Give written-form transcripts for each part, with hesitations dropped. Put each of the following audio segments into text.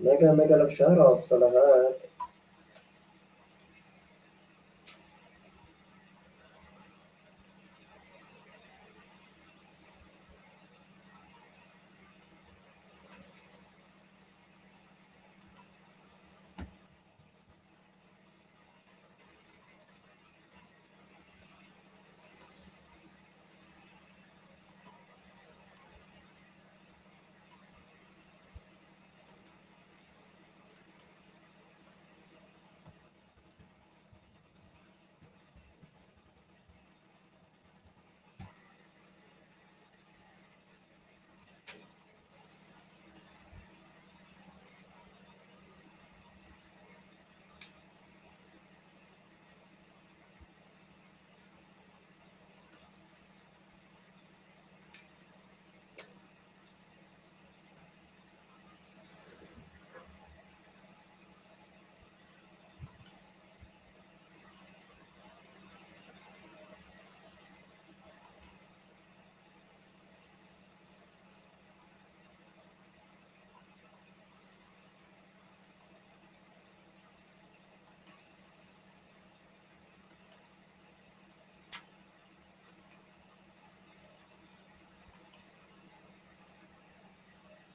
Mega mega love shoutout sa lahat.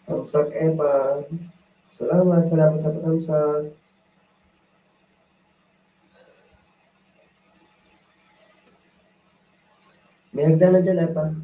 Tamsak Eva. Salamat sa patamsak. May hagdanan dyan, Eva.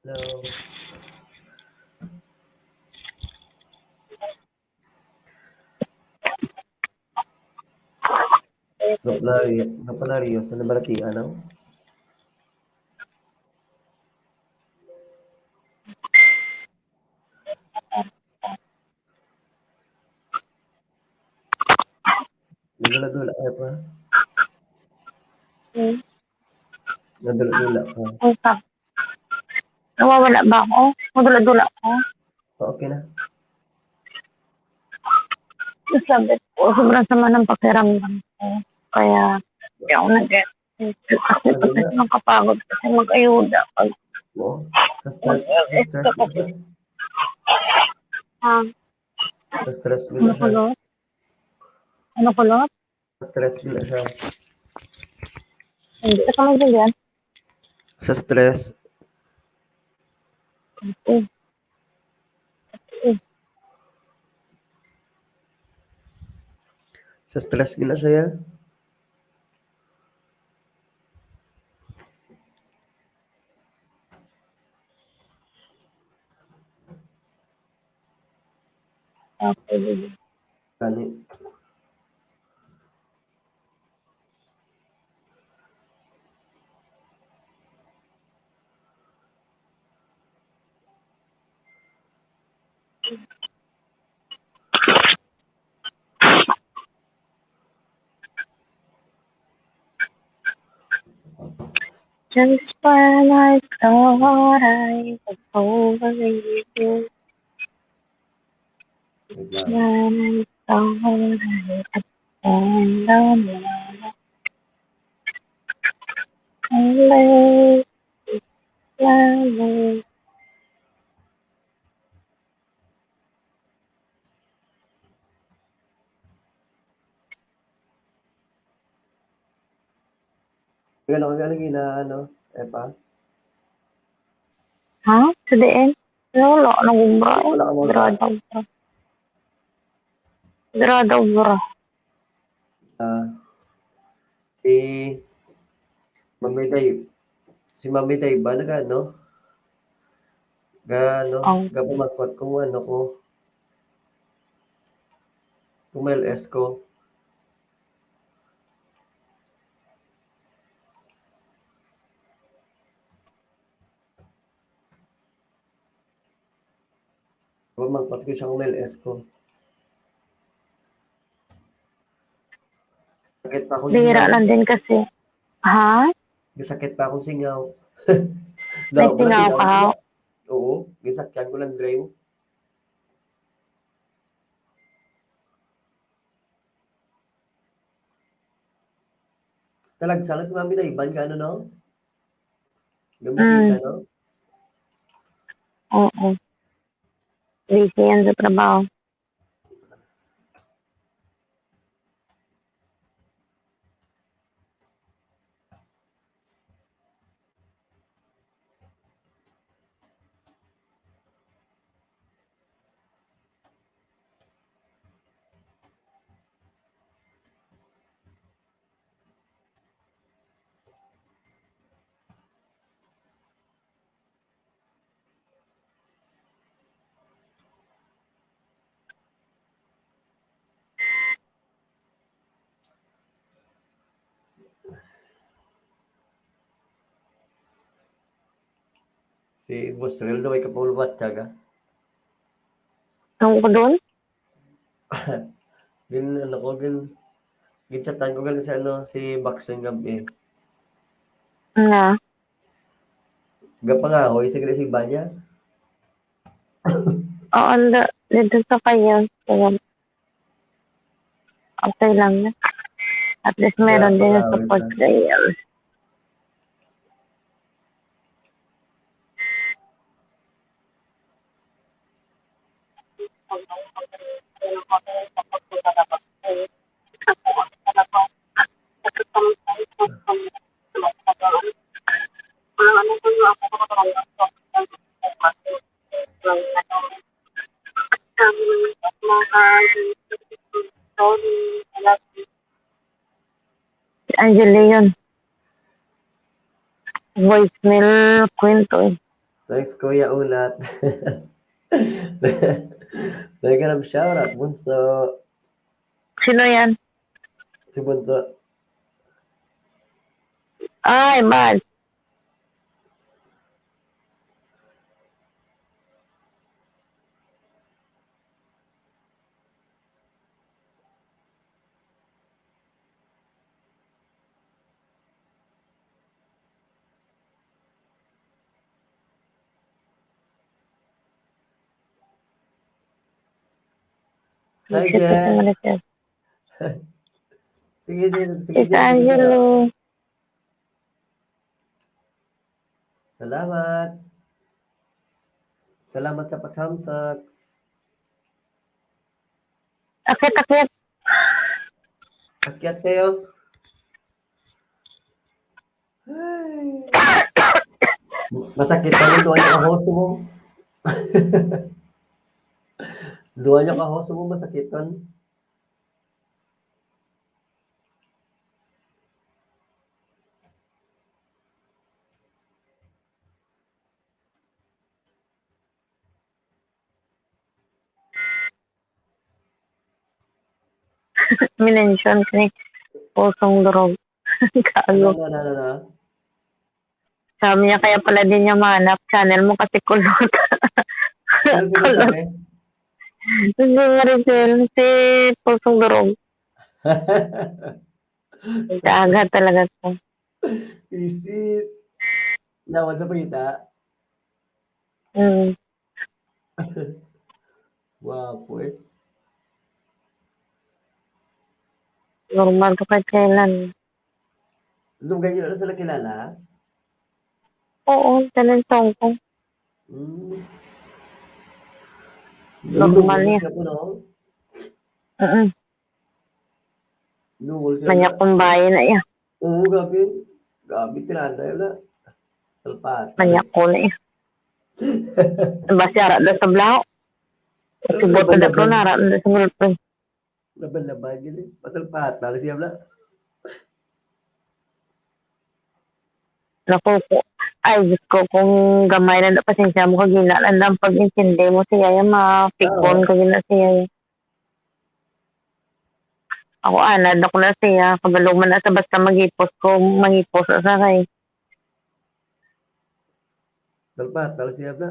Hello. Gapalario sa nabalatian, no? Nadula-dula ka pa? Nadula-dula ka? Ika. Nawawala ba ako? Madula-dula ako? Okay na. Sabi ko, sobrang sama ng pakiramdam ko. Kaya, hindi ako nag-get. Kasi nakapagod kasi mag-ayuda. Oo. Sa stress na siya. Sa stress na siya. Ano kulot? Sa stress na siya. Hindi ka magbilyan. Sa stress. Okay. Sa stress gila siya. Okay. Kani. Just when I thought I was over you, when I thought I had found the love, I lay down. Gano'n gina, Epa? Ha? Sa diin? Wala, nag-umbra eh. Wala ka mo Grada umbra. Grada umbra. Si Mami Day ba nag-ano? Ang Magpot kung ano ko, kung may LS ko. Magpot ko siya kung may LS ko. Sakit pa akong bihira singaw. lang din kasi. Ha? Sakit pa akong singaw. May Daw ko lang singaw tinawag ka? ko. Oo, gisakyan ko lang drive. Talagsala si Mami na iban ka ano no? Gamisita no? Oo. Busy yan sa trabaho. Si Boss Rel daw ay kapulwat ka. Ang ko doon? Gin ano ko ginchatan ko galing sa ano si Boxing gabi. Nga. Gapangahoy sa gali si Banya. Oo, dito sa kanya. Kaya, okay lang na. At least meron din yung Gapangahoy support sa. players. Si Angela yun. Voicemail kwento eh. Thanks Kuya Ulat. Nagkanap shoutout Bunso. Sino yan? Si Bunso. Ay, bad. Hi Shit, kasi Jen. Marites. Sige Jen, sige Si Jen, sige Jen. Angelo. Salamat. Salamat sa pathamsaks. Akit. Akyat kayo. Ay. Masakit na doon yung host mo. Doon yung host mo masakitan. Minention ko ni Pusong Durog. Gago. Na. Sabi niya kaya pala din niya mahanap. Channel mo kasi kulot. Ano si Kulot. sabi? Si Maricel. Si Pusong Durog. Nagkaaga talaga to. Isip. Nawan sa pagita. Hmm. Wapo eh. Normal to kahit kailan. Nung ganyan na sila kilala? Oo, talentong ko. Hmm. Normal Lungol niya. siya po no? Lungol siya Kanya na. kumbayan na iya. Oo, gabi. Gabi, tinanda yun na. Talpat. Kanya ko na iya. Basi arak na sa blaho. Kasi boto na pro na arak na sa girlfriend. Laban-laban gini. Patalpat. Nala siya na. Nakuko. Ay, Diyos ko, kung gamay na pasensya mo kag ginalandang pag-intindi mo siya yung mapikon Oo. kag na siya. Ako anad ako na siya, kabalo man na sa basta magipos ko, mangipos sa kay. Dalpat, talas siya na.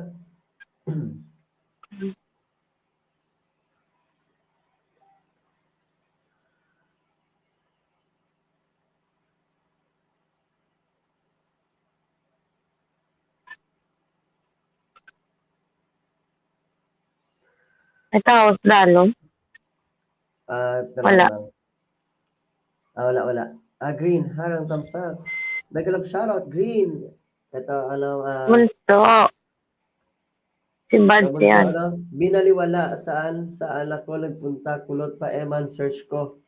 Ay taos dalom. Tanaw Wala. lang. Wala. Green, harang thumbs up. Megalove shoutout, Green. Ito, Bunso. Si Bad Bunso, yan. binaliwala saan ako nagpunta, kulot pa Eman, search ko.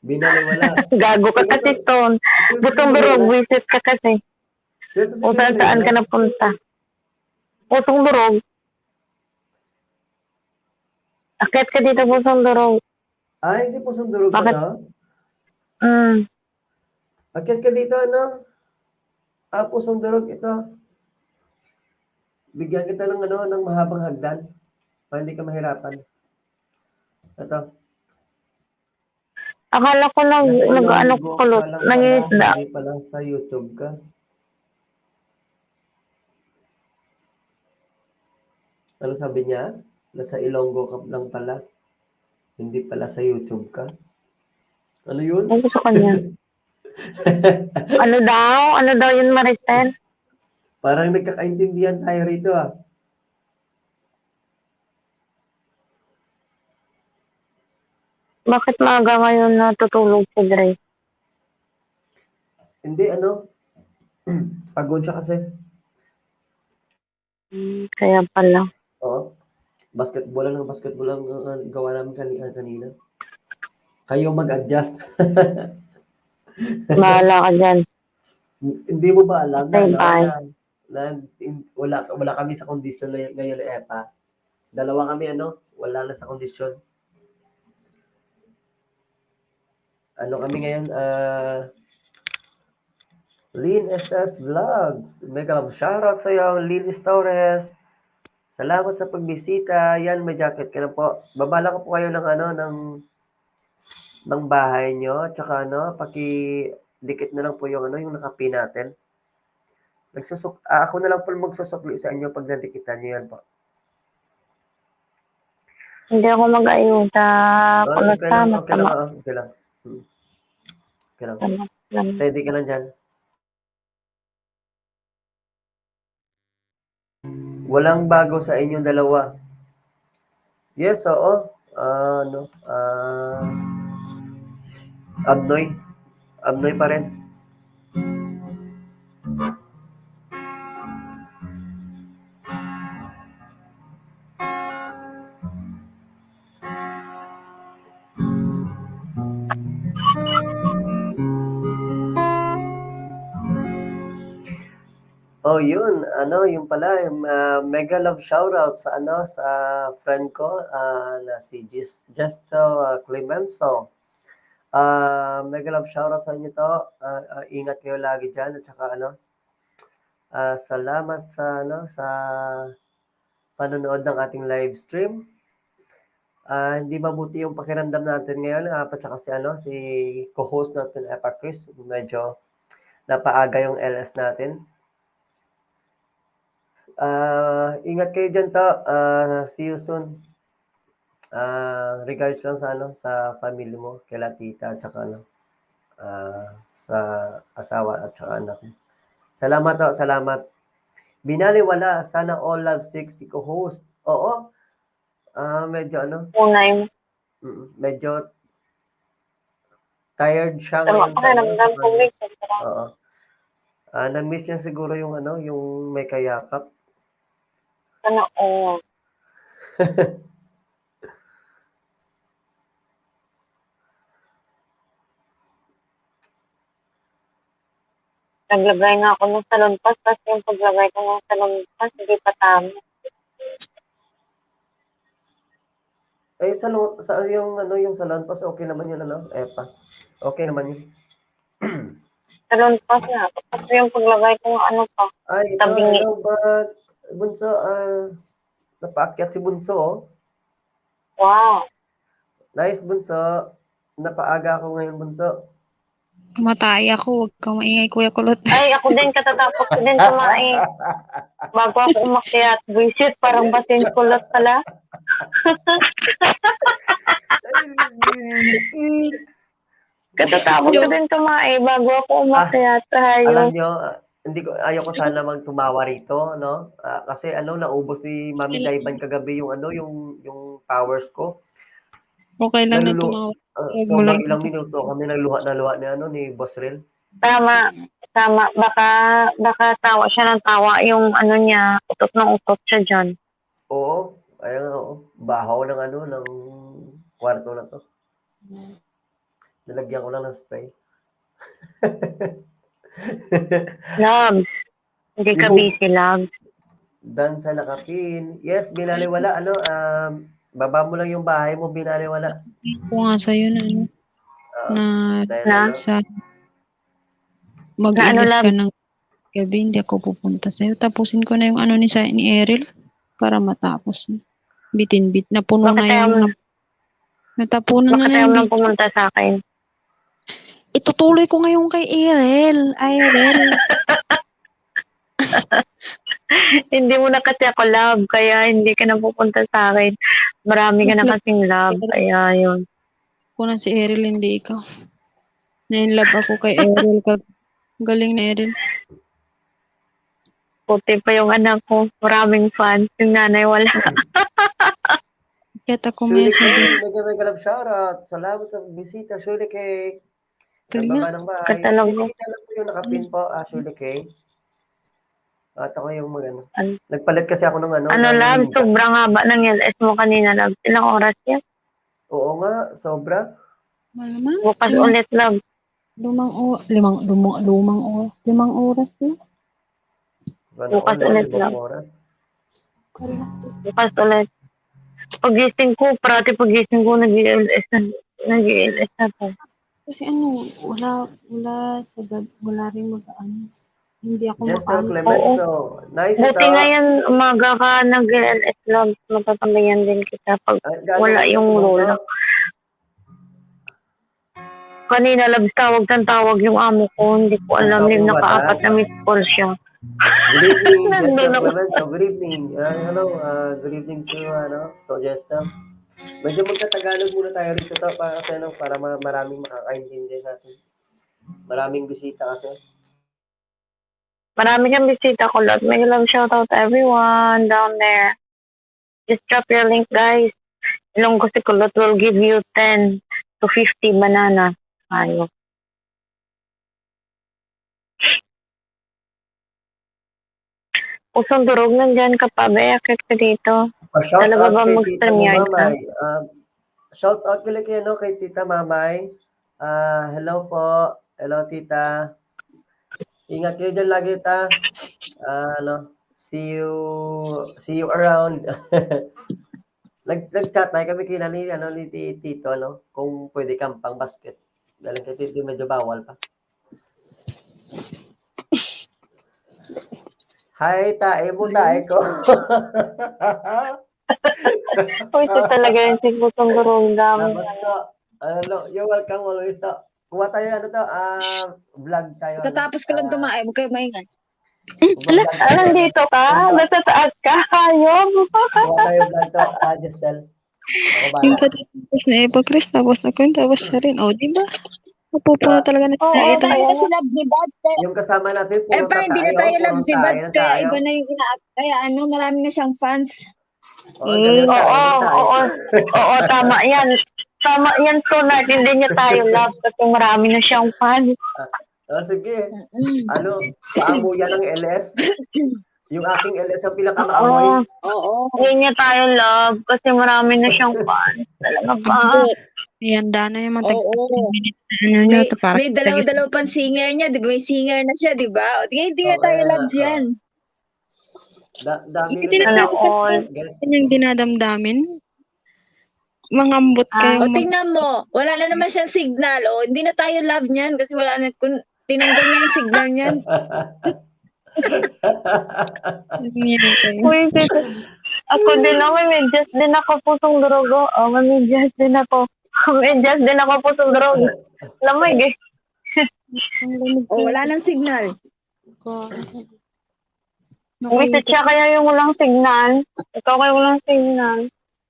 Binaliwala. Gago ka Sino to? kasi, Ton. Sino to si Butong durog, binaliwala? visit ka kasi. Sino to si Kung saan binaliwala? ka napunta. Pusong durog. Akit ka dito, pusong durog. Ay, si Pusong Durog pa Bakit? to? Mm. Akit ka dito, Pusong Durog, ito. Bigyan kita ng mahabang hagdan para hindi ka mahirapan. Ito. Akala ko Nasa nag-ano Ilonggo kulot. ka lang pala, Nangingisda. hindi pala sa YouTube ka. Ano sabi niya? Nasa Ilonggo ka lang pala, hindi pala sa YouTube ka. Ano yun? Ay, gusto kanya. Ano daw? Ano daw yun, Maricel? Parang nagkakaintindihan tayo rito, Bakit maaga ngayon natutulog si Dre? Hindi, pagod siya kasi. Kaya pala. Oo. Basketball ang gawa namin kanina. Kayo mag-adjust. Bahala ka dyan. Hindi mo ba alam na, Bye bye. wala kami sa kondisyon ngayon na EPA. Dalawa kami, wala na sa kondisyon. Kami ngayon, Lynn Estes Vlogs. Mega shoutout sa iyo, Lynn Torres. Salamat sa pagbisita. Yan, may jacket ka na po. Babala ko po kayo ng bahay nyo. Tsaka dikit na lang po yung nakapin natin. Ako na lang po magsusukli sa inyo pag nadikitan nyo yan po. Hindi ako mag-ayuda. Kulot Okay tama. lang. Okay lang. Steady ka lang dyan. Walang bago sa inyong dalawa. Yes, oo. Abnoy. Abnoy pa rin. Oh, yun. Yung pala, mega love shoutout sa friend ko na si Justo Clemenso. Mega love shoutout sa inyo to. Ingat kayo lagi diyan at saka salamat sa panonood ng ating live stream. Hindi mabuti yung pakiramdam natin ngayon, at saka si co-host natin Epa Chris, medyo napaaga yung LS natin. Ingat kayo dyan to. See you soon. Regards lang sa family mo, kila tita at saka sa asawa at saka anak. Salamat to, salamat. Binaliwala, sana all love sick si co-host. Oo. Medyo Unay. medyo tired siya Tama ngayon ka na naman ng tubig. Oo. Na-miss niya siguro yung yung may kayakap. Sana all. Naglagay nga ako ng salon pass, tapos yung paglagay ko ng salon pass, hindi pa tama. Yung salon pass, okay naman yun, Epa. Okay naman yun. Salon pass na. Tapos yung paglagay ko ng ano pa. Ay, Tabingi. hello, Bunso, napaakyat si Bunso, oh. Wow. Nice, Bunso. Napaaga ako ngayon, Bunso. Matay ako, wag kang maingay, Kuya Kulot. Ay, ako din katatapos ko din kumain. Bago ako umakyat. Visit, parang batin kulot pala. Katatapos ko din kumain bago ako umakyat. Alam Ayun. nyo, ayoko sana magtumawa rito, no? Kasi naubos si Mami Daiban kagabi yung powers ko. Okay lang na Nalulu- tumawa. Sobrang ilang minuto kami nagluha na luha ni Boss Rel. Tama. Baka tawa siya ng tawa yung ano niya, utot ng utot siya dyan. Oo, ayun, oo. Bahaw ng ng kwarto na to. Nilagyan ko lang ng spray. Loves. Hindi ka busy, Loves. Dan sa nakapin. Yes, binaliwala. Baba mo lang yung bahay mo, binaliwala. Ko nga sa'yo na, ano, na Dahil Na? sa Na ano mag-ilis lang? ka ng gabi, hindi ako pupunta sa'yo. Tapusin ko na yung ano ni Eril para matapos na. Bitin-bit. Napuno Bakit na ayaw yung natapunan na Bakit na ayaw yung nang pumunta sa akin? Itutuloy ko ngayon kay Eril. Hindi mo na kasi ako love, kaya hindi ka na pupunta sa akin. Marami ka na kasing love, kaya yun. Ako na si Eril, hindi ikaw. Na-inlove ako kay Eril. Galing na Eril. Puti pa yung anak ko, maraming fans. Yung nanay wala. Kaya ako Shirley K, message. mega love shoutout. Salamat sa bisita, Shirley K. Galing Nagbaba nga. ng bahay. Katalog mo. Hindi lang po yung nakapin po, Shirley K. At ako yung Ano? Nagpalit kasi ako ng Ano love, sobrang haba ng LS mo kanina love. Ilang oras yan? Oo nga, sobra. Malaman. Bukas ulit love. Limang oras na. Bukas ulit lang. Oras. Bukas ulit. Pagising ko, pagising ko, nag-LS na to. Kasi wala rin mag-ano. Hindi ako Jester makaano. Clemenzo. Nice ito. Buti ngayon, umaga ka nag-LS love. Matatambayan din kita pag wala yung lola. Kanina labs tawag yung amo ko. Hindi ko alam yung naka-apat na miss call siya. Good evening, Jester Nandun ako. Clemenzo. Good evening. Good evening to Jester. Medyo magtatagalog muna tayo rito para maraming makakaintindi sa atin. Maraming bisita kasi. Marami kang bisita ko, Lord. May love shoutout to everyone down there. Just drop your link, guys. Ilonggo si Kulot will give you 10 to 50 banana. Ayok. Usong durog nandyan ka pa, be. Akit ka dito. Shout Talaga out ba kay mag-stream Tita yard ka? Mamay. Shout out kay Tita Mamay. Hello po. Hello, Tita. Ingat kayo dyan lagi, ta. See you around. Nag-chat na kami ni Tito, kung pwede kang pang basket. Dahil kay Tito medyo bawal pa. Hi, tae mo, tae ko. Ito talaga yung si Usong durog dami. You're welcome always to. Kuha tayo, vlog tayo. Tatapos ko lang tumae, huwag kayo maingay. Nandito ka? Basta taas ka? Hayop? Kuha tayo vlog to, Justel. Yung katapos na Eva Chris, tapos siya rin. O, di ba? Napupuno talaga na Oo, Eh, ito. tayo kasi labs ni Bad. Yung kasama natin, Eh, pa, hindi na tayo labs ni Bad. Kaya tayo. iba na yung kaya marami na siyang fans. Oo, tama yan. Tama yan, Tonard. Hindi niya tayo love kasi marami na siyang fan. Sige. Paamo yan ng LS? Yung aking LS ang pinakamaamoy. Oo. Hindi niya tayo love kasi marami na siyang fan. Talaga ba? Handa na yung mga Oo. May dalawa pang singer niya, di ba? May singer na siya, di ba? O, hindi na tayo labs yan. Dami Hindi na na all. yung dinadamdamin. Mangambot kayo. O, tingnan mo. Wala na naman siyang signal. O, hindi na tayo love niyan kasi wala na. Tinanggal niya yung signal niyan. Nangyari kayo. Uy, tito. Ako din ako, may medyas din ako pusong drogo. Oh, may medyas din ako. May medyas din ako pusong drogo. Lamig eh. Ang lamig O, wala nang signal. ko. Uy, siya kaya yung walang signal. Ikaw kaya walang signal.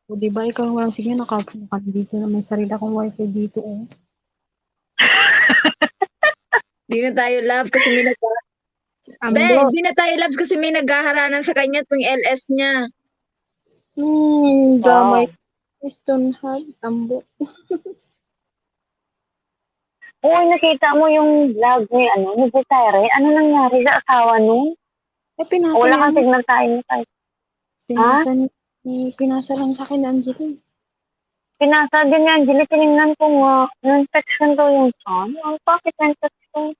O, di ba ikaw walang sige, nakapunta ka dito na may sarili akong wifi dito, oh. Di na tayo love kasi may Ambo. di na tayo loves kasi may naghaharanan sa kanya tuwing LS niya. Drama Wow. Stone Heart, ambo. Uy, nakita mo yung vlog ni Desiree? Ano nangyari sa asawa nun? Eh, pinasa Wala niya. kang signal tayo tayo. Pinasa lang sa akin ni Angelo. Pinasa din ni Angela, tinignan ko nga. Non-section daw yung son. Ang bakit non-section?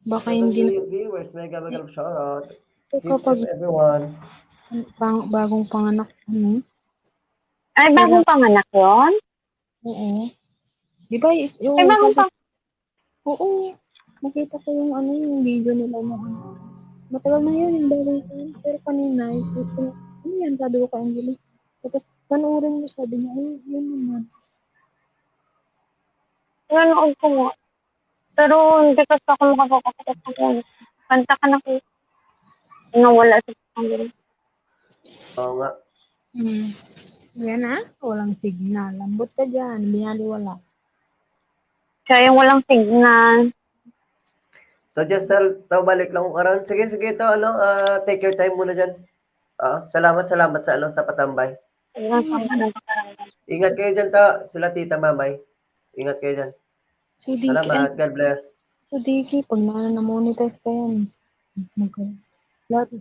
Baka hindi na viewers, mega shoutout. kapag Everyone. bagong panganak. Ay, bagong panganak yun? Oo. Di ba, yung, Ay, bagong panganak. oo. Nakita ko yung video nila na matagal na yun, yung bagong panganak. Pero kanina, ano yan, sabi ko kay Angelo. Tapos, panoorin mo, sabi niya, ay, yun naman. Nanood ko nga. Pero hindi kasi ako makapagkakasakit sa kanya. Kanta ka na ko. Nawala sa Angela. Oo nga. Yan walang signal. Lambot ka dyan, binaliwala. Siya yung walang signal. So, Jessel, balik lang kung around. Sige, take your time muna dyan. Salamat sa patambay. Tignan sa mga nagpakaramdam. Ingat kayo dyan, sila tita mamay. Ingat kayo dyan. So, Diki, Salamat, God bless. So, Diki, pag na-monetize ka yan, lahat.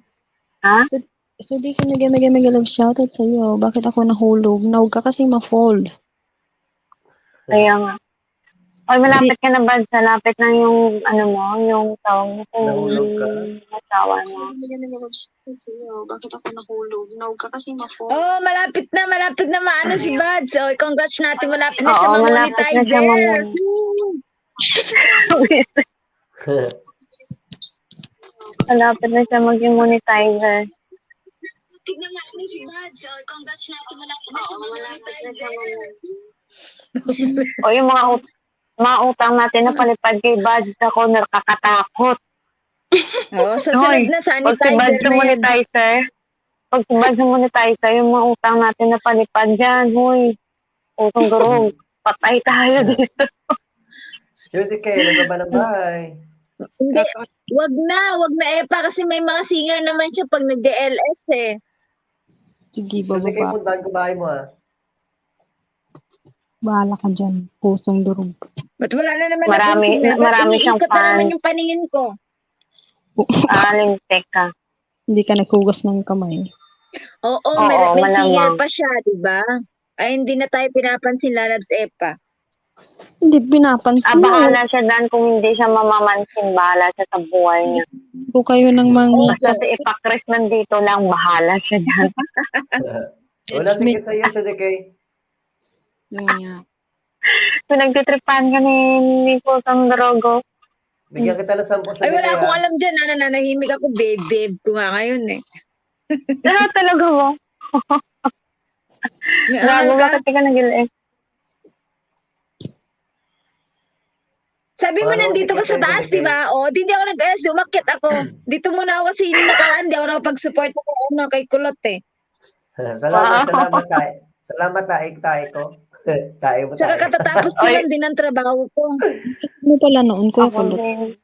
Ha? So, Diki, mega love shoutout sa'yo. Bakit ako nahulog? Huwag ka kasi ma-fold. Kaya nga. Oy, malapit ka na ba? Malapit na yung, yung tawag mo kung Nahulog ka? asawa mo. Mega love shoutout sa'yo. Bakit ako nahulog? Huwag ka kasi ma-fold. Oh, malapit na maano si Buds. Oh, congrats natin, malapit na Oo, siya malapit na siya ma-monetizer. Malapit na siya maging monetizer. Tignan mo ano si Buds. Oh, congrats natin, malapit na siya ma-monetizer. O yung mga utang natin na palipad kay Buds ako, nakakatakot. Oh, sa sunod na Pag si Buds sanitizer yung na yan. monetizer, yung mga utang natin na palipad dyan, huy. Utang durog. Patay tayo dito. Sure, kayo, nagbaba ng bahay. Hindi, wag na Epa kasi may mga singer naman siya pag nag-DLS eh. Sige, Sure, kayo, bababa. puntahan ko bahay mo, Bahala ka dyan. Pusong durog. Ba't wala na naman Marami- signal? Ba't marami siyang umiikot na naman fans. yung paningin ko? Lintek ka. Hindi ka naghugas ng kamay. Oo, Oo, may singer malamang. pa siya, di ba? Ay, hindi na tayo pinapansin, Lalabs Epa. Hindi pinapansin mo. Bahala siya dan kung hindi siya mamamansin. Bahala siya sa buhay niya. Kung kayo ng Basta si Ipakris nandito lang, bahala siya dyan. Wala ticket sa'yo, sure, kayo. So, nagtitripan ka ni Pusang Drogo. Bigyan kita ng 10 Ay, sure, wala kayo. akong alam dyan. Nananahimik ako, babe ko nga ngayon eh. Pero talaga mo. Gago, bakit ka nag-ilis? Sabi mo Paano nandito ka sa ticket taas, sa'yo, di ba? O, di ako nag-alas, umakyat ako. Dito muna ako kasi yung nakaraan, di ako nakapag-support ako kay Kulot eh. Salamat tayo. Salamat tayo ko. Tayo mo Saka tayo. katatapos ko lang din ang trabaho ko. Ano pala noon ko? Ako din.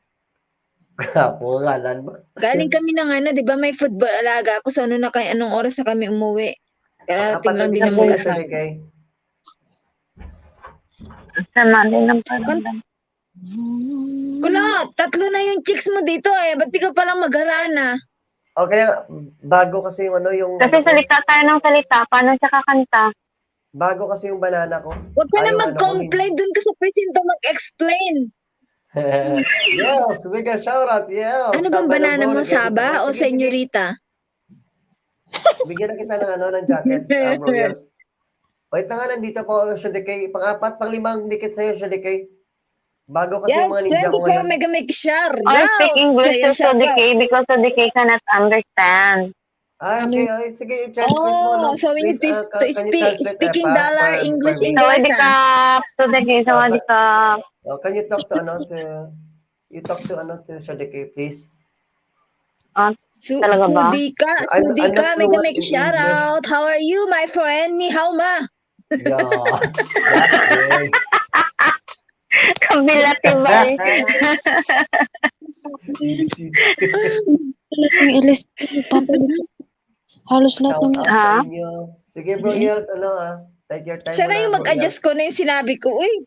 Pungalan mo. Galing kami ng di ba may football alaga ako, so anong oras na kami umuwi. Karating lang din ng mag-asawa. Sama din ng paramdam. Kulot, 3 na yung chicks mo dito eh. Ba't di ka palang mag-harana? Okay, bago kasi yung Kasi salita tayo ng salita. Paano siya kakanta? bago kasi yung banana ko. Huwag ka na Ayaw, mag-complain. Doon ka sa presinto mag-explain. Yes, we got shout out. Yes. Ano bang banana mo, Saba o Senyorita? Bigyan na kita ng jacket, Royals. Wait na nga, nandito po, Shudikay. Pang-4, pang-5 dikit sa'yo, Shudikay. Bago kasi yung Yes, mga ninja ko 24 ngayon. megamig shout I speak out English sa'yo, to shout out. Sodike because Sodike cannot understand. Okay. Ay, sige, i-translate mo, no? Oh, so we Please, need to can you translate, speaking Epa, dollar for English me? English Sawadee ka, Sodike, sawadee ka. Can you talk to, you talk to, Shadike, please? Ah, talaga ba? I'm not Sudika fluent megamig in shout English. out. How are you, my friend? Ni hao ma. Yeah, that's good. Kabila tibay. Yung LSP, papalit. Halos lahat Shout ng out sa inyo. Sige, bro, Yels, take your time Siya mo na na, yung bro, mag-adjust ko na yung sinabi ko. Uy,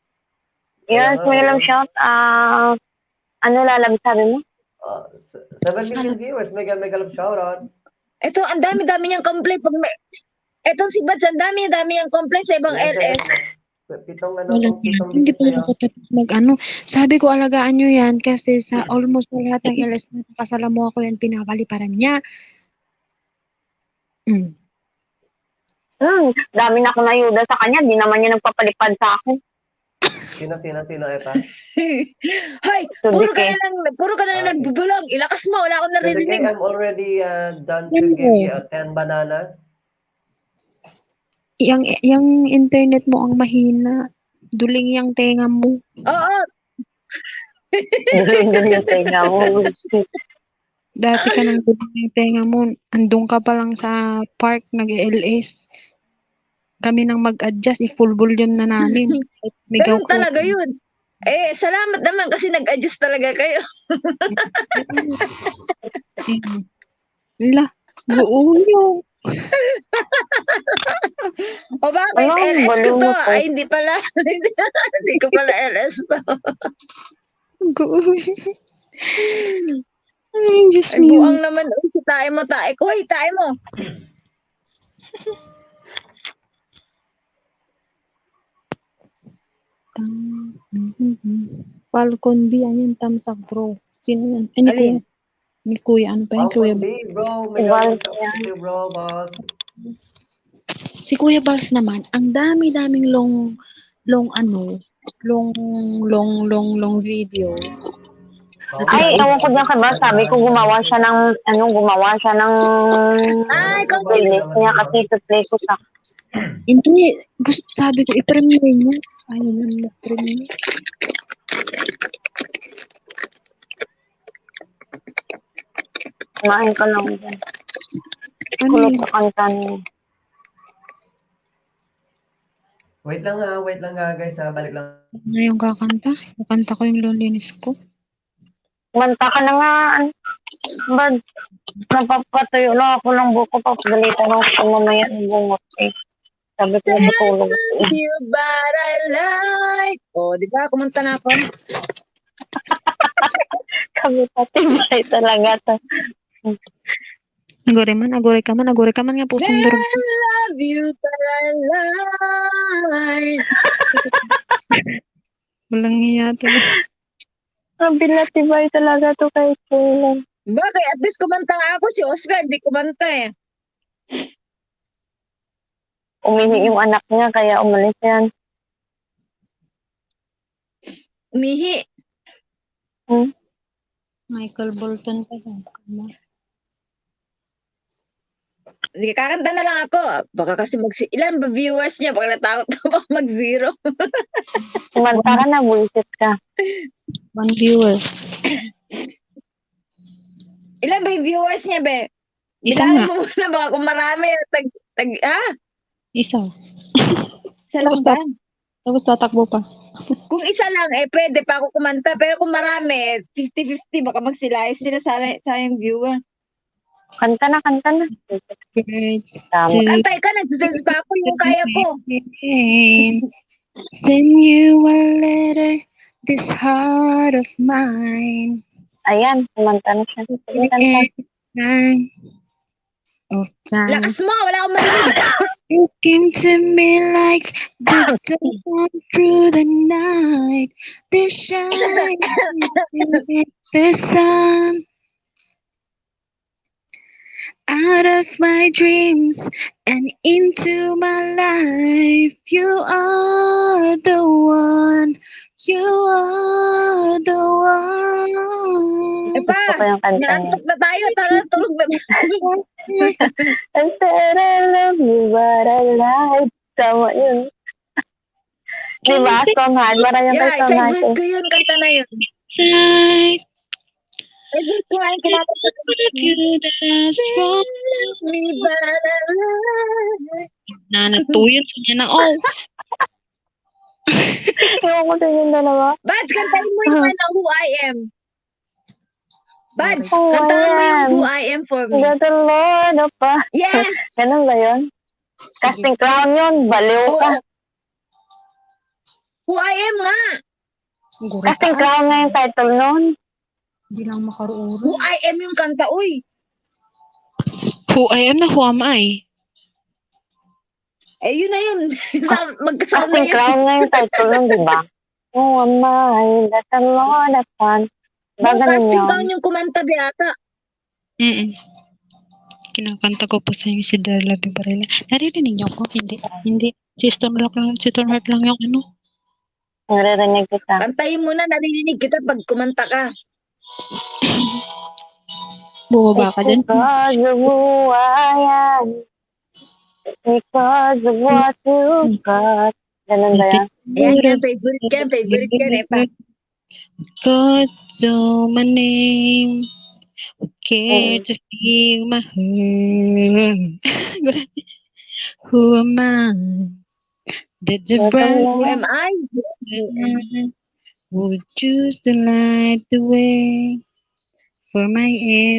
Yes, nga, may oo. lang shout. Ano lalab sabi mo? 7 million viewers, mega love shout out. eto, ang dami-dami niyang complaint. Etong si Bats, ang dami-dami niyang complaint sa ibang LS. Pitong Wala pitong hindi digit pa sa'yo. ako tapos Sabi ko, alagaan nyo yan kasi sa almost lahat ng LS na kasalamu ako yan, pinapaliparan niya. Mm. Dami na akong nayuda sa kanya. Di naman niya nagpapalipad sa akin. Sino, Epa? Hoy, puro ka na lang nagbubulong. Ilakas mo, wala akong So, the naririnig. I'm already done to give you 10 bananas. Yung internet mo ang mahina. Duling yung tenga mo. Oo, Duling yung tenga mo. Dati ka nang duling yung tenga mo. Andun ka pa lang sa park, nag-LS. Kami nang mag-adjust, i-full volume na namin. ganun talaga yun. Eh, salamat naman kasi nag-adjust talaga kayo. La, guuyo. O bakit? Ano, LS ko baliw to. mo to. Ay, hindi pala. Hindi ko pala LS to. Guuyo. Ay, Diyos Ay, mo. buang naman. Uy, si tae mo, tae ko. Hoy, tae mo. Falcon B, ano yung thumbs up, bro? Sino yan? Ay, ni Alin? Kuya. Ni Kuya, ano pa yung Kuya? Bro, mega love shout out to you, bro, boss. Si Kuya Bals naman, ang dami-daming long video. Ay, ewan ko dyan ba, sabi ko gumawa siya ng Ay, playlist niya kasi ito-play ko sa Hindi, sabi ko, i-premiere niya. Ayaw na mag-premiere. kumain ka lang dyan. Ano Kulot yun? sa kanta niya. Wait lang guys, balik lang. Ngayong kakanta? Kakanta ko yung loneliness ko. Kumanta ka na nga. Bad, napapatuyo lang ako ng buko. Papagalitan ako kung mamaya ng bungot eh. Sabi ko matulog ako eh. you, but I like. O, di ba? Kumanta na ako. Kami patibay talaga to. Agore ka man nga po Say I love you, but I like. Walang hiya talaga. Kabilatibay talaga to kay Kaylan. Bagay, at least kumanta nga ako. Si Oscar, di kumanta eh. Umihi yung anak niya kaya umalis yan. Umihi. Michael Bolton pa yan. Hindi, kakanta na lang ako. Baka kasi ilan ba viewers niya? Baka natakot ko baka mag-zero. Kumanta ka na, bullshit ka. 1 viewer. Ilan ba yung viewers niya, be? Isa Bilangin nga. mo muna baka kung marami. Isa. Isa lang ba? Tapos tatakbo pa. Kung isa lang, pwede pa ako kumanta. Pero kung marami, 50-50, baka magsilayas sila sa yung viewer. Kanta na. Birds Tama. Antay ka, nagsasalis pa ako yung kaya ko. Send you a letter, this heart of mine. Ayan, kumanta na siya. Sige, kanta. Time of time. Lakas mo, wala akong marinig. You came to me like the dawn through the night. The shine, the sun. Out of my dreams and into my life, you are the one. You are the one. Gusto ko yung kanta niya. Naantok na tayo. Tara, tulog na. I said I love you, but I lied. Tama yun. Diba? Songhan. Marami yung Yeah, kay Songhan. favorite ko yun. Kanta na yun. Side. Favorite ko nga yung kinakanta ko. You that's wrong. Me, but I love. Nanatuyan sa niya na, oh. Ewan ko sa yung dalawa. Bads, kantahin mo yung ano, Who I Am. Bads, Who I kantahan mo yung Am. Who I Am for me. The Lord of us. Yes! Ganun ba yun? Casting crown yun. Baliw ka. Who I Am nga. Casting crown nga yung title nun. Hindi lang makaroon. Who I Am yung kanta, uy. Who I am na who am I? Eh, yun na yun. Magkasama Casting yun. crown nga yung title nun, di ba? Who am I? That's the Lord of us. Yung Bagay casting yun. down yung kumanta, Beata. Kinakanta ko pa sa inyo si Darla Bibarela. Naririnig niyo ko? Hindi. Hindi. Si Stoneheart lang yung ano. Naririnig kita. Kantahin mo na, narinig kita pag kumanta ka. Bumaba ka din. Because of who I am. Because of what you got. Ganun ba yan? Ayan yan, favorite ka, Nepa. God, so my name. Who cares to feel my hurt? Who am I? That the bright Who am I? one would choose to light the way for my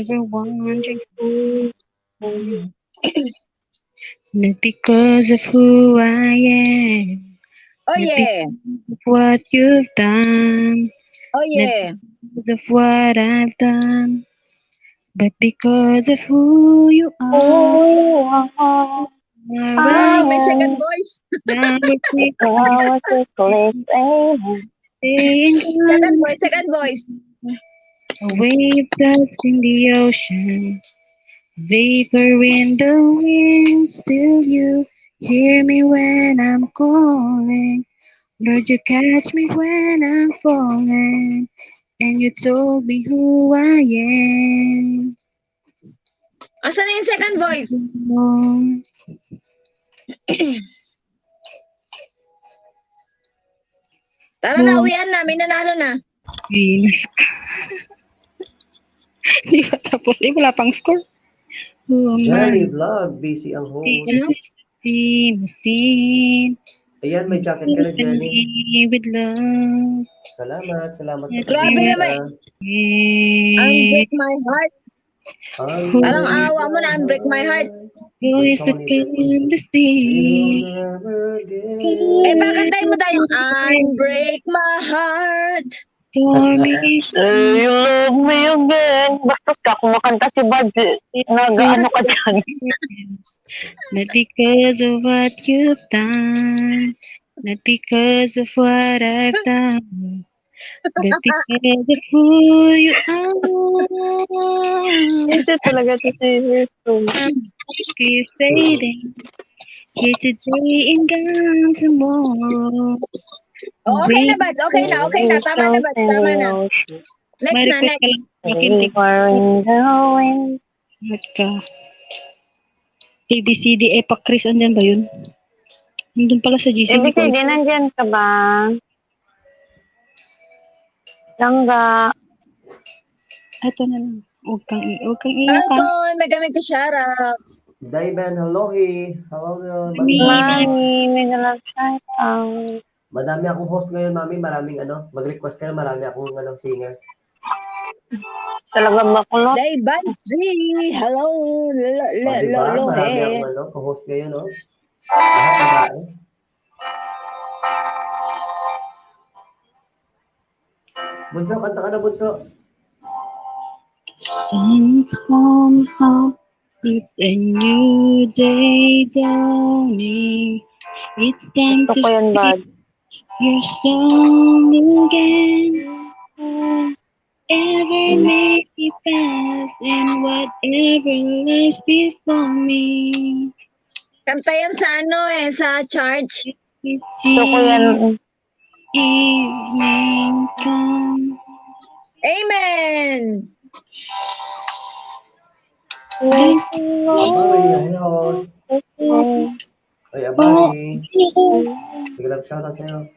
ever wandering fool. Not because of who I am, Oh yeah. of what you've done, Oh yeah. because of what I've done, but because of who you are. Oh, Ah, may second voice. Now it's I was a place saying Second voice. a wave dust in the ocean, vapor in the wind. Still you hear me when I'm calling. Lord, you catch me when I'm falling, and you told me who I am. Asan na yung second voice? Tara na, uwian na. May nanalo na. Venus ka. Di ba tapos? Wala pang score. Who am Jelly I? Vlog, busy ang host. Sin. Ayan, may jacket ka na, Jelly. With love. Salamat sa Grabe naman. Unbreak my heart. Parang awa mo na, unbreak my heart. Voice that can the sea. Eh, pakantayin mo tayo. Unbreak my heart. For me. You love me again. Basta ka, kumakanta si Budge. Nag-ano ka dyan. Not because of what you've done, not because of what I've done, but because of who you are. Ito talaga ito si Jesus. Keep fading, here today and gone tomorrow. Okay na, Bads. Okay na. Tama na, Bads. Tama na. Next na, next. Ba't ka? A, B, C, D, E, pa Chris, andyan ba yun? Nandun pala sa GC. ABCD, nandyan ka ba? Langga. Ito na lang. Huwag kang iyak ka. Alton, may gamit ko shoutout. Daiban, hello, he. Hello, Mami, may nalang shout out. Madami akong host ngayon, mami. Maraming mag-request ka na, marami akong singer. Talaga makulot. Day Banji. Hello. Diba? Marami akong host ngayon, no? Lahat babae. Bunso, kanta ka na, Bunso. Somehow it's a new day dawning. It's time Gusto to ko yun, Bud. sing your song again. Ever may be past and whatever lies before me. Kanta yan sa sa charge. Gusto ko yan. evening come. Amen! Abari, ay host. Ay, Abari. Big love shoutout sa'yo.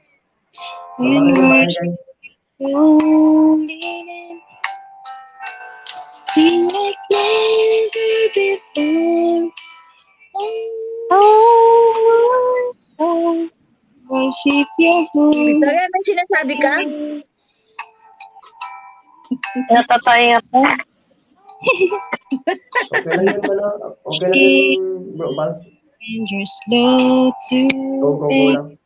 When Abari, we're abari guys. lonely, sing like never before. Worship your holy. Victoria, may sinasabi ka? Natatay ako. Okay lang yan, ano? Okay lang yan, bro, Bals. And you're slow to Go pay. lang.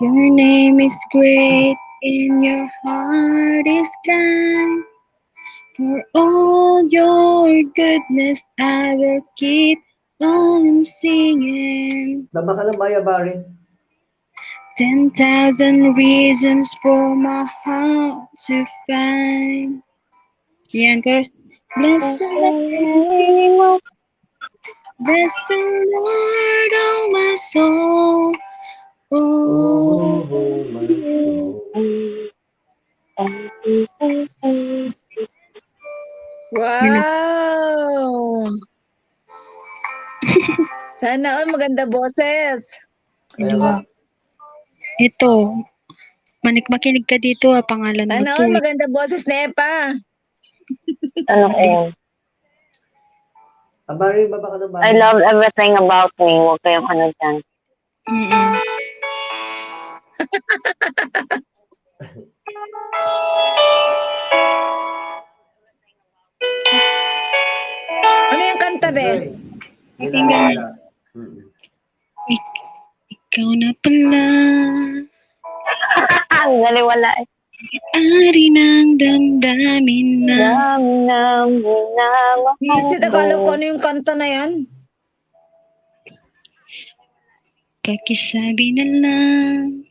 Your name is great and your heart is kind. For all your goodness, I will keep on singing. Daba ka ng Maya, Abari. 10,000 reasons for my heart to find. Yan, chorus. Bless the Lord, bless the Lord, oh my soul. Oh, Oh, my soul. Wow! Sana all maganda boses. Kaya nga. ito. Makinig ka dito, pangalan mo Sana to. all maganda boses na Epa. Ano ko? Abari, baba ka ng bahay. I love everything about me. Huwag kayong ano dyan. Mm-mm. Ano yung kanta, be? Enjoy. Ginagawa. Ikaw na pala, Ang naliwala eh. ari ng damdamin na Dami ng minamahal Visit, akala ko ano yung kanta na yan. pakisabi na lang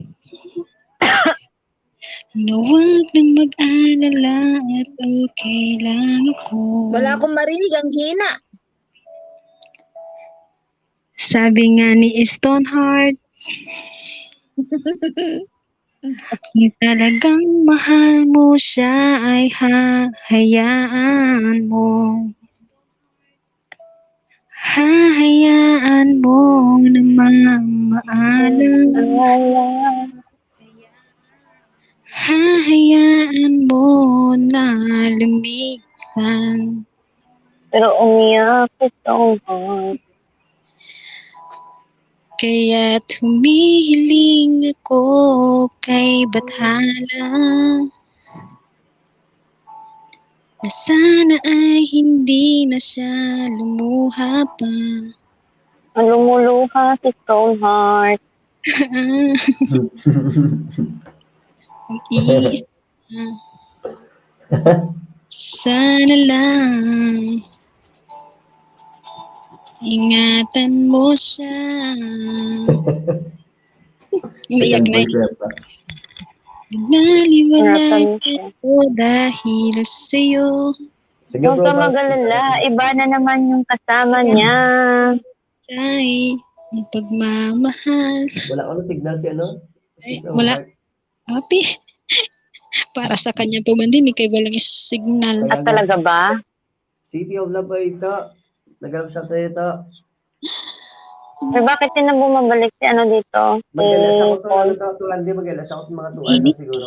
na huwag nang mag-alala at okay lang ako. Wala akong marinig, ang hina. Sabi nga ni Stoneheart, kung talagang mahal mo siya ay hahayaan mo. Hahayaan mo na mamaalam. Hahayaan mo na lumisan. Pero umiyak itong heart. Kaya't humihiling ako kay Bathala na sana ay hindi na siya lumuha pa. Ang lumuluha si Stoneheart. Mag-iisa. Sana lang ingatan mo siya. Umiyak na yun. Naliwala Ingatan mo siya. ako dahil sa'yo. Sige, Huwag bro. ka Bals. mag-alala. Iba na naman yung kasama niya. Ay, ang pagmamahal. Wala ka ng signal si ano? Ay, Si wala. Soulheart. Papi, para sa kanya po man din, kay walang signal. Kaya At talaga ba? City of Love ay ito. Nag-love shot sa'yo ito. Eh, bakit yun na bumabalik si ano dito? Si Mag-alas ako to. Paul? Ano to? Tulandi, mag-alas ako ng mga 2 ano siguro.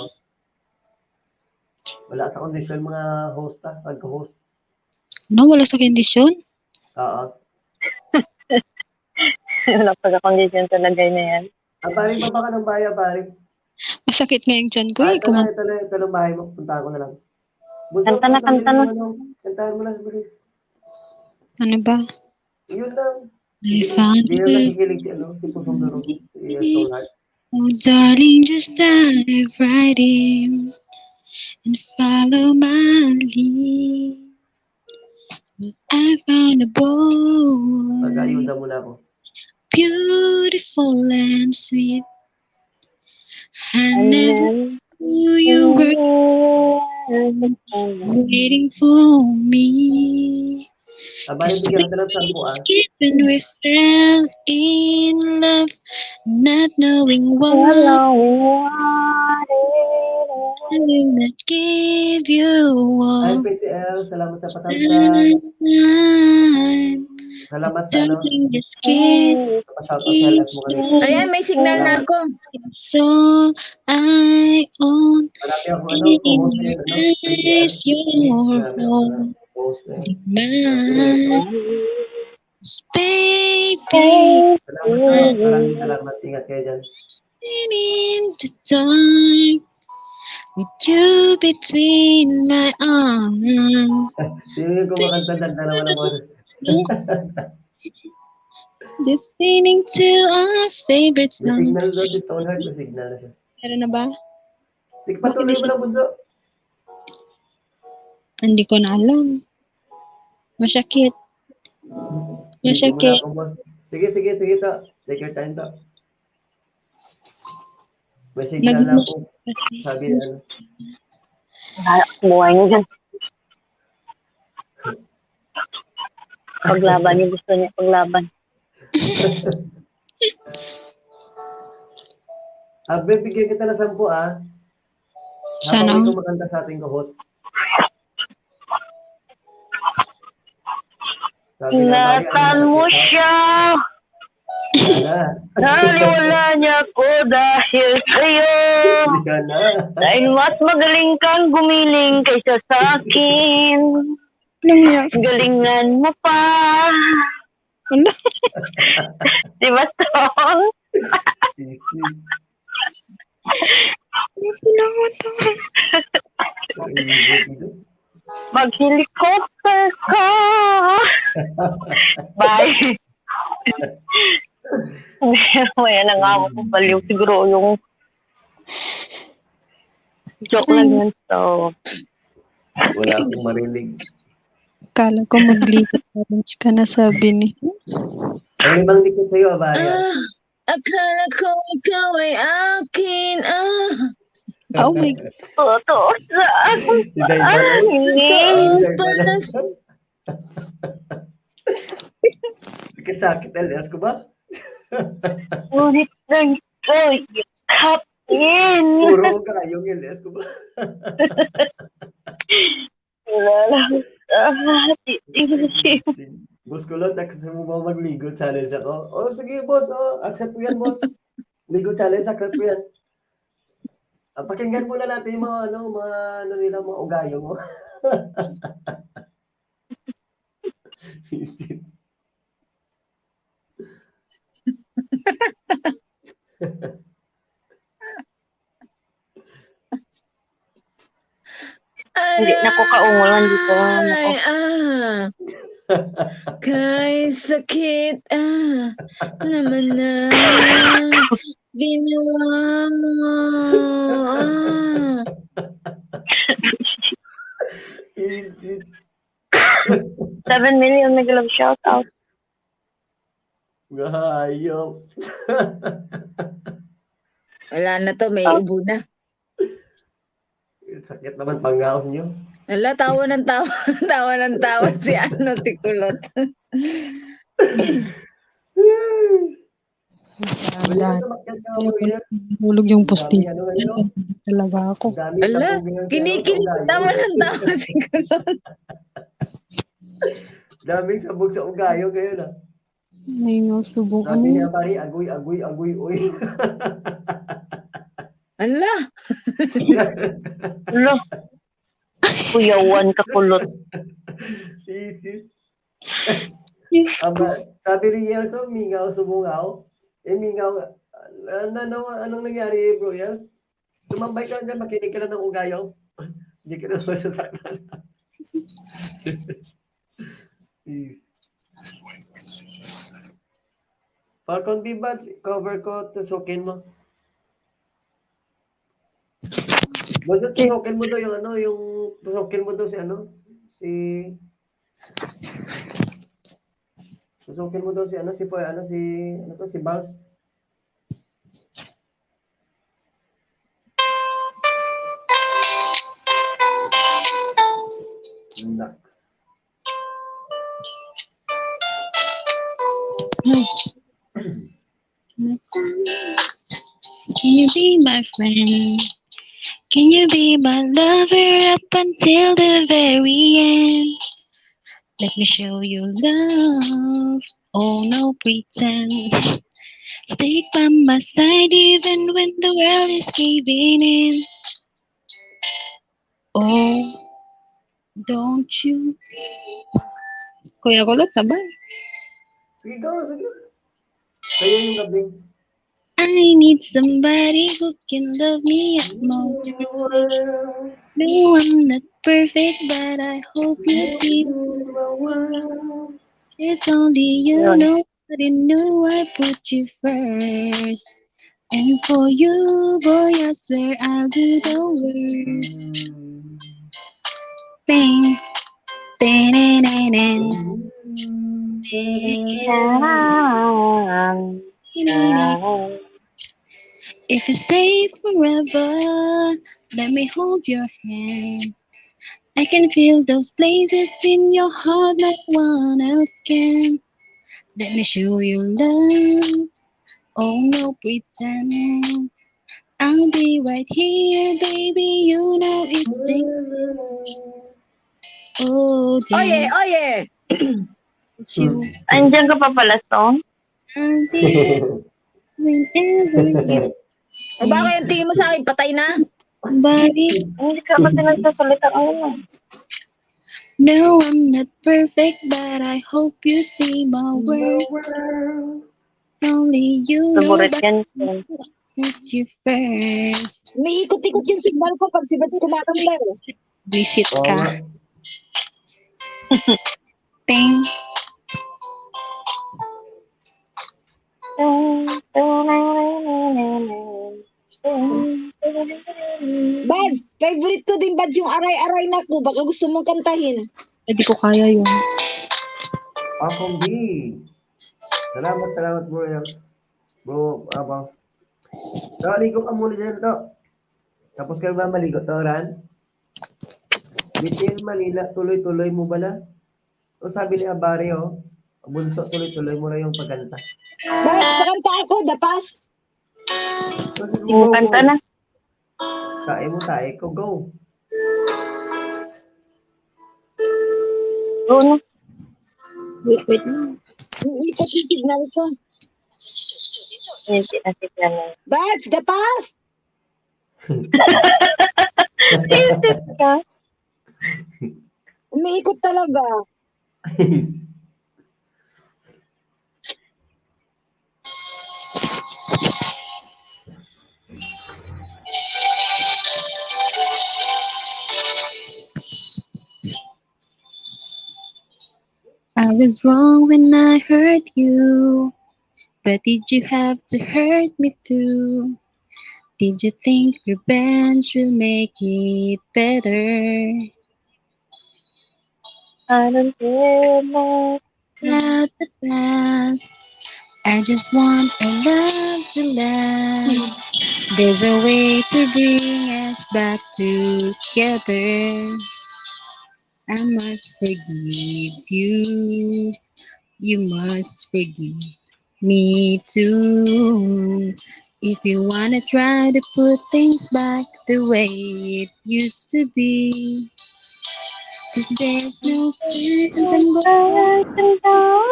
Wala sa kondisyon mga host nag-host. No, wala sa kondisyon. Oo. Wala pagka-condition talaga na yan. Pare, baba ka ng bahay, pare. Masakit nga yung tiyan ko eh. Ito na bahay mo. Puntahan ko na lang. Bunso, Kanta na, kanta na. Kantahan mo na, bilis. Ano ba? Yun lang. I found Hindi it. na nakikilig si Pusong Durog. Si Soulheart. Oh, darling, just dive right in and follow my lead. I found a boy, Pag-ayuda mo na ako. beautiful and sweet. I never knew you were waiting for me. Abali, bigyan kita ng 10 ah. Even we fell in love, not knowing what Hello, I will not give you Hi, all. PTL. Salamat sa patamsa. Salamat sa ano. Darling, just give Sa pa-shoutout sa LS mo kanina. Ayan, may signal na Salamat. ako. it's all I own. Marami akong ano, co-host na yun, ano, PTL. Is your Please, grabe ako na home, co-host na yun. mine, baby. Salamat. Maraming salamat. Ingat kayo dyan. In the dark, with you between my arms. Sino yung kumakanta dyan? Dalawa ng boses. Listening to our favorite May song. signal daw si Stoneheart. May signal na siya. Meron na ba? Sige, patuloy mo lang, Bunso. Hindi ko na alam. Masyakit. Dito mo na Masyakit. ako, boss. Sige to. Take your time to. May signal na ako. Sabi na ano. buhay niyo dyan. Paglaban niyo, gusto niya paglaban. Bibigyan kita ng 10 ah. Sana. Habang may kumakanta sa ating co-host. Sabi na, Nasaan mo siya? Sana. Naliwala niya ko dahil sa'yo. Hindi na. Dahil mas magaling kang gumiling kaysa sa akin. Lumiyak. Galingan mo pa. Ano? Di ba, Tong? Easy. Easy. Mag-helicopter ka. Bye. Yan ang ako ko baliw. Siguro yung joke lang yun. So, Wala akong marinig. Kala ko mag-leave challenge ka na, sabi ni. Ang 5 likod sa'yo, Abaria. Akala ko ikaw ay akin. Oh my God. totoo sa Si Daivan. Sakit-sakit, LS ko ba? Ngunit lang ikaw yakapin. Puro ka yung LS ko ba? Wala lang sa hati-isip. Boss ko lang, accept mo ba magligo challenge ako? Oh, sige boss, accept ko yan boss. Ligo challenge, accept ko yan. Pakinggan muna natin yung mga nila, mga ugayo mo. Hindi na ko kaungulan dito. Ay, kay sakit, naman na ginawa mo. 7 million nag-love shoutout. Hayop. Wala na to, may ubo na. Sakit naman panggaos niyo. Wala, tawa ng tawa. Tawa ng tawa si Kulot. Wala. Hulog yung posti. Talaga ako. Wala, kinikilig. Tawa ng tawa si Kulot. Daming sabog sa ugayo ngayon ah. May nasubok. Sabi niya pari, agoy, uy. Ala. Lo. Kuyawan ka kulot. Easy. Sabi ni Yelso, mingaw, sumungaw. Mingaw, anong nangyari bro, Yels? Tumambay ka dyan, makinig ka na ng ugayo. Hindi ka na masasaktan. Easy. Falcon B-Buds, cover ko, tusukin mo. Basta tusukin mo daw yung tusukin mo daw tusukin mo daw si Bals. Naks. Can you be my friend? Can you be my lover up until the very end? Let me show you love. Oh, no pretend. Stick by my side even when the world is caving in. Oh, don't you? Kuya Kulot, sabay. Sige, go, sige. Sa'yo yung gabi. I need somebody who can love me at my worst. No, I'm not perfect, but I hope you see. It's only you, Yun. nobody knew I put you first. And for you, boy, I swear I'll do the worst. Ding, ding, ding, ding, ding. If you stay forever, let me hold your hand. I can feel those places in your heart like one else can. Let me show you love. Oh, no pretend. I'll be right here, baby. You know it's oh, Oye, dear. oye! You. Andiyan ka pa pala, Stone? I'll be whenever you O baka yung tingin mo sa akin, patay na? body. Hindi ka kasi nagsasalita ano. No, I'm not perfect, but I hope you see my worth. Only you know Favorite about yan. you first. May ikot-ikot yung signal ko pag si Beth kumakanta. Visit Oo ka. nga. Ting. Bads, favorite ko din Bads yung aray-aray na ko. Baka gusto mong kantahin. Hindi ko kaya yun. Akong B. Salamat, bro. Bro, abang. So, ligo ka muna dyan to. Tapos kayo ba maligo to, Ran? Bitin Manila, tuloy-tuloy mo bala? O sabi ni Abari, oh, bunso, tuloy-tuloy mo na yung pagkanta. Bads, pakanta ako, dapas. So, sige, go, Kanta go. na. Tae ko, go. Go na. Wait lang. Iikot yung signal ko. Hindi na si Piano. Bads, dapas! Isit ka. Umiikot talaga. I was wrong when I hurt you, but did you have to hurt me too? Did you think revenge will make it better? I don't care much. Not the past. I just want our love to last. There's a way to bring us back together. I must forgive you. You must forgive me too. If you wanna try to put things back the way it used to be, 'cause there's no sense in going as before.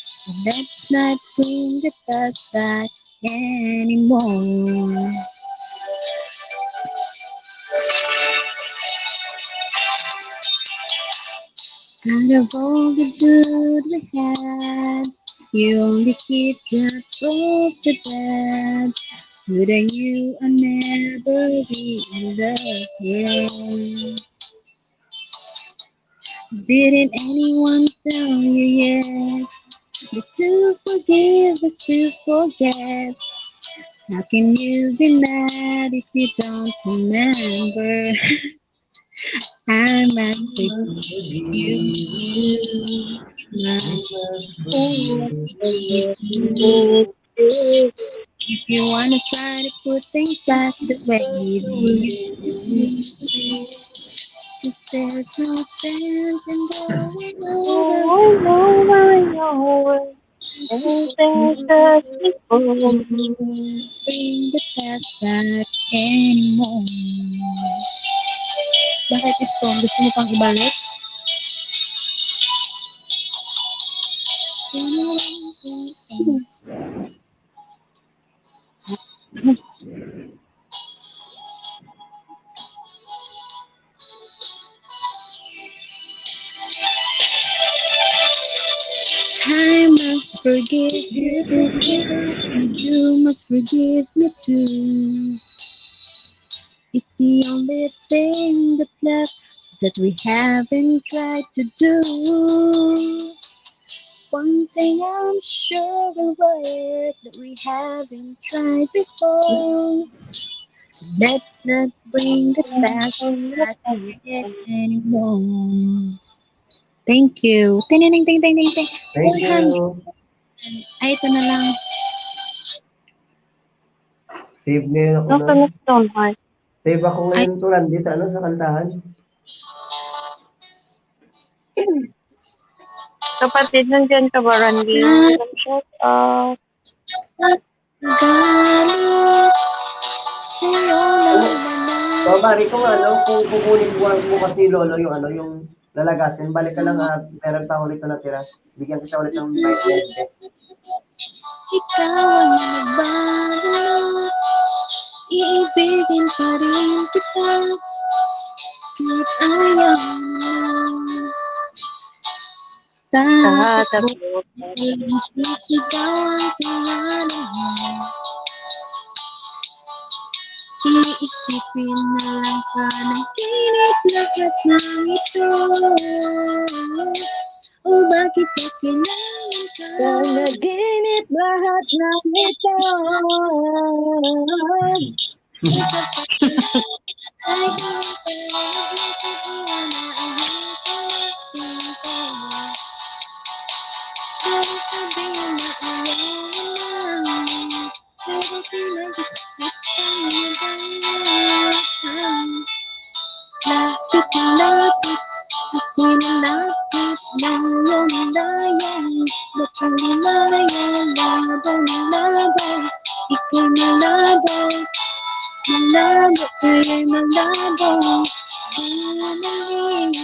So let's not bring the past back anymore. Out of all the good we had, you only keep that of the bad. Good and you I'll never be in love again. Didn't anyone tell you yet that to forgive is to forget? How can you be mad if you don't remember? I must forgive you. Must forgive you. If you wanna try to put things back the way it used to be, 'Cause there's no sense in going Oh, over. no, anything that before. Bring the past back anymore. Bakit Storm? Gusto mo pang ibalik? I must forgive you, and you must forgive me too. It's the only thing that's left that we haven't tried to do. One thing I'm sure will work that we haven't tried before. So let's not bring the past back anymore. Thank you. Ting, ting, ting, ting, ting, ting. Thank you. Ay, ito na lang. Save ngayon ako Nasa na. na Stoneheart. Save ako ngayon to Randy sa ano sa kantahan. Kapatid, nandiyan ka ba, Randy? Walang shout out. Galit sa'yo naman. So, pare ko nga, no, kung kukunin mo kasi lolo yung ano, yung lalagasin, balik ka lang at meron pa ulit na natira. Bigyan kita ulit ng bite na Ikaw ang nagbago. Iibigin pa rin kita. Kahit ayaw mo. Tatakbo. Sisigaw ang pangalan mo. Iisipin na lang panaginip lahat ng ito. O bakit ba kailangan ka? Panaginip lahat ng ito. Ay, sabihin na ayaw na. Pero pinag-isip lapit na lapit, ako'y nalapit ng iyong layan. Ba't ang lumayan, laban ng laban, ika'y malabo, malabo, ika'y malabo. Bumalik,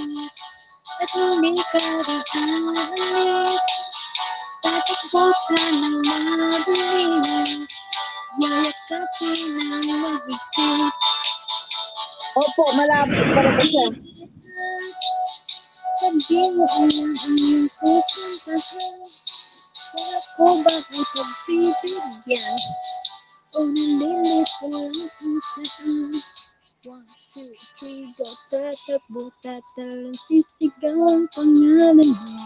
at hindi ka rin aalis, tatakbo ka ng mabilis, yayakapin ang mahigpit. Opo, malapit pa rin siya. Sabihin mo ang iyong pupuntahan. Kaya ko ba ay pagbibigyan? O nandito lang kung saan? 1, 2, 3, go. Tatakbo, tatalon, sisigaw ang pangalan mo.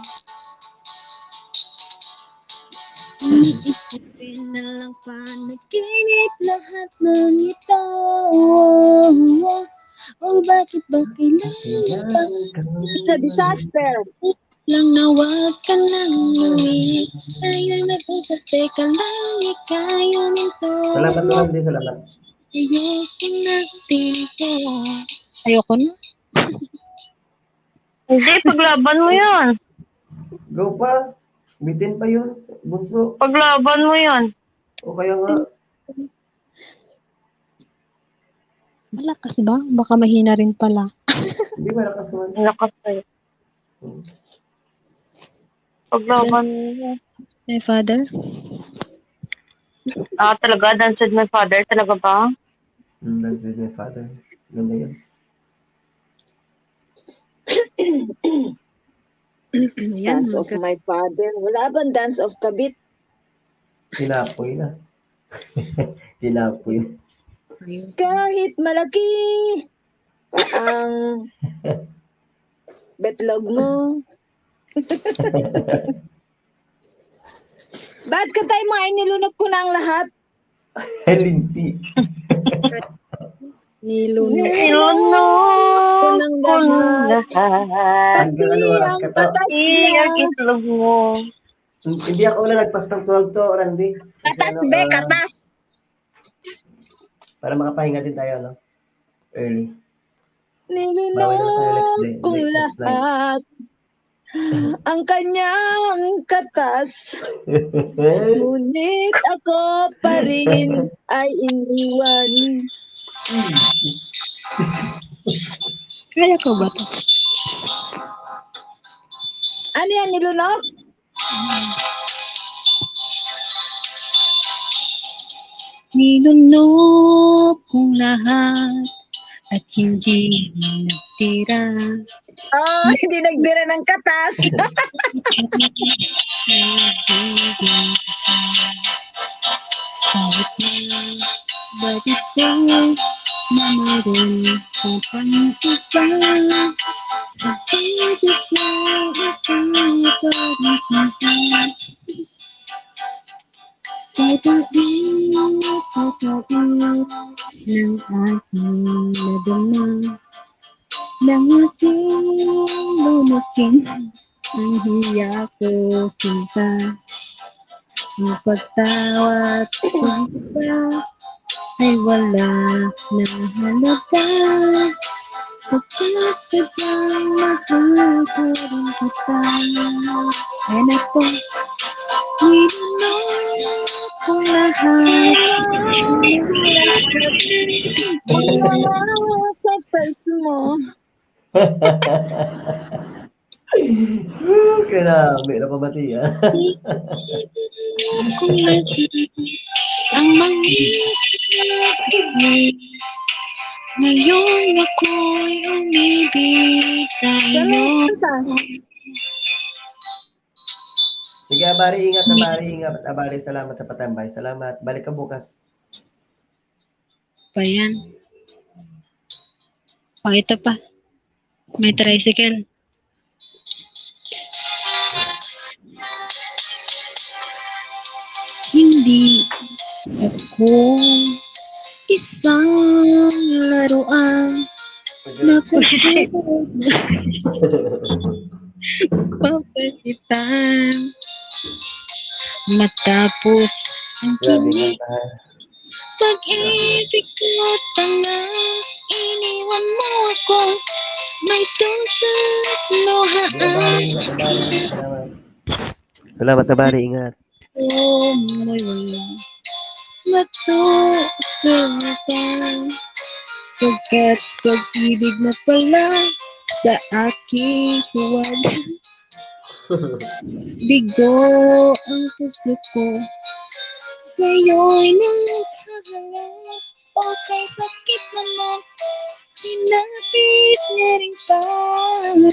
Iisipin na lang panaginip lahat ng ito. O bakit ba kailangan ka? It's a disaster. Lang na wag ka lang lumit. Tayo'y mag-usap, teka lang, ikayo nito. Salamat to Randy, salamat. Ayusin natin ito. Ayoko na. Hindi, paglaban mo yan. Go pa. Bitin pa yun. Bunso. Paglaban mo yan. O kaya nga. Malakas ba? Baka mahina rin pala. Hindi ba lakas naman? Lakas tayo. Paglaban mo yan. My father? Talaga, Dance with My Father, talaga ba? Dance with my father. Ganda yun. Dance of my father. Wala bang dance of kabit? Tinapoy na. Tinapoy. Kahit malaki pa ang betlog mo. Ba't ka tayo mga inilunok ko na ang lahat? Linti. Nilunok. Ilunok ko ng ko ng lahat. lahat. Hanggang ano oras Ang ka to? patas Iyag na. itlog mo. Hindi ako na nagpas ng 12 to, Randy. Kasi Katas, ano, be, katas. para makapahinga din tayo, no? Early. Bawi naman tayo next Nilunok day. kong Next night. lahat ang kanyang katas. Ngunit ako pa rin ay iniwan. Kaya ko ba to? Ano yan, nilunok? Nilunok kong lahat at hindi nagtira. Oh, hindi nagdira ng katas. Kahit na bakit ka mamaroon kung pang-iba. Bakit na ipag-iparin. Kahit ang ipagkain ng aking nadama, ng aking lumaking ang hiya ko sinta. Ang pagtawa't pagkita ay wala ng halaga. Pagkat sadyang mahal ko rin kita. And as ko, nilunok ko lahat. Ang mga katas mo. Grabe na pamati, ah. Kung lahat ang mangyayari. Ngayon ako'y umibig sa Saan iyo. na punta? Sige, Abari, ingat, Abari, ingat. Abari, salamat sa patambay. Salamat. Balik ka bukas. Pa yan. O, ito pa. May tricycle. Hindi ako isang laruan na papalitan. Matapos ang Grabe kinig, nga, tahan. pag-ibig ko tanga, iniwan mo ako, may tusok luhaan. Sige, Abari, ingat, Abari. Salamat. Salamat, Abari, ingat. Oh, may walang matutukan. Pagkat pag-ibig mo pala sa aking huwag. Bigo ang puso ko, sa'yo'y naghahalap. Okay, sakit naman, sinapit niya rin pala.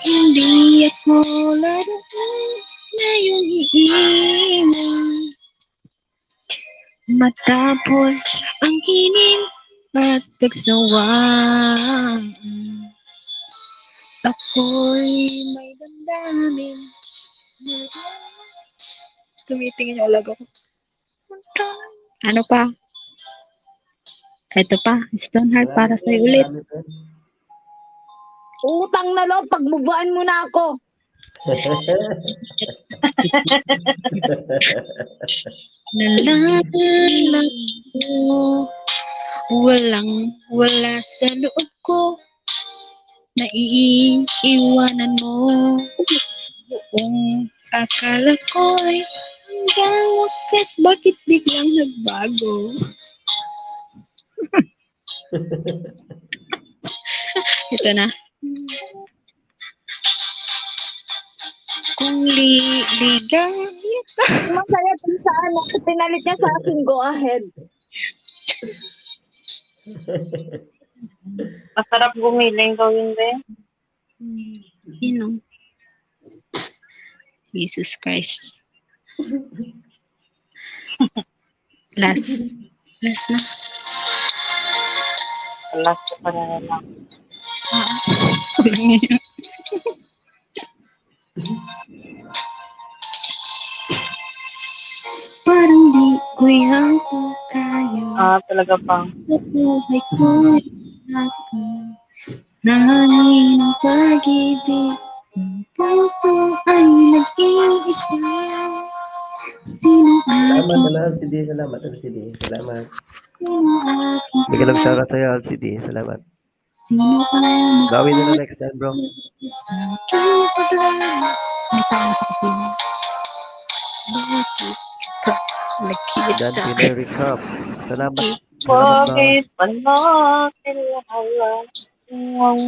Hindi ako laruan na iyong iiwan. Matapos ang kinin at pagsawaan, ako'y may damdamin. Tumitingin yung ulag ako. Ano pa? Ito pa, Stoneheart para sa'yo ulit. Utang na loob, pag-movean mo na ako. Nalalang ko, wala sa loob ko. Naiiwanan mo. Buong akala ko'y hanggang wakas, bakit biglang nagbago? Ito na. Kung liligaya ka. Masaya din sa ano, pinalit niya sa akin, go ahead. Masarap gumiling gawin din. Sino? Jesus Christ. Last na. Last pa na lang. Parang di ko yata kaya. Talaga pa. Sa buhay ko'y ako. Nangangin ng pag-ibig. Ang puso ay nag-iisa. Sino ang Salamat, LCD. Salamat, LCD. Salamat. Hindi ka lang shoutout sa'yo, LCD. Salamat. Gawin na next time, bro. May tao sa kusina. Dan Pinoy Recap. Salamat. Salamat, Bakit boss. pa nakilala ang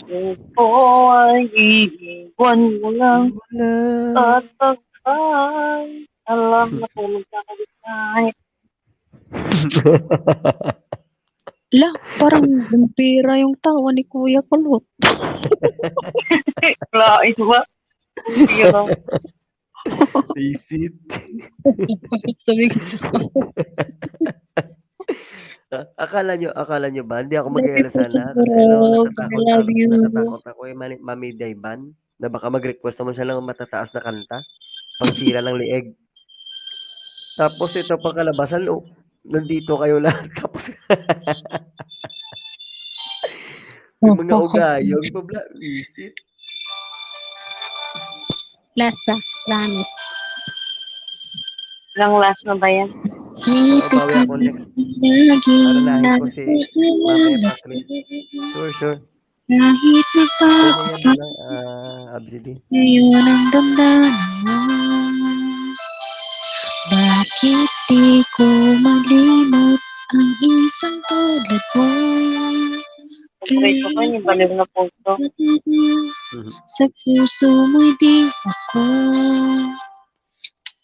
puso ko ay iiwan mo lang Wala. at pagkay alam na tulog ka kahit La, parang vampira yung tawa ni Kuya Kulot. lain ba? Hirap. Isit. Sabi ko, Akala nyo ba? Hindi ako Love you mag-iala po, sana. Kasi Suburog. I love you. natatakot ako Mami Dayban. Na baka mag-request naman siya ng matataas na kanta. Pangsira ng lieg. Tapos ito pang kalabasan, nandito kayo lahat. Tapos yung mga ugayong pabla. Isit. Lasa, promise. Ilang last na ba yan? Bawi ako next. Paranahin ko si Mami Epa Chris. Sure. Kahit na pa Ano yan lang, Absidi. ngayon ang damdamin mo. Bakit di ko malimot ang isang tulad mo? Favorite ko yun, yung baliw na puso. Sa puso mo'y di ako.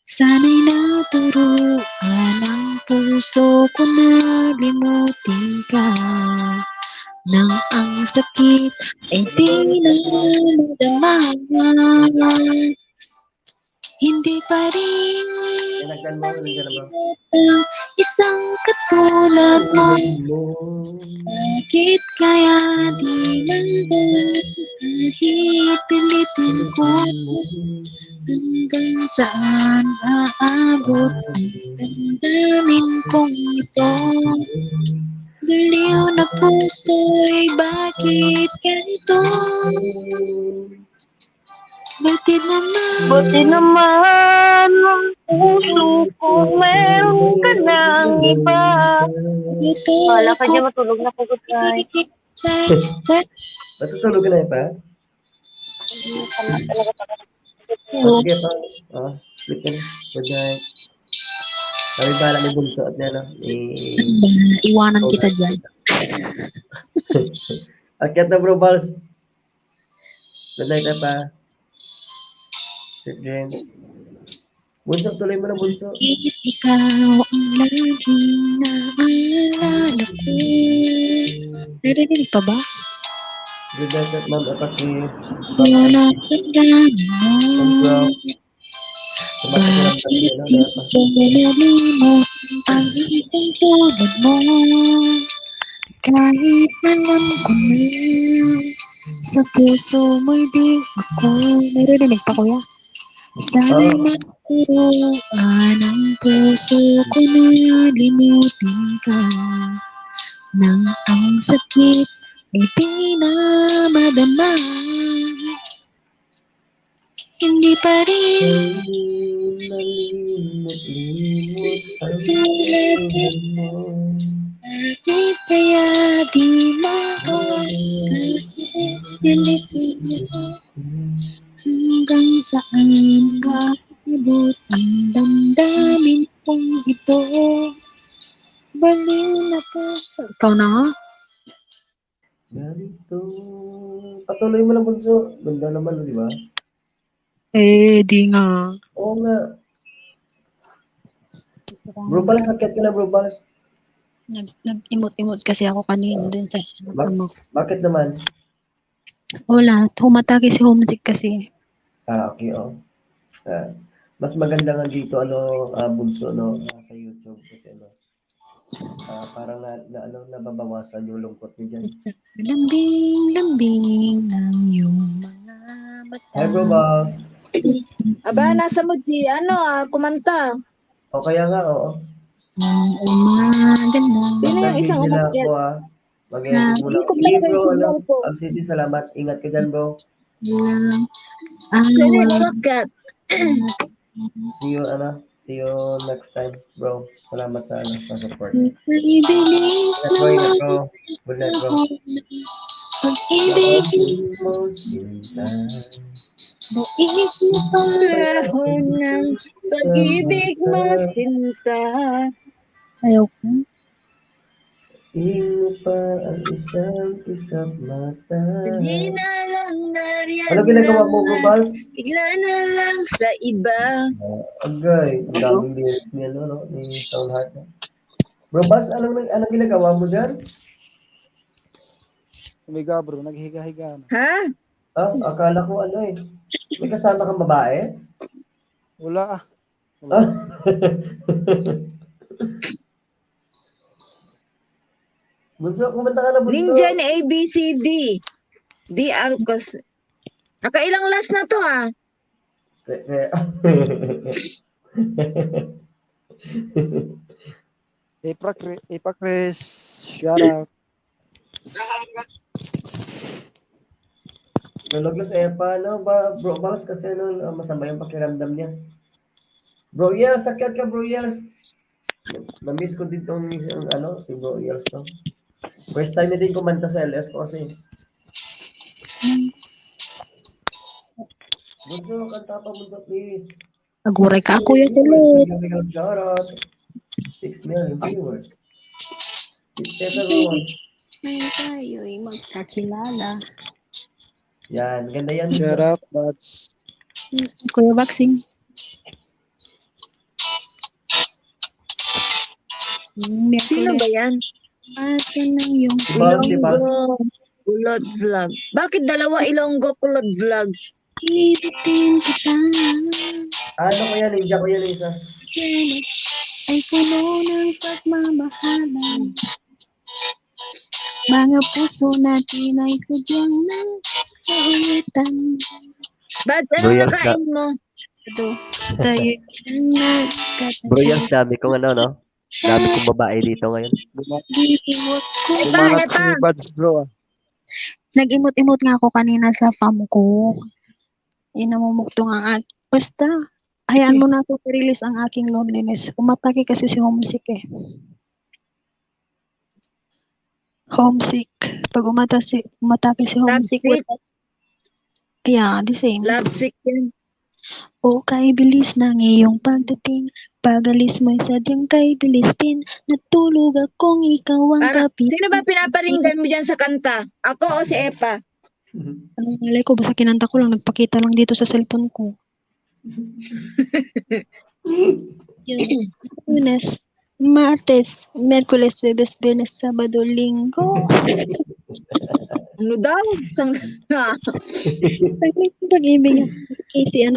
Sana'y naturuan ang puso ko na limutin ka. Nang ang sakit ay di na madama. Hindi pa rin Nagdan mo, nandiyan na ba? ang isang katulad mo. Bakit kaya di lang kahit pilitin ko hanggang saan aabot ang damdamin kong ito. Baliw na puso'y bakit ganito? Buti naman ang puso ko meron ka ng iba. Wala ka dyan matulog na pagod tayo. Natutulog ka na pa? Sige pa. Sleep ka na. Good night. Kami bahala may bunso at yan. Iwanan kita dyan. Akyat na bro, Balls. Good night na pa. Sweet dreams. Bunso, tuloy mo na bunso. Ikaw ang laging naalala ko. Narinig pa ba? Good night at Ma'am Epa Chris. Wala sa Bro. Bakit di ko malimot ang isang tulad mo? Kahit alam ko na sa puso mo'y di ako. Narinig pa kuya? Sana'y naturuan ang puso ko na limutin ka. Nang ang sakit ay di na madama. Hindi pa rin Malimot ang tulad mo. bakit kaya di mo ko pilitin mo hanggang saan aabot ang damdamin kong ito. Baliw na puso. Ikaw na nga? Ganito. Patuloy mo na bunso. Ganda naman, di ba? Di nga. Oo nga. Bro, Balls, akyat ka na bro, Balls. Nag-imot-imot kasi ako kanina dun sa Bakit naman? Wala, humatake si homesick kasi. Okay, mas maganda nga dito, bunso, sa YouTube. Kasi, parang nababawasan yung lungkot mo dyan. Lambing-lambing ng iyong mga mata. Hi, bro, Balls. Aba, nasa mood si, kumanta. O, kaya nga, oo. Ang umaga na. Sino yung isang Nila umakyat? ako, mag-edit muna. Hindi ko Sige, talaga bro, signal po. Ang city, salamat. Ingat ka dyan, bro. Ang Sino yung umakyat? See you, See you next time, bro. Salamat sa, sa support. Ibilis Ingat bro. Good night, bro. Pag-ibig Mo sinta. Daig mo pa Dahon ng pag-ibig mo, sinta. Ayaw ko. Tingin pa ang isang mata. Kanina lang nariyan Ano ginagawa mo, bro, Bals? bigla na lang sa iba. Agay, ang daming lyrics niya, no? Ni Stoneheart. Bro, Bals, anong ginagawa mo dyan? Umiga bro, naghiga-higa na. Ha? Ah, akala ko ano eh. May kasama kang babae? Wala ah. Ah. Bunso, kumanta ka na, Bunso. Ninja ni ABCD. Di Alcos. Nakailang last na to ah. Ipa Chris, shout out. Nalog na sa EPA, no? Bro, Bals, kasi masama yung pakiramdam niya. Bro Yels, sakit ka, Bro Yels. Na-miss ko din tong si Bro Yels, no? First time na din kumanta sa LS ko kasi. Bunso, kanta pa, Bunso, please. Aguray ka, Kuya Kulot. Shout out. 6 million viewers. It's everyone. Ngayon tayo'y magkakilala. Yan, ganda yan. Shout Bunso. out, Bats. Kuya Baxing. Sino ba yan? At yan ang iyong Si Bals, si Bals. Ilonggo Kulot Vlog. Bakit dalawa Ilonggo Kulot Vlog? pinipitin kita. Ano ko yan, ninja ko yan isa. Ay puno ng pagmamahalan. Mga puso natin ay sadyang ng kaulitan. Ba't ano Royals nakain mo? Ito, tayo'y nagkataon. Bro Yels, dami kong dami kong babae dito ngayon. Nag-imot ko. Bumanat Epa. si Bats bro ah. Nag-imot-imot nga ako kanina sa fam ko. Inamumugtong ang basta, hayaan mo na ako i-release ang aking loneliness. Umatake kasi si homesick eh. Homesick. Pag umatake si homesick. Lovesick. Yeah, the same. Lovesick yan. O kay bilis ng iyong pagdating. Pagalis mo'y sadyang kay bilis din. Natulog akong ikaw ang kapitan. Sino ba pinaparinggan mo dyan sa kanta? Ako o si Epa? Anong malay ko, basta kinanta ko lang, nagpakita lang dito sa cellphone ko. Yun. Lunes, Martes, Merkules, Webes, Biyernes, Sabado, Linggo. Ano daw? Sang... Pag-ibig niya. Casey.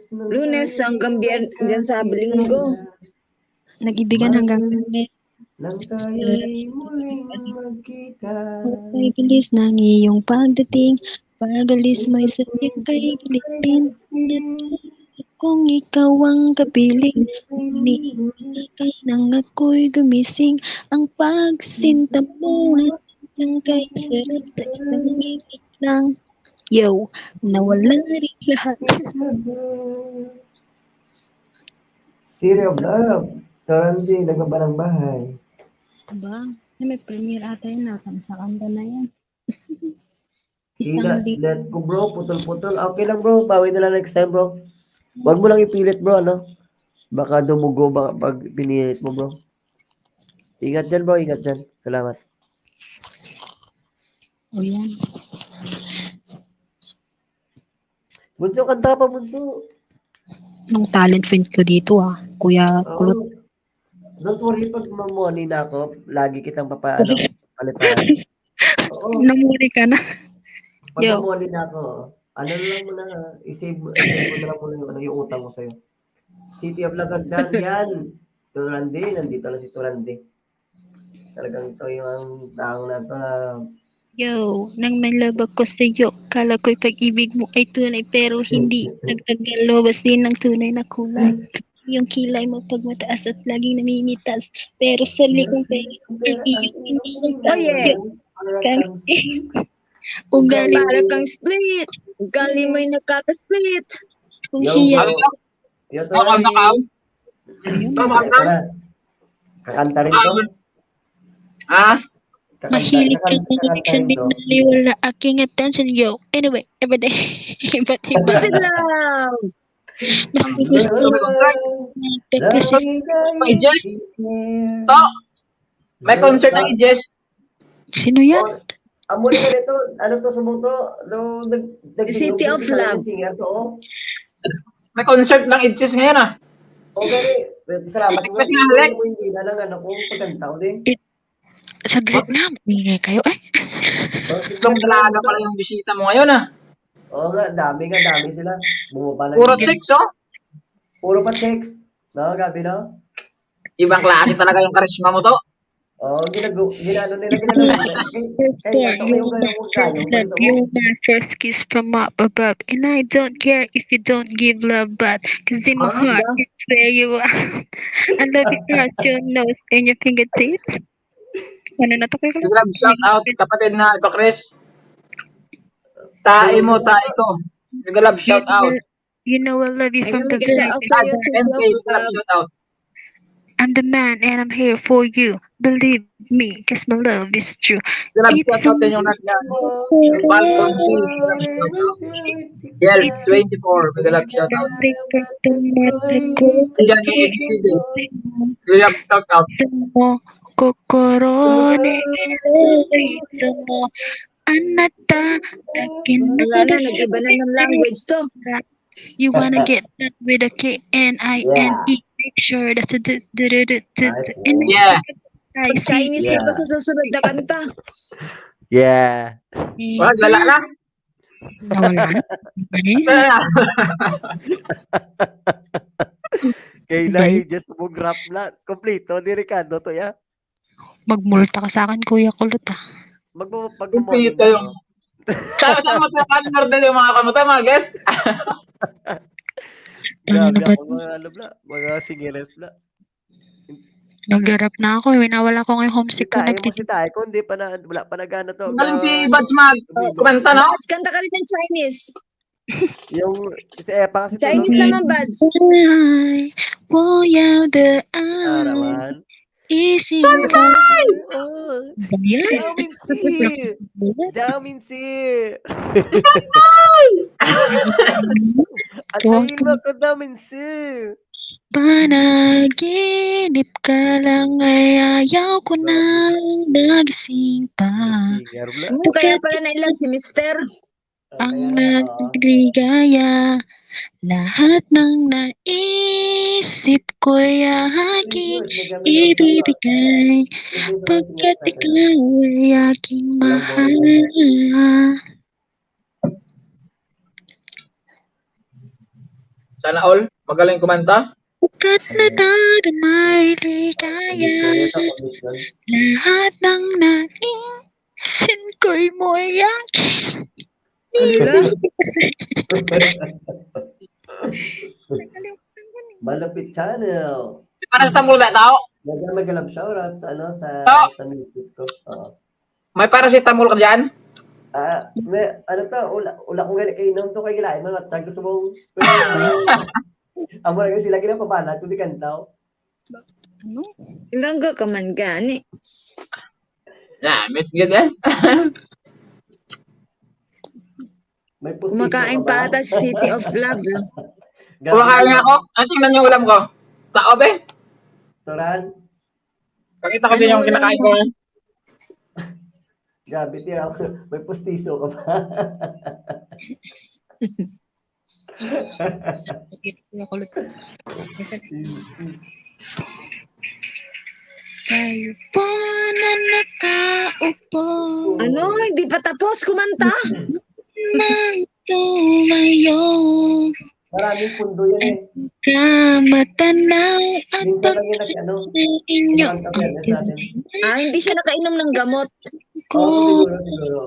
Lunes hanggang dyan sa Linggo. Nag-ibigan hanggang Lunes. Nang tayo'y muling magkita. Kay bilis ng iyong pagdating. Pagalis mo'y sadyang kay bilis din. Kung ikaw ang kapiling, ka nang ako'y gumising. Ang pagsinta mo na lang kay sarap sa isang ngiti lang. Yo, nawala rin lahat. City of Love. Torandi, nagba ng bahay. Aba, may premiere ata yun. Sa kanta na yan. Let ko bro, putol-putol. Okay lang bro, bawi na lang next time bro. Huwag mo lang ipilit bro, Baka dumugo pag pinilit mo bro. Ingat dyan bro, ingat dyan. Salamat. O yan. Bunso, kanta pa Bunso. Nung talent friend ko dito Kuya Kulot. Don't worry, pag mamoni na ako, lagi kitang palitan. Oo. Namuri ka na. Pag Yo. mamoni na ako, lang mo na, isave mo na lang muna yung utang mo sa'yo. City of Lagagdan, yan. Turande, nandito na si Turande. Talagang ito yung taong na ito na Yo, nang may love ako sa'yo, kala ko'y pag-ibig mo ay tunay pero hindi. Nagtagalobas din ng tunay na kulay. Yung kilay mo pag mataas at laging namimitas. Pero sa likong pera, Oh yeah. ugali. Para kang split. Gali mo yung nagkakasplit. Kung Yo, siya, yo. Yo, to Nakam, nakam. Kakanta rin to. Ah, mahilig ka Kakanta connection rin din to. wala aking attention, yo. Anyway, everyday, iba't iba. Spotted love. Mas gusto ko kasi May Jess. To, may concert ng Jess. sino yan? Amo ni ganito, ano to subong to? City of Love. Singer to. Oh. May concert ng Itsis ngayon ah. Okay, salamat mo. Hindi mo hindi na lang ano kung pagkanta ko din. Saglit na, ingay kayo. Ay, Itong dalaga pala yung bisita mo ngayon ah. Oo nga, dami sila. Bumaba na. Puro yun. text oh. Puro pa checks. No, gabi no? Ibang klase talaga yung karisma mo to. Oo, ginano nila. Kaya ito yung love you, my first kiss from up above. And I don't care if you don't give love back. Cause in my heart, it's where you are. I love you past your nose and your fingertips. Ano na to kayo? Grab shout out kapatid na ito Chris. Tae mo, tae ko. Nag-love shout out. You know I love you Ay, from the mag-shout out sa'yo, very City MK, of nag-love Love. shout out. I'm the man and I'm here for you. Believe me, cause my love is true. Nag-love shout out din yung nandiyan. Balcon T, nag-love shout out. Yel, 24, nag-love shout out. Diyan yung ABCD. Nag-love shout out. Kokoro ne mo anata Wala na, nag-iba na ng language to. You wanna get that with a K-N-I-N-E. Make sure that's a Yeah. Pag Chinese Yeah. na to sa susunod na kanta. Yeah. Wag, lala na. Nawala. Lala na. Kailan just mo grab na. Kompleto ni Ricardo to ya. Magmulta ka sa akin, Kuya Kulot ah. Kompleto yung... Saan mo sa partner din yung mga kamuta, mga guest? Grabe Ano ba? ako mga ano bla, mga singeres bla. Nag-rap na ako eh. Nawala ko ngayong homesick ko. Si tayo ko hindi pa na wala pa nagana to. Galing si Bads mag kumanta, no? Bads, kanta ka rin ng Chinese. Yung si Epa kasi Chinese naman, Bads. 我要的爱 Arawan. 一心在 Oh, Yan. Damin si. At Tuwang- ayun ako damin si. Panaginip ka lang ay ayaw ko nang nagising pa. Singer bla. Ano kaya pala nailang si Mister? Ang nagligaya, lahat ng naisip ko'y aking ibibigay. Pagkat ikaw ay aking mahal. Sana all, magaling kumanta. Pagkat nadadamay ligaya, lahat ng naisin ko'y mo ay aking Alila? Malapit channel. Parang sa mula tao. Nag-alam shoutout sa ano sa misis ko. Oo. May paracetamol ka dyan? May, ano to, ula kong ganit kayo nung to kay gilain mga tsag gusto mong amo lang sila ginapabanat kundi kantaw. Ilangga ka man gani. Namit yun eh. May pustiso Kumakain pa ata sa City of Love. Kumakain nga ako. Ang tingnan yung ulam ko. Tao be. Turan, Pakita ko din yung kinakain ko. gabi tira may pustiso ka pa. Tayo po na nakaupo Ano? Hindi pa tapos kumanta? ng tumayo. Maraming pundo yan eh. Kamatanaw at Minsan lang yung nag-ano, inyo. kumanta fairness natin. Hindi siya nakainom ng gamot. Oo, siguro.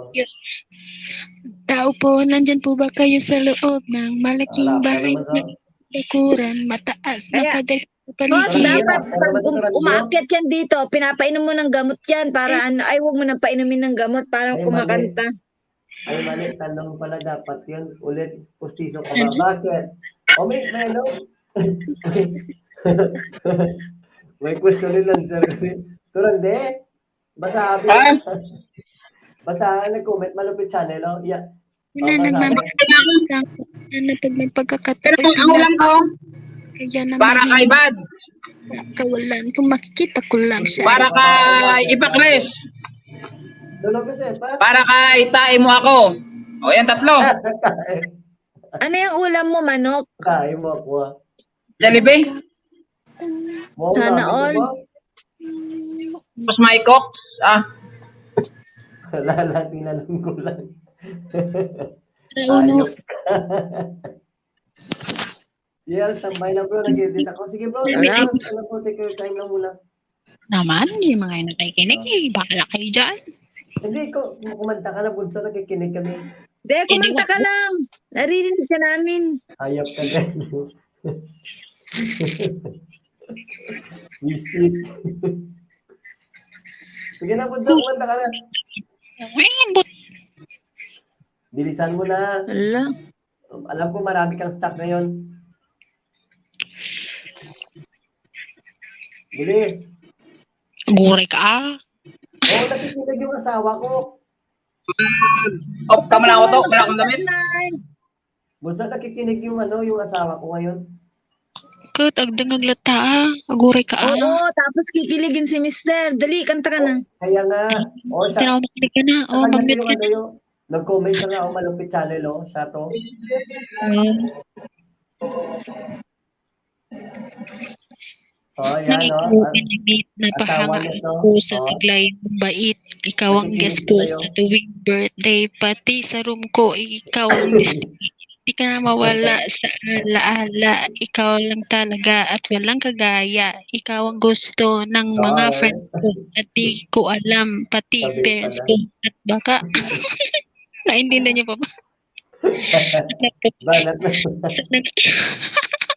Tao po, nandyan po ba kayo sa loob ng malaking Wala pa bahay naman sa... na bakuran, mataas na Kaya- pader sa Boss, paligid? dapat pag umakyat yan dito, pinapainom mo ng gamot yan para ano, ay huwag mo nang painumin ng gamot para Ay, kumakanta. Ay, mali. Tanong pala dapat yun. Ulit, pustiso ka ba? Bakit? O may ano? may question din lang, sir. Turande, basta abi. Ah, Basta nag-comment, malupit channel, oh. Yeah. Wala, Basta nagmamahal lang. Ano, pag may pagkakataon ang ulam ko, kaya na para kay Bad, kawalan. Kung makikita ko lang siya. para kay Ipakres, Tulog kasi, pa. para kay Tae mo ako. O yan, tatlo. Ano yung ulam mo, manok? Kain mo ako, ah. Jollibee, Wow, Sana namin all. ko ba? mas may cook. Wala, tinanong ko lang. Rauno, Ayok. Yes, tambay lang bro. Nag-edit ako. Sige bro, sige Sarap. bro. Ano po, take your time lang muna. naman, yung mga nakikinig eh. Bakala kayo dyan. Hindi ko, kumanta ka na, bunso, nakikinig kami. De, kumanta ka lang. Naririnig ka namin. Hayop ka din. Visit. Sige na, bunso, kumanta ka na. Bilisan mo na. Wala. Alam ko marami kang stock ngayon. Bilis. Guray ka Oo, nakikinig yung asawa ko. Off ka muna ako to, wala akong damit. Bunso, nakikinig yung yung asawa ko ngayon. Kat, agdangag lata Aguray ka Oo, tapos kikiligin si Mister. Dali, kanta ka na. Kaya nga. O, sa Tinawag ka na. kanya Mag-mute yung ka na. yung nag-comment siya nga, malupit channel, siya to. Yan, asawa Napahangaan nito. ko sa taglay ng bait. Ikaw ang guest ko sa tuwing birthday. Pati sa room ko, ikaw ang display. Di ka na mawala sa alaala. Ikaw lang talaga at walang kagaya. Ikaw ang gusto ng mga friends ko. At di ko alam, pati Sabi parents pala. ko. At baka, naintindihan niyo pa ba? Banat na.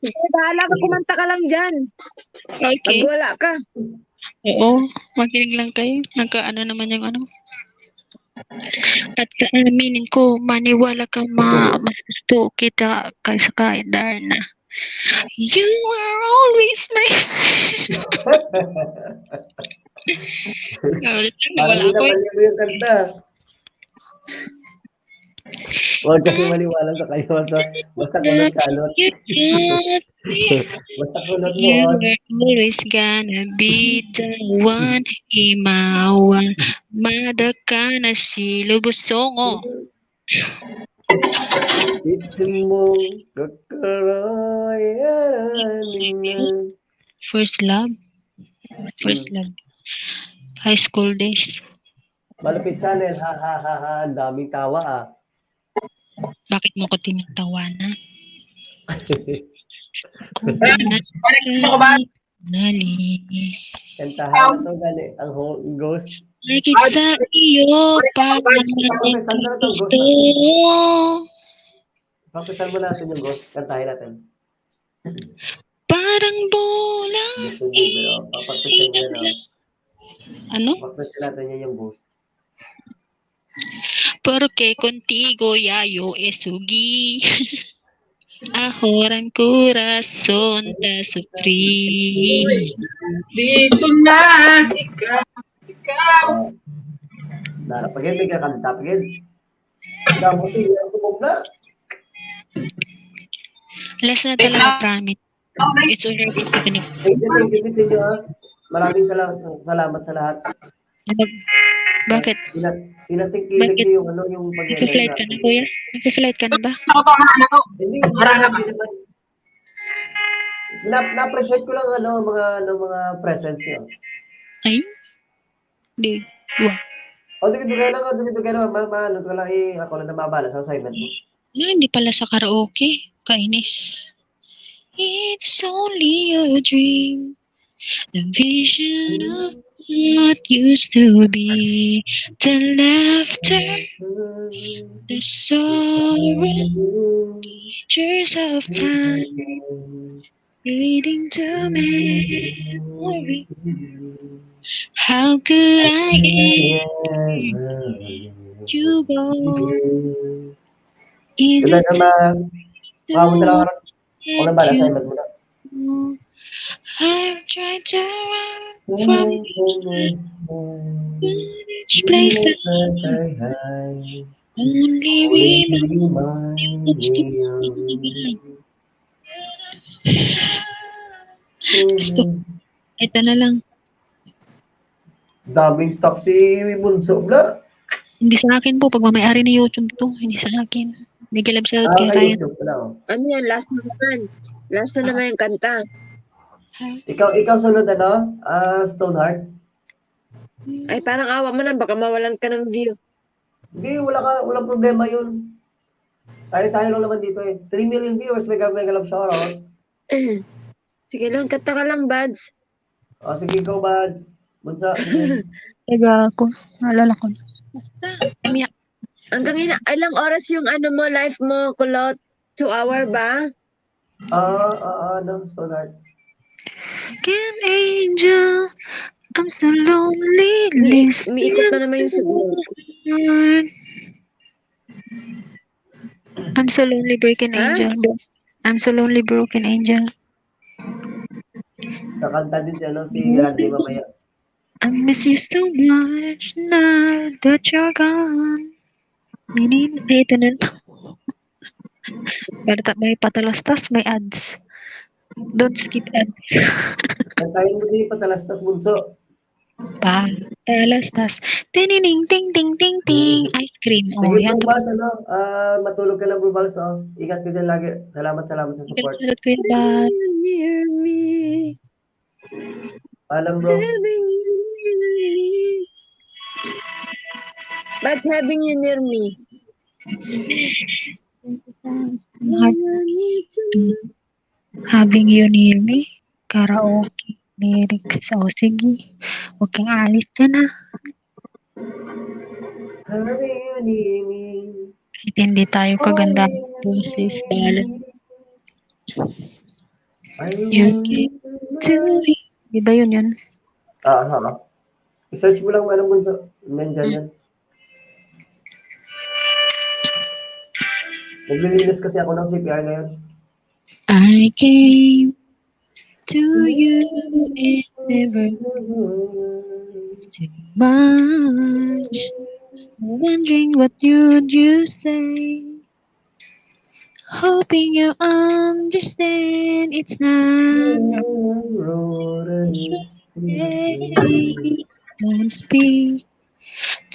Sige, bahala ka, kumanta ka lang dyan. Okay. Pag wala ka. Oo, makinig lang kayo. Nagkaano naman yung ano. At sa aminin ko, maniwala ka mas gusto kita kaysa kay Darna. You are always my... Ulit lang, Parang nawala hindi ako. naman yung kanta. Huwag kasi maniwala sa kayo. Basta kulot-salot. Basta kulot mo. You are always gonna be the one. Imawa, madaka na si Lubusongo. Ito mo kakarayan na. First love. First love. High school days. Malupit channel. Ha, ha, ha, ha. Ang daming tawa, ah. Bakit mo ko tinatawanan? Kung Gusto ko ba? nali. Kantahan na to, gani. Ang ghost. Lagi sa iyo parang Pakpisan mo na itong ghost. gusto. Pakpisan mo natin yung ghost. Kantahin natin. Parang bola. Gusto niyo, pero pakpisan niyo na. Ano? Pakpisan natin yun yung ghost. Porque contigo yayo esugi. Ahora en corazón te sufrí. Dito na, ikaw. Dara, pagin, may kakanta, pagin. Damo siya, subog na. Last na talaga, promise. It's already happening. Thank you sa inyo, ah. Maraming salamat sa lahat. Bakit? Pinatingkilig niyo yung yung Nag-flight ka na, kuya? Nag-flight ka na ba? Hindi, na-appreciate ko lang mga presents niyo. Ay? Di. Wow. O, dugay lang, ano ko lang, ako lang na mabala sa assignment mo. Hindi pala sa karaoke. Kainis. It's only a dream. The vision of what used to be. The laughter, the sorrow, pictures of time leading to memory. How could I you go. Ito Easy naman. to Mo na lang ako. Ako na let bala sa you ilag mo na. go. I've tried to run from each place that only reminds me. Gusto, ito na lang. Daming stock si Bunso. Bla. Hindi sa akin po, pagmamayari ni YouTube to. Hindi sa akin. Mega love shout kay Kay Ryan. YouTube pala. Oh. Ano yan? Last na naman. Last na naman yung kanta. Ikaw sunod ano? Stoneheart? Ay, parang awa mo na. Baka mawalan ka ng view. Hindi, walang problema yun. Tayo lang naman dito eh. 3 million viewers, mega love shoutout. Sige lang, kanta ka lang, Bads. O, sige, go, bad. Bunsa, sige. Taga ako. Naalala ko. Basta, umiyak. Hanggang ilang oras yung ano mo, life mo, kulot? 2 hour ba? Stoneheart. Can angel, I'm so lonely. Umiikot na naman yung signal. I'm so lonely, broken Ha? angel. I'm so lonely, broken angel. Kakanta din siya, no? Si Randy mamaya. I miss you so much now that you're gone. Ito na. May patalastas, may ads. Don't skip ads. Kantayin mo din patalastas, Bunso. Patalastas. Ting ting ting ting ting. Ice cream. Oh, Sige, yan. Bro Bals, ano? Matulog ka lang, Bro Bals, oh. Ingat ka dyan lagi. Salamat sa support. Salamat, Kuya Bat. Near me. Alam, bro. Having you near me. Bads, having you near me. Having you near me. Karaoke. Lyrics. O, sige. Huwag kang alis dyan, ha. Having you near me. Kahit hindi tayo kaganda. Boses, balat. You get to me. Di ba yun? I-search mo lang, alam, Bunso. Nandyan yan. Naglilinis kasi ako ng CPR ngayon. I came to you and never too much. Wondering what you'd you say. Hoping you understand it's not okay. Don't speak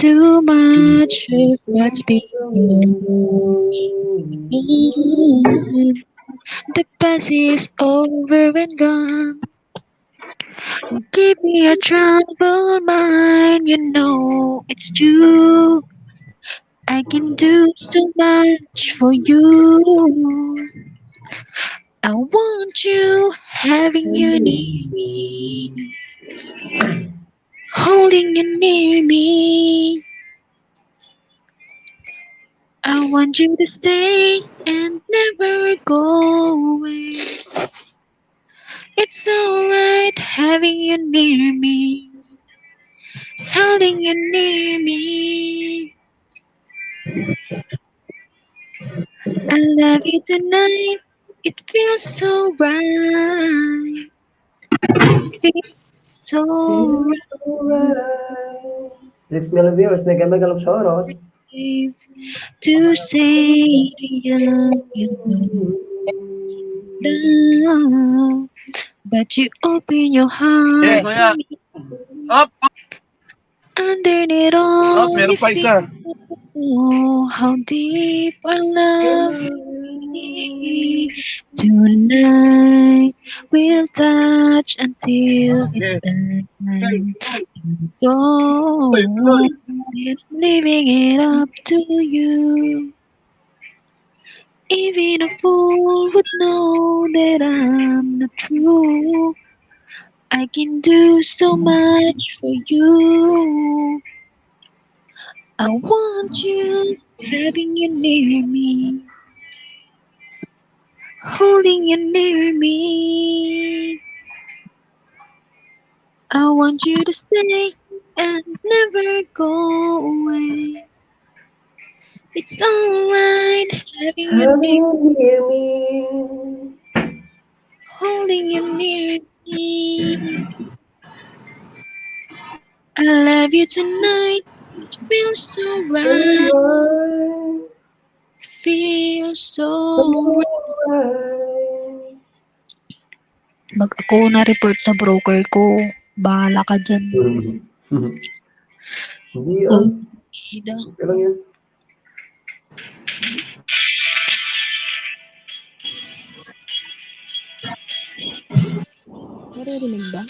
too much of what's been going on. The past is over and gone. Give me a troubled mind, you know it's true. I can do so much for you. I want you, having you near me, holding you near me. I want you to stay and never go away. It's alright having you near me, holding you near me. I love you tonight. It feels so right. Feels so Alright. 6 million viewers, mega love shoutout. right to say you love you down, but you open your heart to me. Up! Underneath all Meron you pa isa. feel, how deep our love is. Tonight we'll touch until it's time to go. Leaving it up to you. Even a fool would know that I'm not true. I can do so much for you. I want you, having you near me, holding you near me. I want you to stay and never go away. It's alright having you Have near, you near me? holding you near me. I love you tonight. It feels so right. Alright, Feels so right. alright. Pag ako na-report sa broker ko, bahala ka dyan. Hindi Oh, Ida. Okay lang yan. Naririnig ba?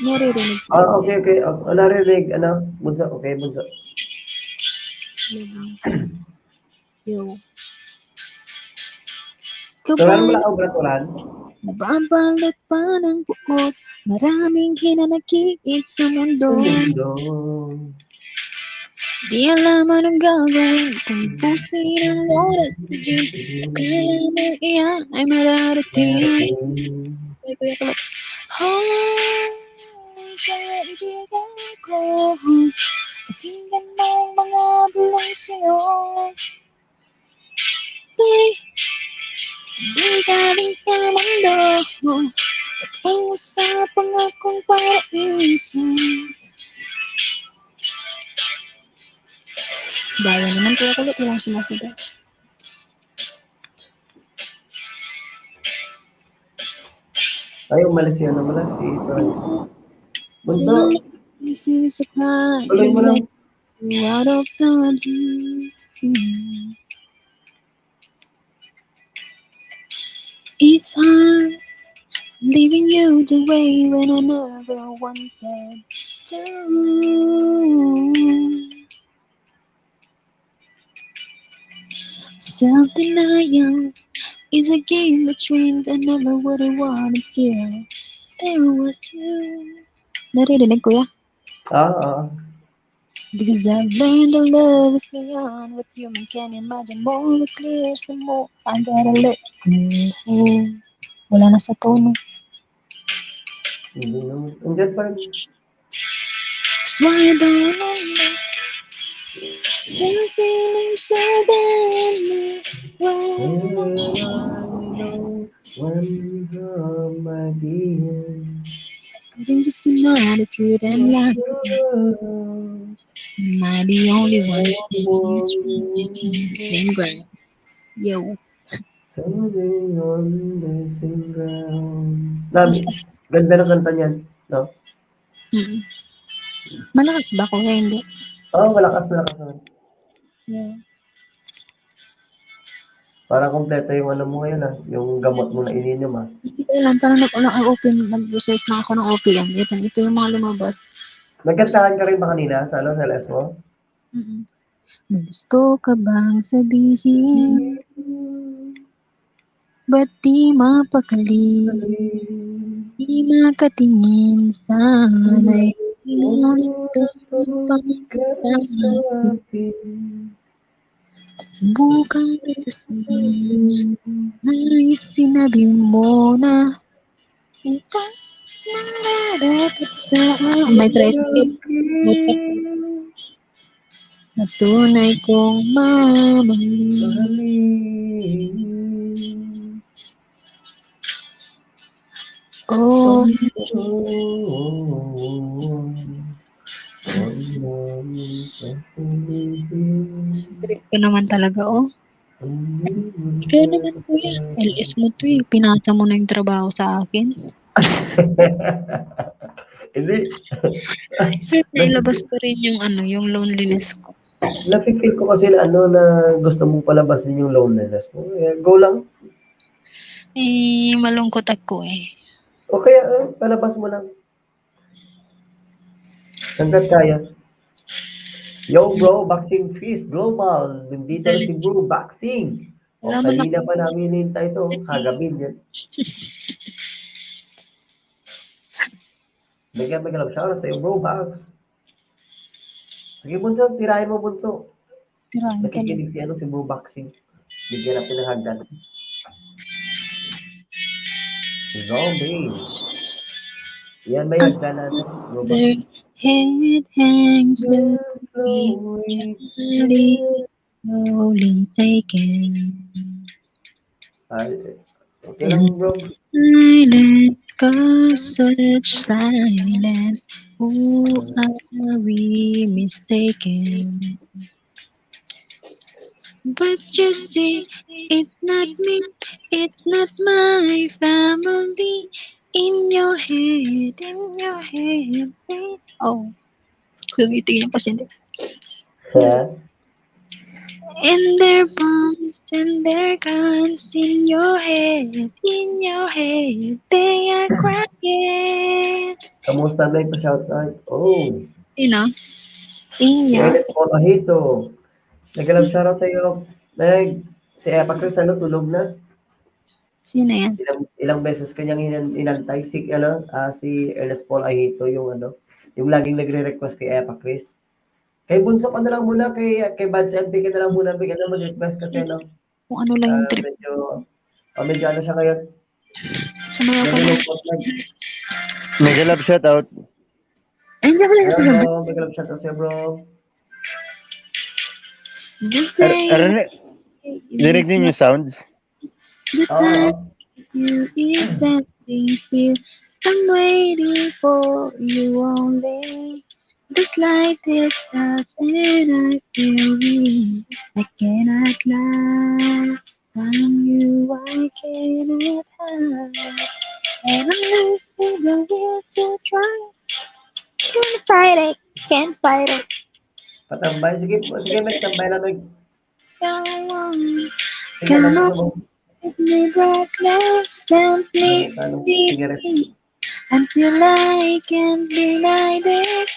Naririnig ko. Okay. Narinig, bunso. Okay, bunso. Yo. Tulan mo lang Kapag ako, bratulan. nababalot pa ng buot, maraming hinanakit sa mundo. Di alam anong gagawin kung pusin ang oras sa gym. Akala mo iyan ay mararating. Kuya Kulot. Hoy, kaibigan ko, pakinggan mo ang mga bulong sa'yo. Di galing sa mundo, at usapang akong paraiso. Daya naman Kuya Kulot, walang sinasabi. Ay, umalis yan naman si Toy. Bunso, tuloy mo lang. Out of the blue. It's hard leaving you the way when I never wanted to. Self-denial is a game of dreams I never would have wanted till there was you. Naririnig ko ya? Because I've learned to love is beyond what human can imagine. More clear, some more I gotta let go. Wala na sa tono. Hindi naman. Andyan pa rin. That's why I don't understand. Still feeling so damn When you're my dear. Couldn't just deny the truth and lie. Am I the only one standing the same ground? Yo. Standing on the same ground. Ganda ng kanta niyan. No? Malakas ba ako? Hindi. Malakas. Yeah. Para kompleto yung mo ngayon yung gamot mo na ininom Kailan, parang nag-open, nag-research na ako ng OPM. Ito yung mga lumabas. Nagkantahan ka rin ba kanina sa LS mo? May gusto ka bang sabihin? Ba't di mapakali? Di makatingin sana'y ngunit subukang pitasin na sinabi mo na ikaw nararapat sa may transcript na tunay kong mamahalin. Oh, trip ko naman talaga, Ikaw naman, kuya. LS mo to eh. Pinasa mo na yung trabaho sa akin. Hindi. Nailabas ko rin yung yung loneliness ko. Nafe-feel ko kasi na gusto mong palabasin yung loneliness mo. Go lang. Malungkot ako eh. O kaya, palabas mo lang. Hanggat kaya. Yo bro, Boxing Feast Global. Nandito na si Bro Boxing. Kanina pa namin hinintay ito. Kagabi yan. Bigyan lang shoutout sa iyo, Bro Box. Sige, Bunso. Tirahin mo, Bunso. Nakikinig si Bro Boxing. Bigyan natin ng hagdan. Zombie. Yan, may hagdanan. Go ba? Their head hangs low, Slowly. slowly taken. Ay, okay lang, bro. Silent, cause such silence. Who are we mistaken? But you see, it's not me, it's not my family. In your head, babe. Oh, tumitingin yung pasyente. Yeah. And their bombs and their guns in your head, they are crying. Kamusta may pa-shoutout? Oh, Sino? si Inya. Ernest Polahito. Nag-love shoutout sa'yo. Si Epa Chris, tulog na? Sino yan? Ilang beses kanyang inantay. Si Ernest Polahito, yung laging nagre-request kay Epa Chris. Kay Bunso ka na lang muna, kay Bads LP ka na lang muna, mag-request kasi, Kung ano lang yung trip. medyo ano siya ngayon. Sa mga pa. Nalulungkot na. Mega love shoutout. Ay, hindi ako lang Ayan, ito. bro. Nag-love shoutout sa'yo, bro. Dinig din yung sounds. The Oo. time you is standing still. I'm waiting for you only. The slightest touch and I feel weak. I cannot lie. From you I cannot hide. And I'm losing the will to try. Can't fight it. Patambay. Sige, Meg. Tambay lang, Meg. Don't want Sige lang, gusto mo. Make me breathless, tempt me Sige, rest. until I can't deny this.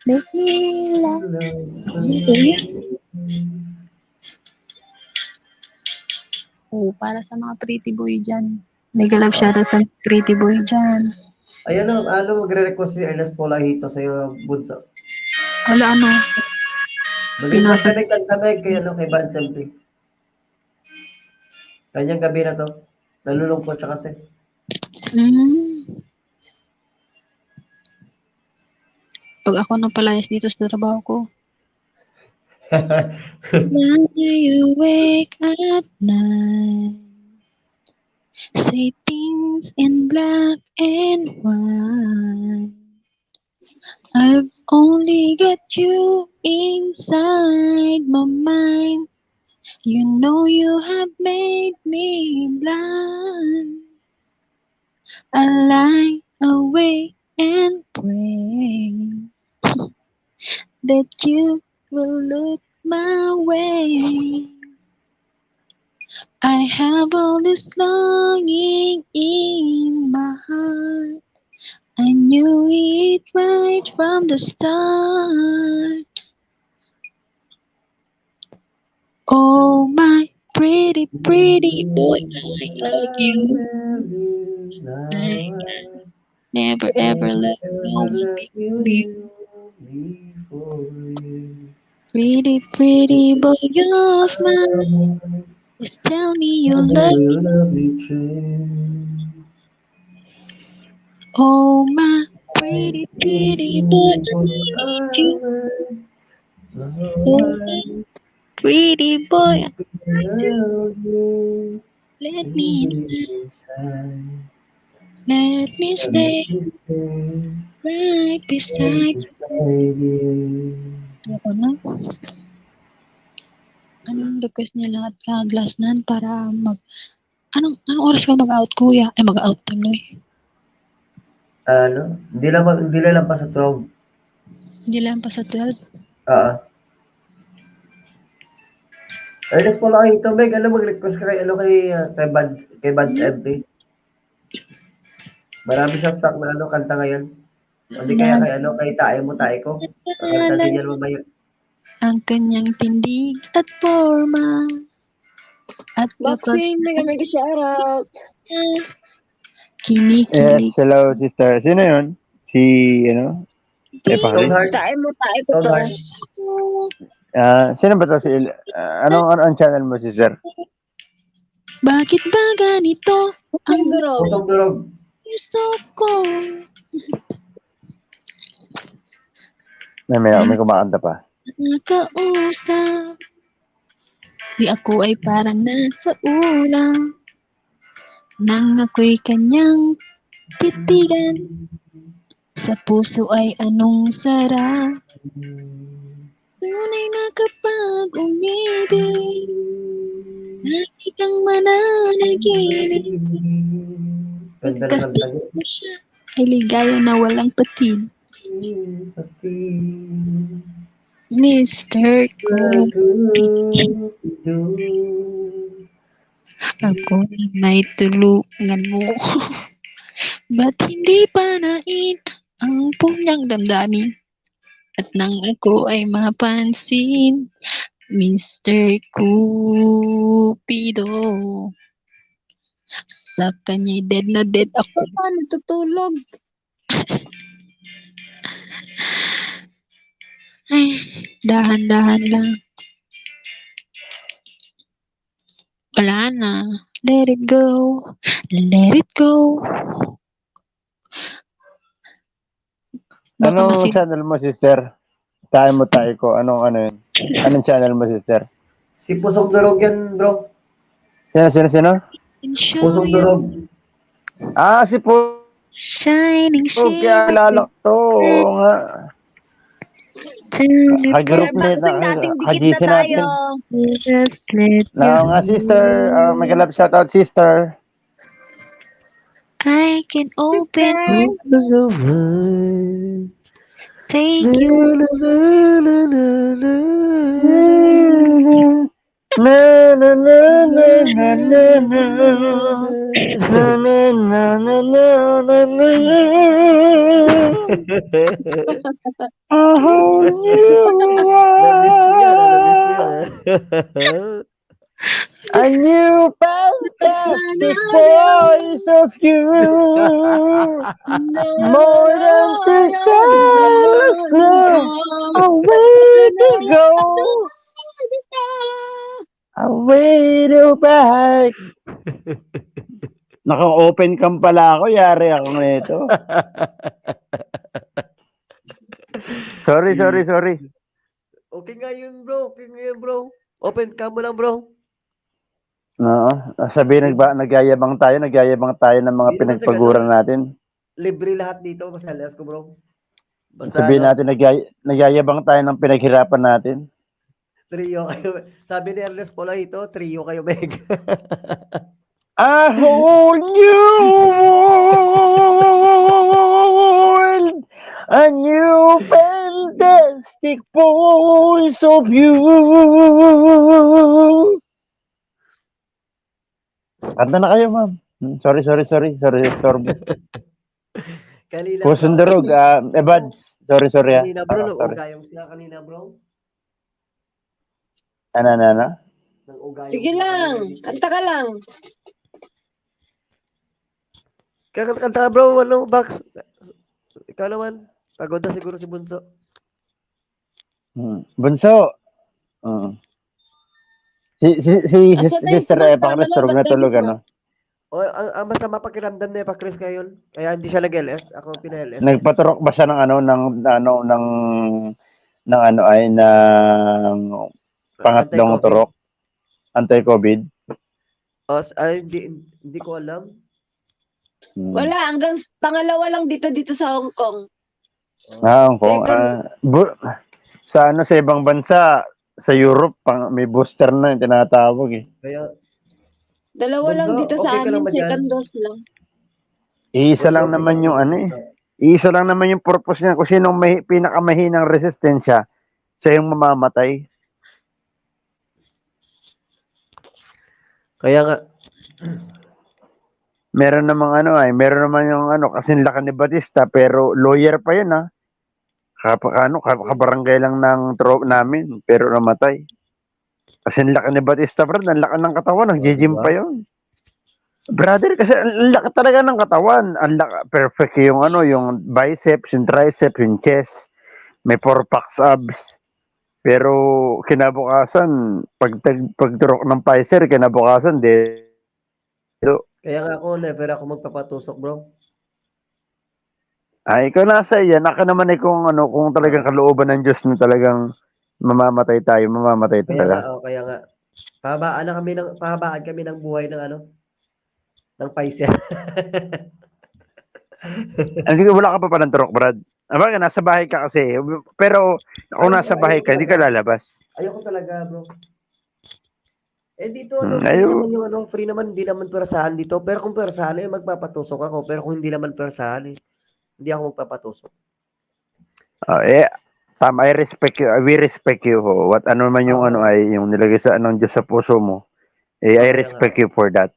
Make me laugh. Oh, para sa mga pretty boy dyan. Mega love shoutout sa pretty boy dyan. Ayan, magre-request si Ernest Polahito sa'yo, Bunso. Wala ano. Mag-request ka kanta, Meg, kay Bads LP. Kanyang gabi na to. Nalulungkot siya kasi. Pag ako napalayas dito sa trabaho ko. Lie awake at night. Say things in black and white. I've only got you inside my mind. You know you have made me blind. I lie awake and pray that you will look my way. I have all this longing in my heart. I knew it right from the start. Oh, my pretty, pretty boy, I love you. Never ever let no one be pretty, pretty boy of mine. Just tell me you love me. Oh, my pretty, pretty boy, I need you. Oh, my pretty boy, I need you. Let me inside. Let me stay right beside you. Ako na. Anong request niya lahat ka glass nan para anong oras ka mag-out, kuya? Ay, mag-out tuloy. Hindi lang pa sa 12. Hindi lang pa sa 12. Ernest Polahito, Meg, mag-request ka kay Bads LP. Marami siya stock na kanta ngayon. Hindi kaya kay Tae Mo Tae Ko. Kakanta din yan mamaya. Ang kanyang tindig at forma. At Boxing, mega shoutout. Kinikilig. Yes, hello sister. Sino yun? Si, Epa Chris? Stoneheart. Tae mo ko to. Stoneheart. Sino ba to? Anong channel mo, sister? Bakit ba ganito ang Pusong durog. Pusong durog. puso ko? May kumakanta pa. Nakausap. Di ako ay parang nasa ulang. Nang ako'y kanyang titigan. Sa puso ay anong sarap. Tunay na kapag umibig. Lagi kang mananaginip. Ganda na kanta niya. Kasama siya ay ligaya na walang patid. Mr. Ako may tulungan mo. Ba't hindi pa nain ang punyang damdamin? At nang ako ay mapansin, Mr. Cupido. Sa kanya'y dead na dead ako. Paano tutulog? Ay, dahan-dahan lang. Wala na. Let it go. Let it go. Baka Anong kasi channel mo, sister? Tayo mo tayo ko. Anong yun? Anong channel mo, sister? Si Pusong Durog yan, bro. Sino? show Pusong you Durog. Ah, si Po. shining Kaya shade. lalak to. Oo nga. Turn it Kagroup Kuya Baxing, dating dikit na tayo. just let Oo nga, sister. May love shoutout, sister. I can open Sister. take you. Na na na na na na na. Na na na na na na na. A whole new Na-miss ko yan. world. A new fantastic voice of you. More than pixels now. Away to go. Away to back. Naka-open cam pala ako. Yari ako nito. Sorry. Okay nga yun, bro. Open cam mo lang, bro. Oo. Sabi nagyayabang tayo ng mga Hindi naman sa pinagpaguran natin. Libre lahat dito. Basta alas ko, bro. Basta Sabihin ano, natin nagyayabang tayo ng pinaghirapan natin. trio kayo. Sabi ni Ernest Polito, trio kayo, Meg. A whole new world, a new fantastic voice of you. Kanta na kayo, ma'am. Sorry, storm. Kanina, Pusong bro. durog, Ebads. Sorry, ah. Kanina, bro. Sorry. Nag-ugayong sila kanina, bro. Ano? Nag-ugayong Sige sila lang. kanina. Kanta ka lang. Kanta ka, bro. Ano, Bax? Ikaw naman. Pagod na siguro si Bunso. Bunso. Si Sister Epa Chris tulog ano? O, ang masama pakiramdam ni Epa Chris ngayon. Kaya hindi siya nag-LS. Ako pina-LS. Nagpaturok ba siya ng pangatlong Anti-COVID. turok? Anti-COVID? Hindi ko alam. Wala, hanggang pangalawa lang dito sa Hong Kong. Hong Kong. Sa ibang bansa, sa Europe, may booster na yung tinatawag eh. Kaya, Dalawa lang Bunso, dito okay sa ka lang amin, ba dyan? second dose lang. Iisa Bunso, lang okay naman ka yung lang. Iisa lang naman yung purpose niya kung sinong pinakamahinang resistensya sa yung mamamatay. Kaya nga, Meron naman yung kasinlaki ni Batista pero lawyer pa yun ha. Kabarangay lang ng namin pero namatay. Kasinlaki ni Batista bro, ang laki ng katawan, nag-gym pa yun. Brother, kasi ang laki talaga ng katawan. Ang laki, perfect yung yung biceps, yung triceps, yung chest. May 4-pack abs. Pero kinabukasan, pagturok ng Pfizer, kinabukasan, Kaya nga ako, never ako magpapatusok, bro. Ikaw nasa iyan. Naka naman kung talagang kalooban ng Diyos na talagang mamamatay tayo, mamamatay Kaya nga, talaga. kaya nga. Pahabaan kami ng buhay ng paisya. Wala ka pa palang turok, Brad. Aba, nasa bahay ka kasi. Pero kung nasa bahay ka, hindi ka lalabas. Ayoko talaga, bro. Dito, free Ayaw. naman free naman, hindi naman pwersahan dito. Pero kung pwersahan, magpapatusok ako. Pero kung hindi naman pwersahan, hindi ako magpapatusok. Tama, I respect you. We respect you. What ano man yung ay yung nilagay sa Diyos sa puso mo. I respect you for that.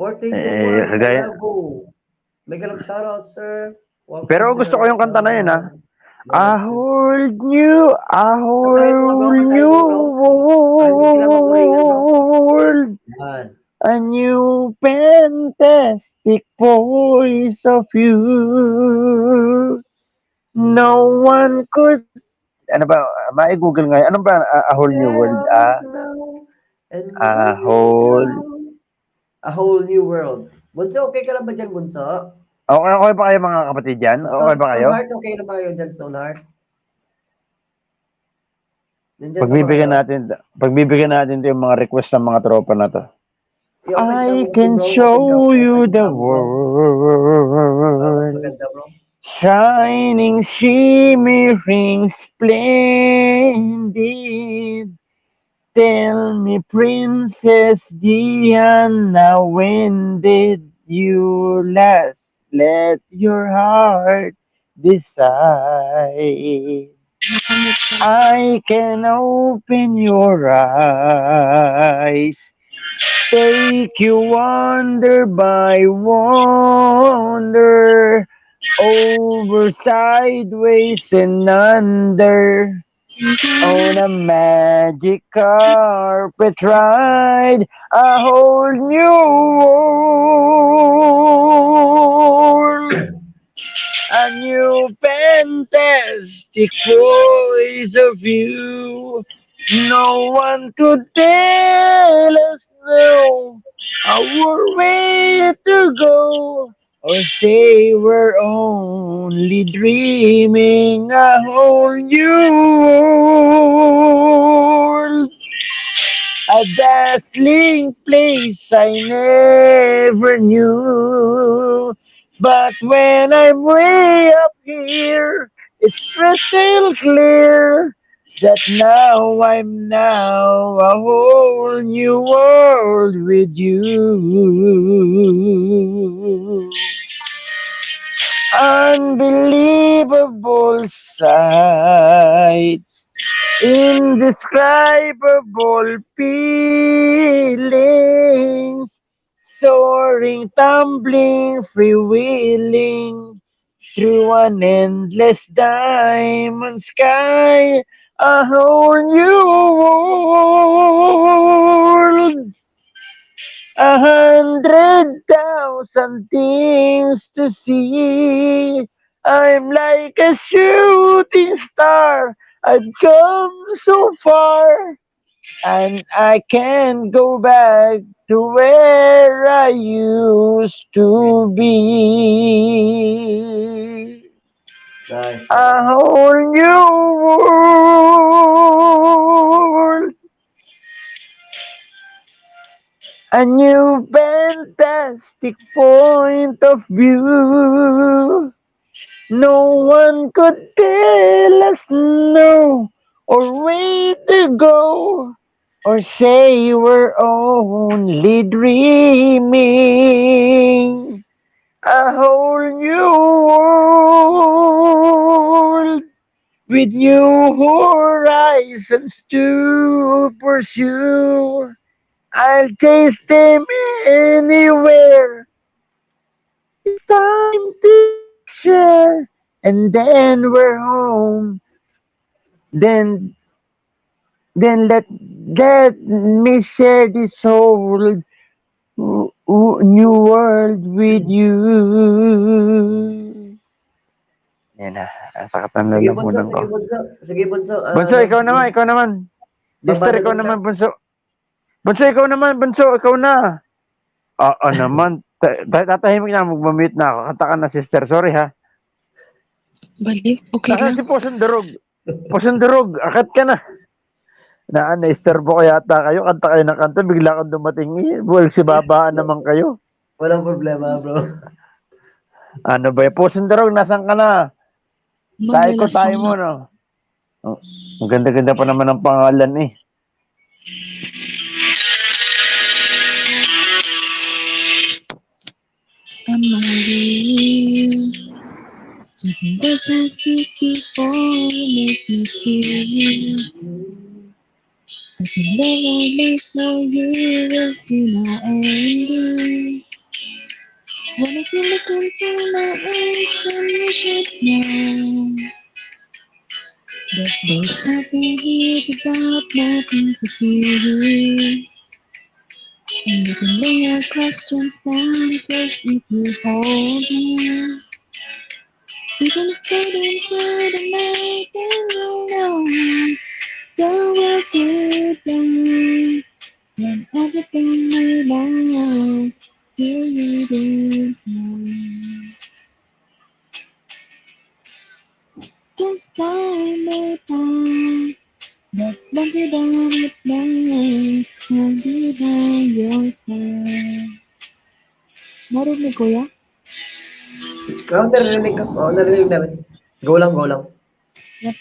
421, Kagaya. Malabo. Mega love shoutout, sir. Welcome, Pero sir. gusto ko yung kanta na yun, ha? I Sir. hold you, I Kantahin mo, bro. hold Kantahin you, mo, bro. Ay, hindi sila mag-uringan, bro. hold Yan. a new fantastic voice of you. No one could. Ano ba? Google nga. Ano ba? A whole new world. And A whole. A whole new world. Bunso, okay ka lang ba dyan, Bunso? Okay ba kayo mga kapatid dyan? Okay ba kayo? Stoneheart, okay na ba kayo dyan, Stoneheart? Nandyan pa ba Pagbibigyan natin yung mga request ng mga tropa na to. I can bro. show you the Bro. world. Maganda, bro. Shining, shimmering, splendid. Tell me, Princess Diana, when did you last let your heart decide? I can open your eyes, take you wonder by wonder, over, sideways, and under, on a magic carpet ride, a whole new world, a new fantastic voice of you. No one could tell us no, our way to go, or say we're only dreaming a whole new world. A dazzling place I never knew. But when I'm way up here, it's crystal clear that I'm now a whole new world with you. Unbelievable sights, indescribable feelings, soaring, tumbling, freewheeling through an endless diamond sky, a whole new world. 100,000 things to see. I'm like a shooting star. I've come so far, and I can't go back to where I used to be. Nice. A whole new world. A new fantastic point of view. No one could tell us no, or way to go, or say we're only dreaming. A whole new world with new horizons to pursue. I'll taste them anywhere. It's time to share, and then we're home. Then, let me share this whole new world with you. Yan na, sakat ng Sige, Bunso. lalamunan ko. Sige, Bunso. Bunso, ikaw naman. Sister, ikaw naman, Bunso. Bunso, ikaw naman. Bunso, ikaw na. Oo naman. Tatahimik na. Magmamute na ako. Kanta ka na, sister. Sorry, ha. Balik, okay Saka lang. si Posondurog. Posondurog, akat ka na. Na-isturbo ko yata kayo. Kanta kayo ng kanta. Bigla kang dumating. Well, si babaan naman kayo. Walang problema, bro. Ano ba? Posondurog, nasan ka na? Tayo ko Madalas tayo mo, no? Oh, ang ganda-ganda pa naman ng pangalan, eh. Amarillo. Something that I speak before make me feel. I can never make no you will see my ending. When if you look into my eyes, then you should know that there's nothing here without nothing to feel. And you can lay your questions down first if you hold me. We can fade into the night and roll on. Don't work it down. When everything we love, you didn't know. This time may pass, but don't you down at night. Hold you by your side. Narinig ko ya? Narinig ka? Oo, narinig namin. Go lang, go lang. Yep.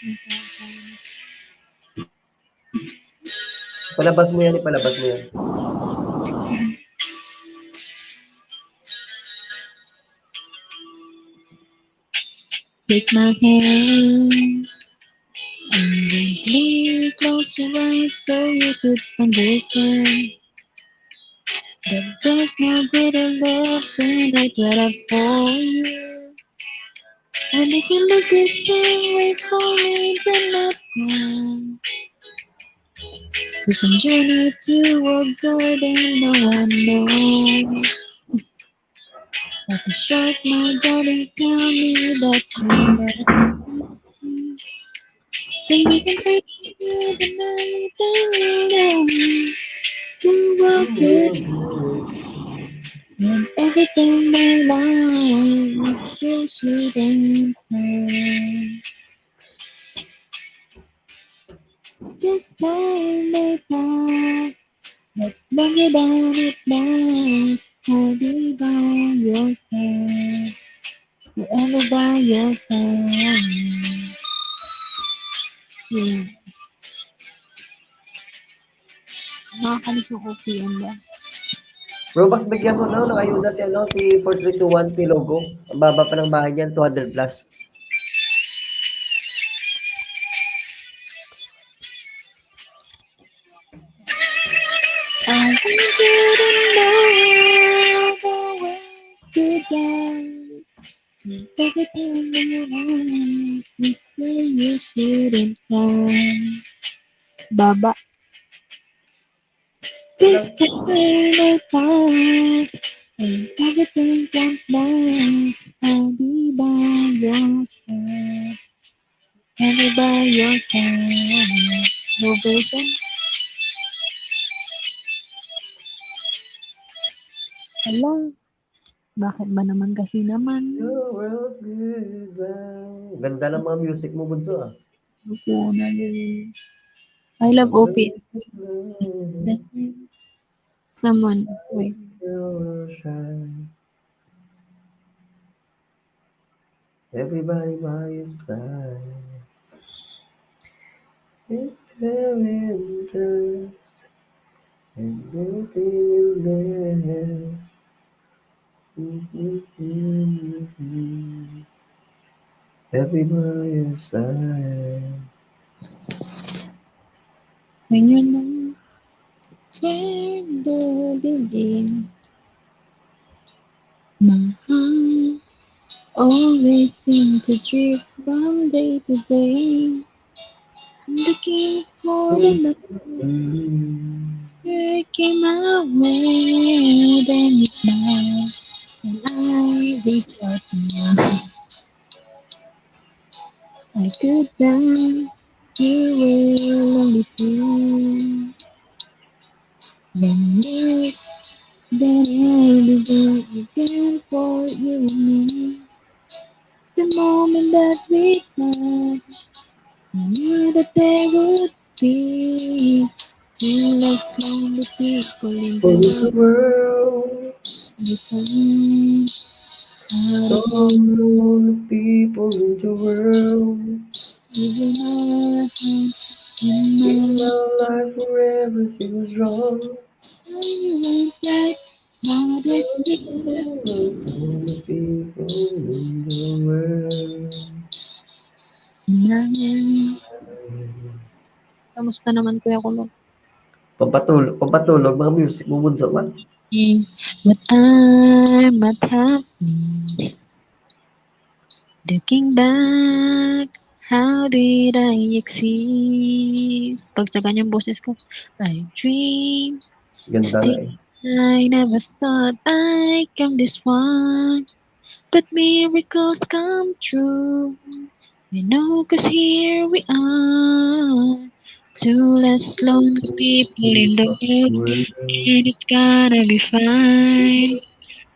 Palabas mo yan, ipalabas mo yan. Take my hand and gently close your eyes so you could understand that there's no greater love than that I for you. And if you look the same way for me, then not wrong. We can journey to a garden no one knows. Like a shark, my darling, tell me that you know. So we can take through the night and to walk it. When everything my life you shouldn't turn. This time may pass, but longer than it lasts. I'll be by your side, forever by your side. Yeah. Nakakalis yung OPM ba? Robux, bigyan mo na ng ayuda si 4321 Pilogo. Ang baba pa ng bahay niyan, 200 plus. I want you to know the way to die. Everything in your life is where you shouldn't find. Baba. This time I pass, and everything can last. I'll be by your side, ever by your side. No version? Hello? Bakit ba naman kasi naman? Ganda ng mga music mo, Bunso, ah. Lupo na yun. I love OPM. Someone, wait. Everybody by your side. It's dust, and everything will last. Everybody by your side. When you're not in the beginning, my heart always seems to drift from day to day. Looking for the love that came my way, then you smile, and I reach out to you. I could die, you will only do. One day, then I'll be there again for you and me. The moment that we met, I knew that there would be less lonely people in the For the world. world, Because out of all all the people in the world, even my heart in in my my life where everything was wrong. you went right. Now there's different. All the people in the world. Kamusta naman Kuya Kulot? Pampatulog, mga music mo bunso man. But I'm not happy. Looking back, how did I exist? Pagtsaga niyang boses ko. I dream, Ganda nga eh. I never thought I'd come this far. But miracles come true. You know, 'cause here we are. Two less lonely people in the world, and it's gonna be fine.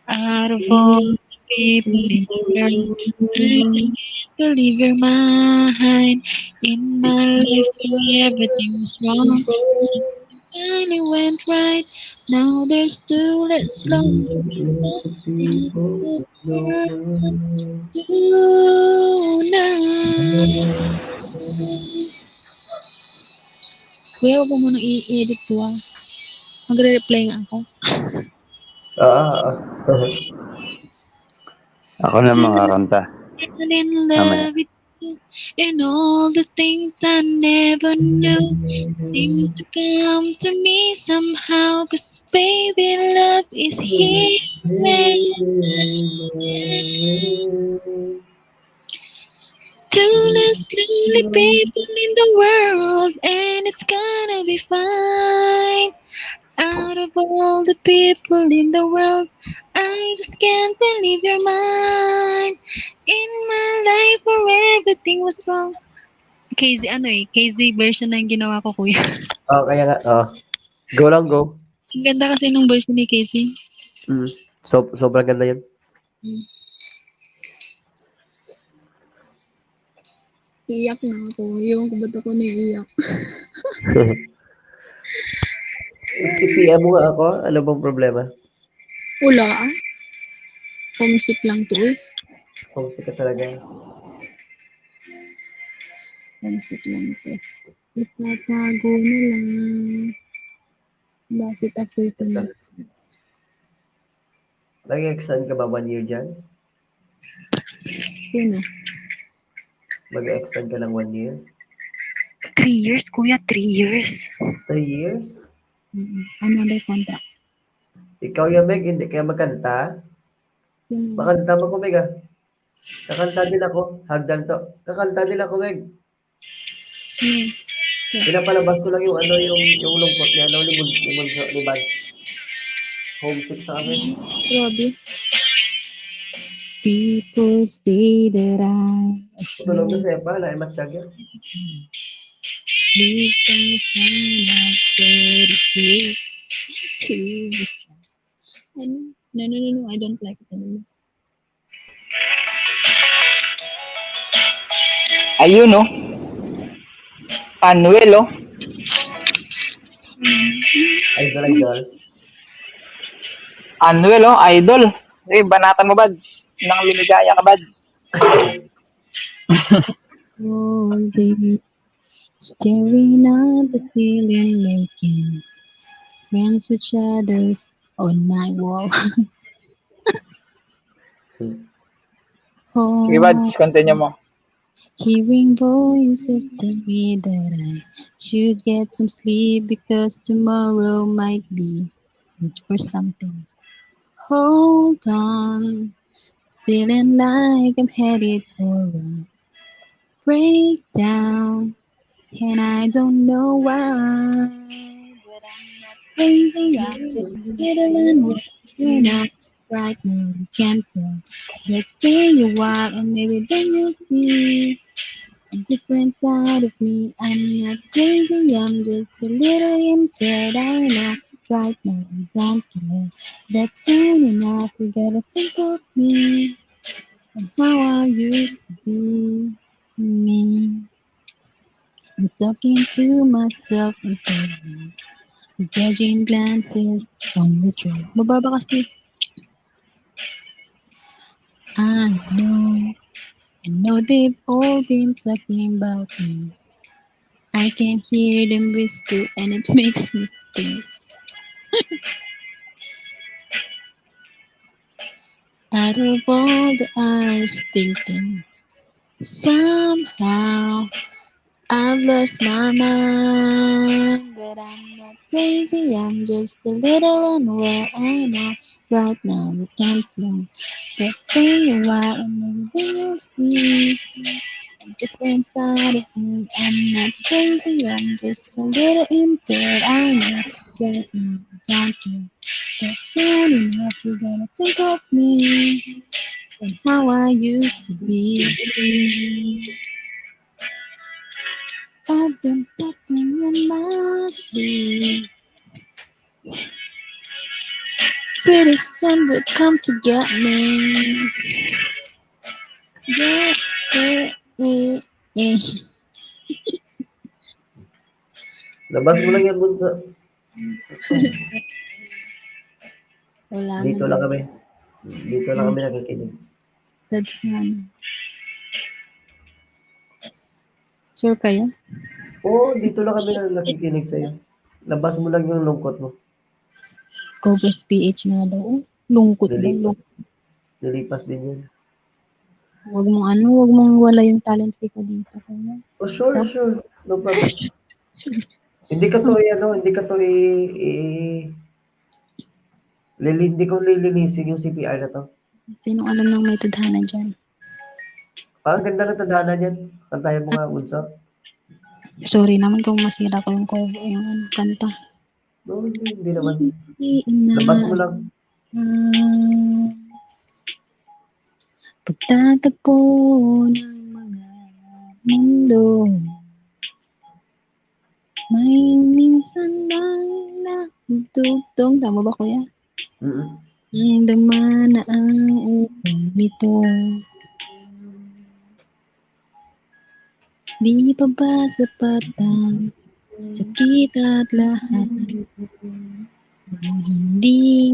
Out of all the people in the world, I just can't believe you're mine. In my life, where everything was wrong, something finally went right. Now there's two less lonely people in the world tonight. Kuya, huwag mo munang i-edit to ah. Magre-reply nga ako. Ako na mga kanta. I'm in love with you and all the things I never knew seem to come to me somehow. 'Cause baby, love is here right now. Two less lonely people in the world, and it's gonna be fine. Out of all the people in the world, I just can't believe you're mine. In my life where everything was wrong. KZ KZ version na yung ginawa ko, kuya. Kaya nga, go lang, go. Ang ganda kasi nung version ni KZ. Sobrang ganda yun. Iyak na ako. Yung ko ba't ako naiiyak? I-PM mo nga ako. Ano bang problema? Wala ah. Homesick lang to eh. Homesick ka talaga. Homesick lang to. Itatago na lang. Bakit ako ito na? Mag-extend ka ba 1 year dyan? Sino? Mag-extend ka lang 1 year? 3 years, kuya. 3 years. 3 years? Another contract. Ikaw yung Meg, hindi kaya magkanta? Sino? Makanta mo ko, Meg, ah. Kakanta din ako. Hagdan to. Kakanta din ako, Meg. Pinapalabas ko lang yung yung lungkot niya, ni Vance. Homesick sa akin. Grabe. People say that I Tulog na siya pa, lahat matsyag yan. because I'm not ready to No, I don't like it anymore. Ayun, no? Anuel, oh. Idol. Anuel, oh, idol. Eh, banatan mo, Bads. Nang lumigaya ka, Bads. All day staring at the ceiling, making friends with shadows on my wall. Sige, Bads, continue mo. Hearing voices tell me that I should get some sleep because tomorrow might be good for something. Hold on, feeling like I'm headed for a breakdown, and I don't know why. But I'm not crazy, I'm just a little unworried now. Right now, you can't tell. Let's stay a while, and maybe then you'll see a different side of me. I'm not crazy, I'm just a little impaired, I know. right now, I don't care. But soon enough, you gotta think of me and how I used to be me. I'm talking to myself and thinking, judging glances on the trail. Mababa kasi. I know they've all been talking about me. I can hear them whisper and it makes me think. Out of all the hours thinking, somehow I've lost my mind. But I'm not crazy, I'm just a little unaware. I know right now you can't know. But say a while and everything you'll see. Just inside of me, I'm not crazy, I'm just a little impaired. I know right now I don't care. But soon enough you're gonna think of me and how I used to be. I've been talking in my sleep. Pretty soon they'll come to get me. Yeah, yeah, yeah, yeah. Labas mo lang yan, Bunso. Wala Dito na lang kami. Dito lang kami nakikinig. tadhana. Sure kayo? Oo, dito lang kami nakikinig sa'yo. Labas mo lang yung lungkot mo. Covers PH nga daw. Oh, lungkot daw. Nilipas. Nilipas din yun. Huwag mong wala yung talent fee ko dito. Kaya. Oh, sure. No problem. Hindi ka to hindi ko lilinisin yung CPR na to. Sino alam ng may tadhana dyan? Ang ganda ng tadhana niyan. Kantayan mo nga, Bunso. Sorry naman kung masira ko yung kanta. No, hindi naman. Labas mo lang. Pagtatagpo ng mga mundo, may minsan bang natutugtog. Tama ba, kuya? Ang dama na ang upong nito. Di pa ba sapat ang sakit at lahat ng hindi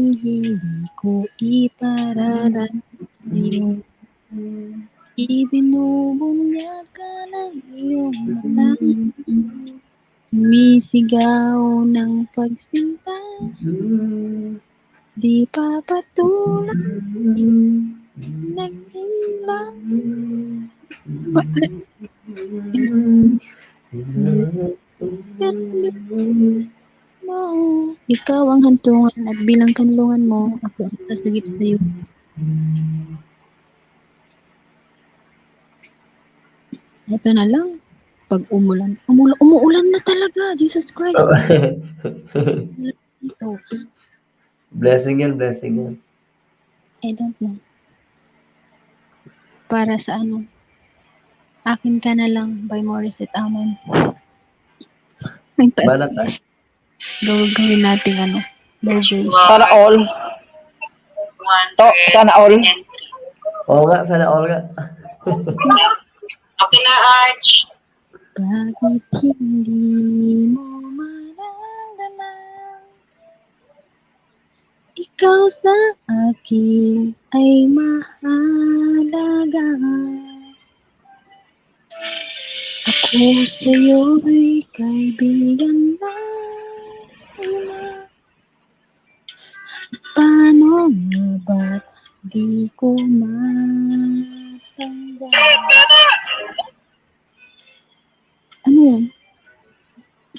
ko ipararating sa'yo. Ibinubunyag ka ng iyong mata, sumisigaw ng pagsinta, di pa patulang nagtilang. Mo, ikaw ang hantungan at bilang kanlungan mo, ako ang sasagip sa'yo. Ito na lang. Pag umuulan na talaga. Jesus Christ. Ito. Blessing yan. I don't know. Para sa ano? Akin ka na lang by Morissette Amon. Banat ka. Gawin natin ano. Low version. Sana all. Sana all. Oo nga, sana all nga. Okay na, Arch. Bakit hindi mo maramdaman? Ikaw sa akin ay mahalaga. Ako sa'yo'y kaibigan na. Paano nga ba't di ko matanda? Ano yan?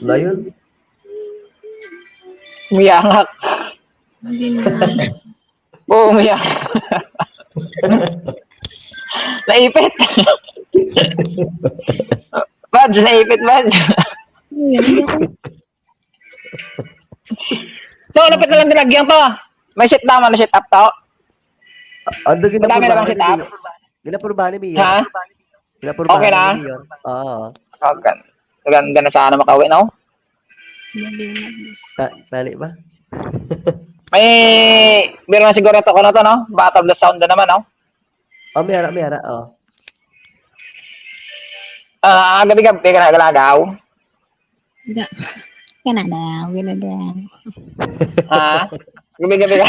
Na yun? Umiyangak. Hindi na. Oo, umiyak. Naipit. Badge, naipit, Badge. Ano yan? Hindi ako. So, lapit na lang dinagyan to. May sit naman na sit up to. Ando Madami na bang sit up? Ginapurbahan ni Mayor. Ha? Ginapurbahan Okay na? ni Mayor. Oo. Oh, ganda na sana makauwi, no? Hindi na. Tali ba? Meron na siguro ito ko na to, no? Battle of the Sound na naman, no? Oh, mayara, oh. Gabi-gabi ka na galagaw. Kana daw, gila daw. Gabi-gabi ka.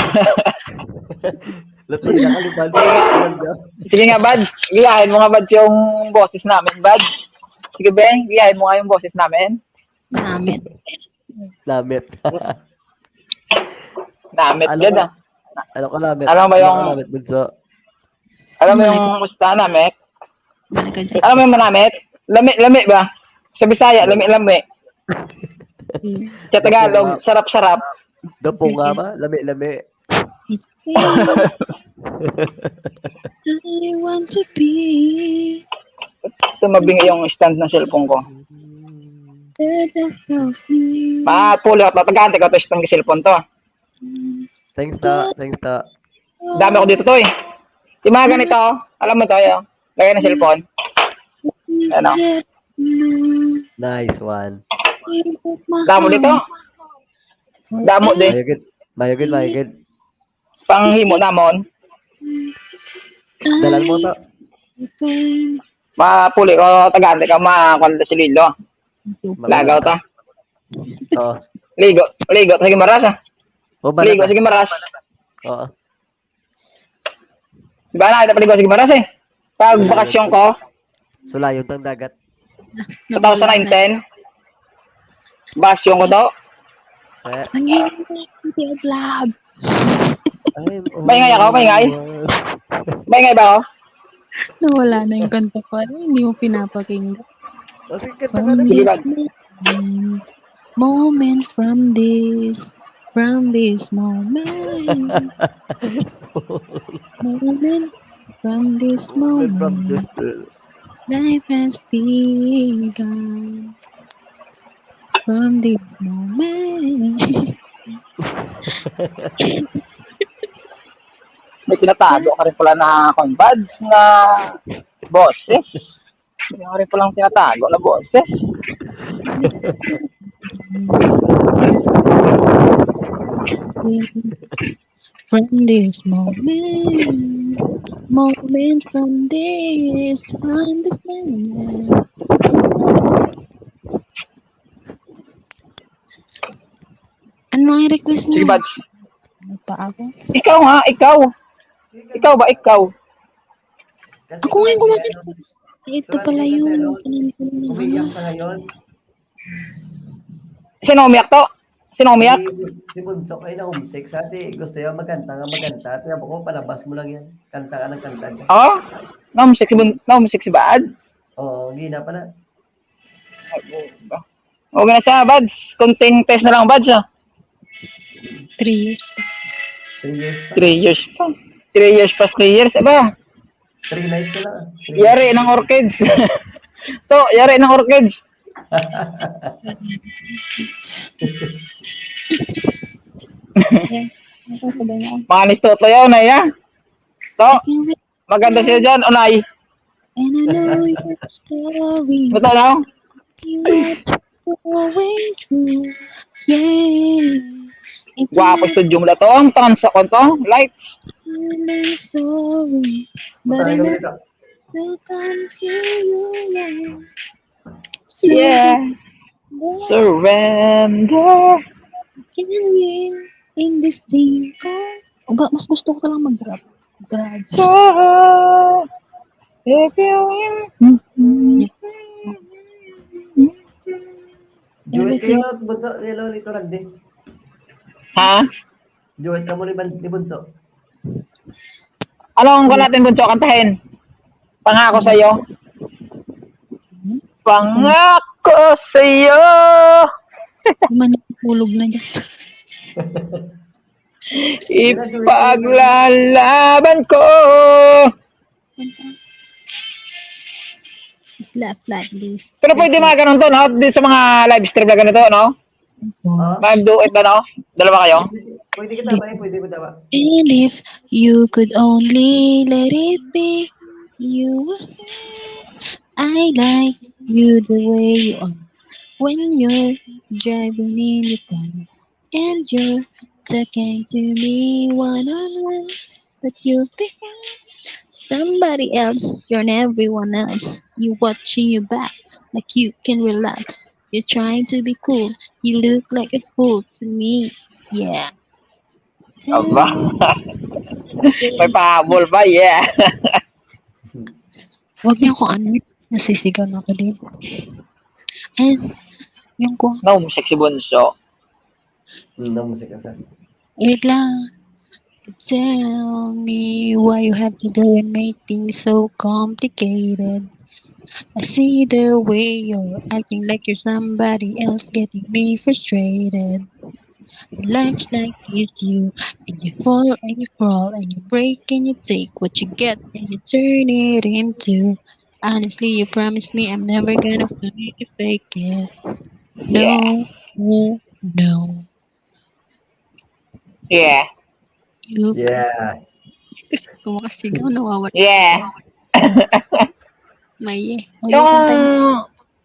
Luto na kalipad. Talaga. Sige nga, Bads. Giyahin mo nga, Bads, yung boses namin, Bads. Sige, Ben. Giyahin mo nga yung boses namin. Namit. Lamit. Namit Ano yan, ba? Ano ka lamit? Alam mo yung- Ano ka lamit, bunso? Alam mo yung musta namit? Balik ka dyan. Alam mo yung manamit? Lami ba? Sa Bisaya, lami. Sa Tagalog, sarap-sarap. Dopo nga ba? Lami. I want to be Tumabing yung stand ng cellphone ko. the best of me. Pulo at natagante ko ito yung cellphone to. Thanks ta. Dami ko dito to eh. Yung mga ganito, alam mo to, yun. Lagay ng cellphone. Ano? Nice one. Damo dito. Damo di. Mayugid. Panghimo namon. Dalan mo to. Mapuli ko, tagante ka, makakwanda si Lilo. Lagaw to. Oo. Ligo. Sige maras ah. O, Ligo, sige maras. Oo. Diba nakita paligo, sige maras eh. Pag bakasyon ko, Sulayon tang dagat. 2019, bakasyon ko daw. Eh, Ang hirap ng vlog. Paingay ako, paingay. Maingay ba ako? Nawala na yung kanta ko. Hindi mo pinapakinggan. O, sige, kanta ka na. Sige ba? Moment from this moment. Moment from this From moment. this Life has begun. From this moment. May tinatago ka rin pala na convads na boses. May ka rin palang tinatago na boses. From this moment. Moment from this moment. Ano ang request Sige, niyo? Bads. Ano pa ako? Ikaw nga, ikaw. Ikaw ba, ikaw? Ako nga yung kumakita. Ito pala yun. Umiyak sa ngayon. Sino umiyak to? Sino umiyak? Si Bunso ay na homesick. Sabi, gusto niya magkanta. Kaya ko, palabas mo lang yan. Kanta ka ng kanta dyan. Oo? Namusik si Bad? Oo, gina pa na. Okay na siya, Bads. Konting test na lang, Bads. 3 years. 3 years pa. 3 years pa. 3 years pa, 3 years. Aba, 3 nights na lang. yari ng orchids. Yari ng orchids. Ako sabay na. Manis to yun, ay ha? To, I can read maganda siya dyan, unay. and I know your story. Ito na, What you're going through. Yeah. It's guwapo studio mo na to. Ang tangan sa konto, lights. I'm sorry. But I Matagal know dito. will come to you. Yeah. Surrender. Can win in this thing. Ba, mas gusto ko lang mag-rap. Grab. If you win. Duet kayo, Bunso. Nilo, nito lang din. Ha? Duet ka mo ni Bunso. Anong ko natin, Bunso, kantahin? Pangako sa'yo. Pangako sa'yo. Di man hulog na dyan. Ipaglalaban ko. Just laugh like this. Pero pwede mga ganun to, no? Di sa mga live stream na ganito, no? Ah, Mag-duet na, no? Dalawa kayo? pwede kita ba? Pwede ba? And if you could only let it be, you would say, I like you the way you are. When you're driving in the car, And you're talking to me one-on-one, but you've become somebody else. You're everyone else. You watching your back like you can relax. You're trying to be cool. You look like a fool to me. Yeah. Aba, may Say, pahabol ba? Yeah. wag niyo ako ano, nasisigaw na ako dito. And yung ko, No, sexy bunso. Na musika sa. wait lang. Tell me why you have to go and make things so complicated. I see the way you're acting like you're somebody else, getting me frustrated. Life's like this, you and you fall and you crawl and you break and you take what you get and you turn it into. Honestly, you promised me I'm never gonna find you fake it. Yeah. No, no, no. Yeah. You Yeah. gusto mo kasi nawawala. Yeah. May O Yung, yung kanta niya.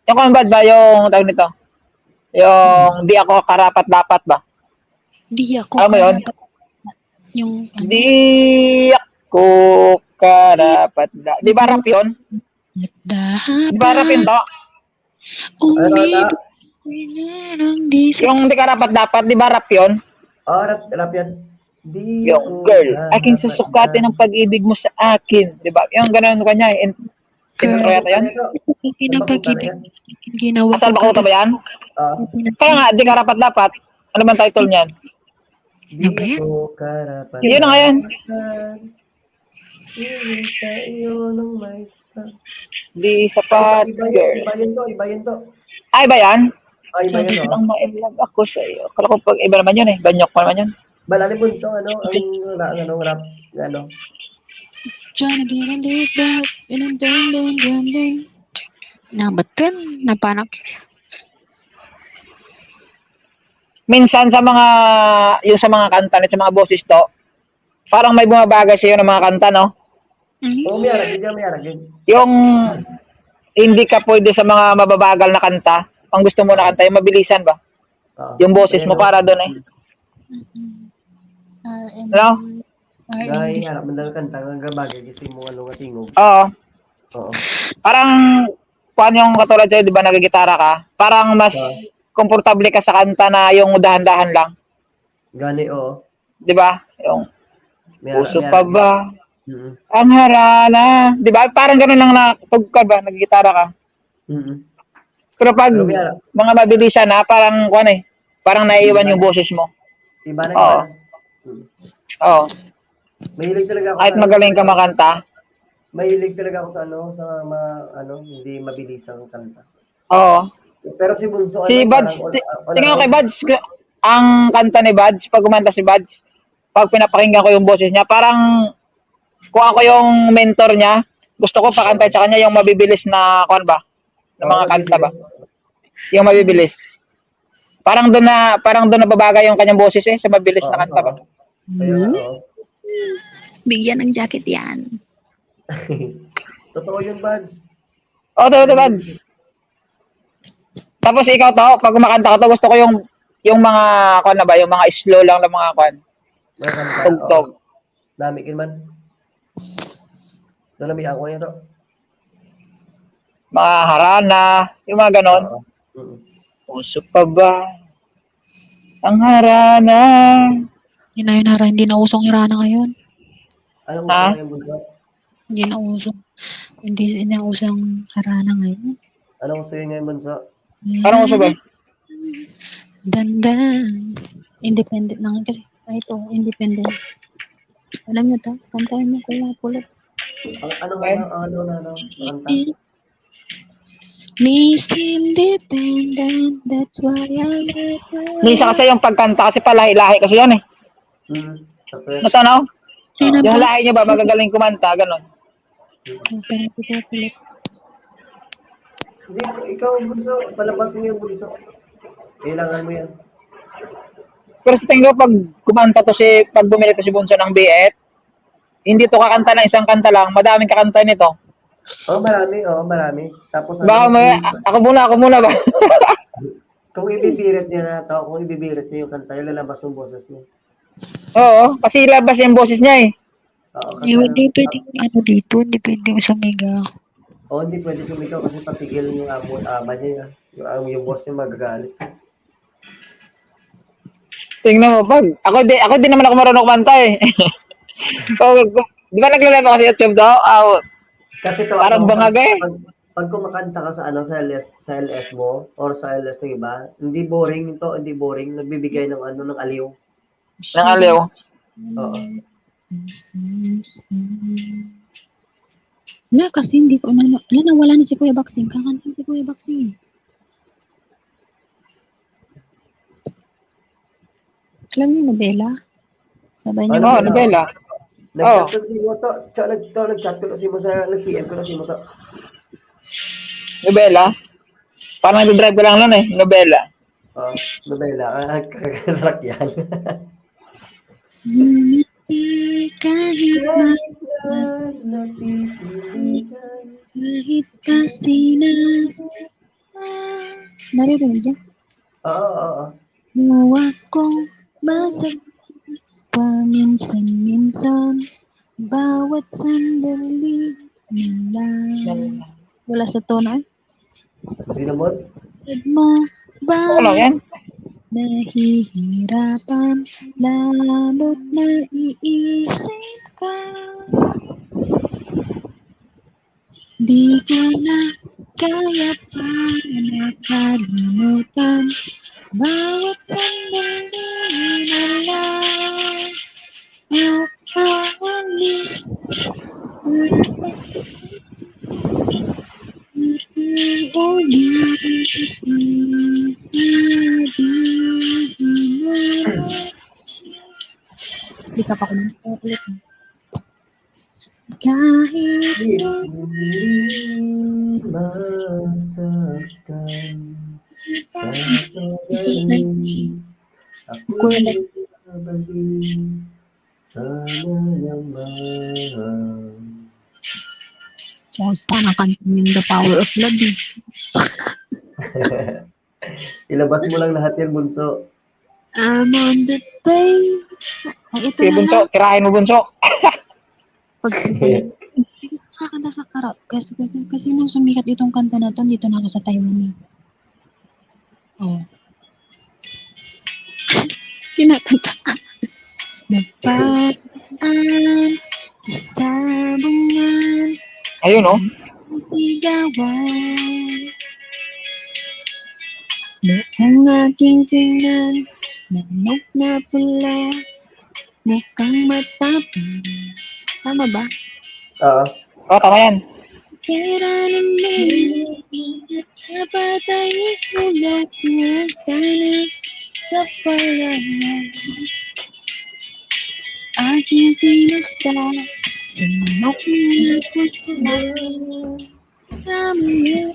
yung combat ba, yung tawag nito? Yung di ako karapat-dapat ba? Di ako Alam mo yun? karapat. Yung ano, Di ako karapat-dapat. Di ba rap yun? Di ba rap yun dapat to? umido ng di sa Yung di karapat-dapat, di ba rap yun? Oh, rap yan. Di Yung girl, aking susukatin ang pag-ibig mo sa akin. Di ba? Yung ganun kanya. Intro yata yan? pinagkakita ginawa Asal ko Bakuta ba yan? Kaya nga, di karapat-dapat. Ano bang title niyan? Di Ano ba yan? ako karapat. Yun na nga yan. Iyon sa iyo ng may sakit. Di sapat, girl. Iba yun to, iba yun to. Ay, ba yan? Ay, iba yun, Nang ma-inlove ako sa iyo. Kala ko pag iba naman yun eh. Banyok pa naman yun. Balani Bunso, ang rap, ano. trying to get on this back and I'm ding nabatin na panak Minsan sa mga, yung sa mga kanta, sa mga boses to, parang may bumabagay sa'yo ng mga kanta, no? Oo, may aragin yan, may aragin. Yung hindi ka pwede sa mga mababagal na kanta. Ang gusto mo na kanta, yung mabilisan ba? Oo. Yung boses mo para doon eh. R&B Ano? Ngay, R&B harap mo ng kanta, nga bagay, kasi mo ano nga tingog. Oo. Oo. Parang, kung yung katulad sa'yo, di ba, nagigitara ka? Parang mas komportable ka sa kanta na yung dahan-dahan lang. Gani, oo. Di ba? Yung, May puso may pa ba? Mm-mm. Ang harana. Di ba? Parang ganun lang na, pag ka ba, nagigitara ka. Mm-mm. Pero pag Pero may harap. mga mabilisan na, parang, kuwan eh, parang naiiwan yung boses mo. Iba na, Oo. iba na. Mm. Oo. Mahilig talaga ako Kahit sa- magaling ka makanta. Mahilig talaga ako sa hindi mabilisang kanta. Oo. Pero si Bunso, Si Buds, tingnan ko kay Buds, ang kanta ni Buds, pag kumanta si Buds, pag pinapakinggan ko yung boses niya, parang kung ako yung mentor niya, gusto ko pakantay sa kanya yung mabibilis na, kuwan ba? Na mga kanta ba? Yung mabibilis. Parang doon na babagay yung kanyang boses eh, sa mabilis na kanta ba? Kaya nga, oo. bigyan ng jacket yan Totoo yun, Buds. Oo, to Buds. Tapos ikaw to, pag kumakanta ka to, gusto ko yung mga, kuwan na ba, yung mga slow lang na mga kuwan, Mga kanta. tugtog. oo. Dami kin man. Doon namin ako yun to. Mga harana, yung mga ganon. Oo. Mm-mm. Puso pa ba? Ang harana. yun na yun hara hindi na usong harana ngayon Anong Ha? gusto ngayon, Bunso? hindi na usong harana ngayon Anong gusto yun ngayon, Bunso? Parang uso ba? dandan independent na nga kasi ito independent alam nyo to kantahin mo kuya pulot Ano Okay. kanta? Miss Independent, that's why I like her. Minsan kasi yung pagkanta kasi palahi-lahi kasi yan eh. Okay. Natanaw? Sino Yung ba? lahi niya ba magagaling kumanta, ganon. Pero ito pulot. Hindi, ikaw, Bunso. Palabas mo yung Bunso. Kailangan mo yan. Pero sa tingin ko pag kumanta to pag bumili to si Bunso ng B8, hindi to kakanta ng isang kanta lang, madaming kakanta nito. Oo, marami. Tapos Baka may, ako muna ba? Kung ibibirit niya na to, kung ibibirit niya yung kanta, lalabas yung boses niya. Oo, kasi ilabas yung boses niya eh. Oo, kasi Hindi pwedeng ano dito, hindi pwedeng sumigaw. hindi pwede sumigaw kasi papigil yung ama niya. Yung boss niya magagalit. Tingnan mo, pag ako din naman ako marunong kumanta eh. So, di ba naglalaro ako sa YouTube daw? Kasi to, Parang bangaga eh. pag kumakanta ka sa sa LS mo or sa LS ng iba, hindi boring to, hindi boring, nagbibigay ng ng aliw. Nang aliw. Oo. Na, kasi hindi ko na, nawala na si Kuya Baksing. Kakanta si Kuya Baksing. Alam niyo, Nobela? Sabay niya. Oo, Nobela. Nag-chat ko si mo to. Nag-chat ko si mo sa, nag-PM ko na si mo to. Nobela. Parang nag-drive ko lang nun eh. Nobela. Nobela. Kakasak yan. Kahit kasinas. Naririnig niya? Oo. Mo akong basag paminsan-minsan. Bawat sandali lang. Wala sa tono eh. Hindi naman. Mo ba Oo lang yan. nahihirapan lalo't naiisip ka? Di ko na kaya pa nakalimutan bawat sandali na lang nakawalis Di ka pa kumanta ulit. Kahit masaktan sa pagaling ako'y nabalik sana naman. sana kanta yung The Power of Love eh. Ilabas mo lang lahat yan, bunso. I'm on the day. Ay, ito Sige, na bunso. lang. Tirahin mo, bunso. Pag kakanta sa karap. Kasi nung sumikat itong kanta na to, dito na ako sa Taiwan eh. Oh. Kinakanta. Napaan sa bungan Ayun oh. sigawan na ang aking tingnan manok na pula mukhang matapang. Tama ba? Oo. Oo, tama yan. Kaya namin at dapat ay ihulog na sana sa palaman aking tinasta sa manok na pula. Kami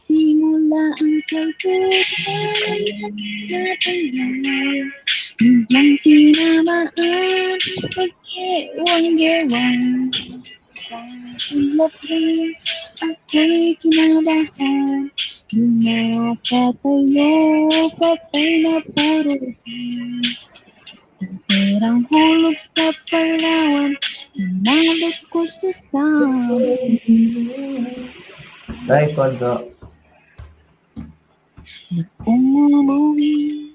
simula ang sagot natanggal biglang tinamaan pagkewang-gewang sa ulap rin ako'y kinabahan di makatayo patay na puro perang hulog sa Palawan inabot ko sa sound. Nice one, so. Umuwi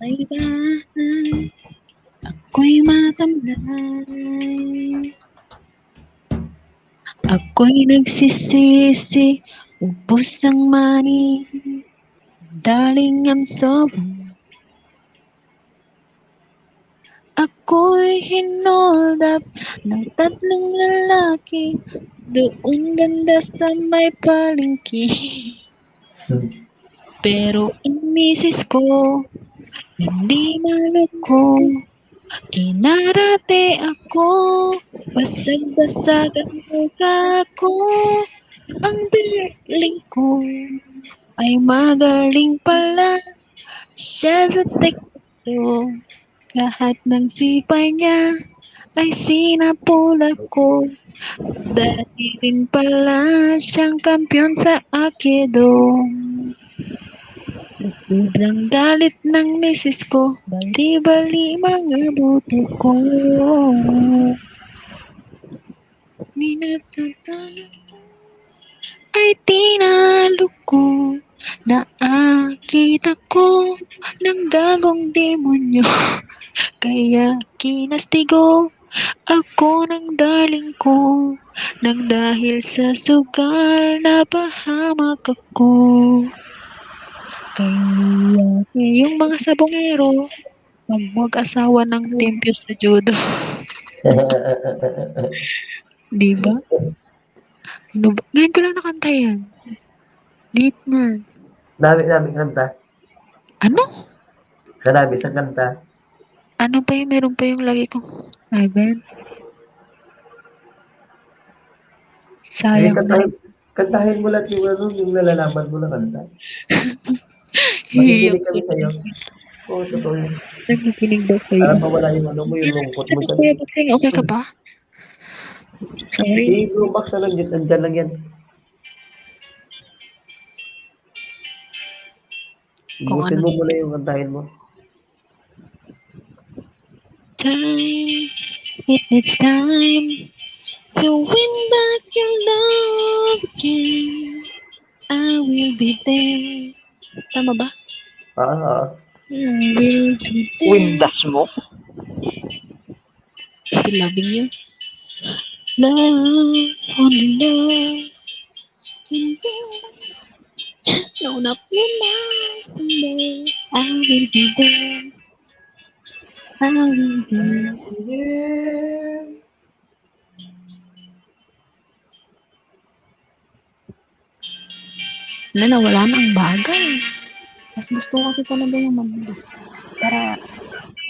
ay bahay ako'y matamlay ako'y nagsisisi ubos ng money darling I'm sorry ako'y hinold up ng tatlong lalaki doon banda sa may palengke. Pero ang misis ko hindi maloko. Kinarate ako, basag-basag ang mukha ko. Ang darling ko ay magaling pala siya sa teksto. Lahat ng sipay niya ay sinapulak ko. Dahil din pala siyang kampiyon sa Aikido. Sobrang galit ng misis ko, bali-bali mga buto ko. Minatatan ay tinalo ko, nakita ko ng gagong demonyo. Kaya kinastigo ako ng darling ko, nang dahil sa sugal na pahamak ako. Kaya yung mga sabongero, mag-asawa ng tempyo sa judo. Di ba? Ano ba? Ngayon ko lang nakanta yan. Late na. Dami kanta. Ano? Marami sa kanta. Ano pa yung meron pa yung lagi kong Ivan? Hindi, Sayang na. kantahin mo lang yung ano, yung nalalaman mo na kanta. Hiyak Makikinig kami sa'yo. Oo, totoo yun. Nakikinig daw kayo. Para mawala yung ano mo, yung lungkot mo sa... Kuya Boxing, okay ka ba? Sorry. Si Blue Box, ano, andyan lang yan. Kung Ibusin ano. mo muna yung kantahin mo. Time, it needs time to win back your love again. I will be there. Tama ba? Ah. I will be there. Windas mo. Still loving you. Love, only love. No, not your last someday. I will be there. I will be there. Nawala na ang bagay. Mas gusto ko kasi talaga yung mabilis. Para,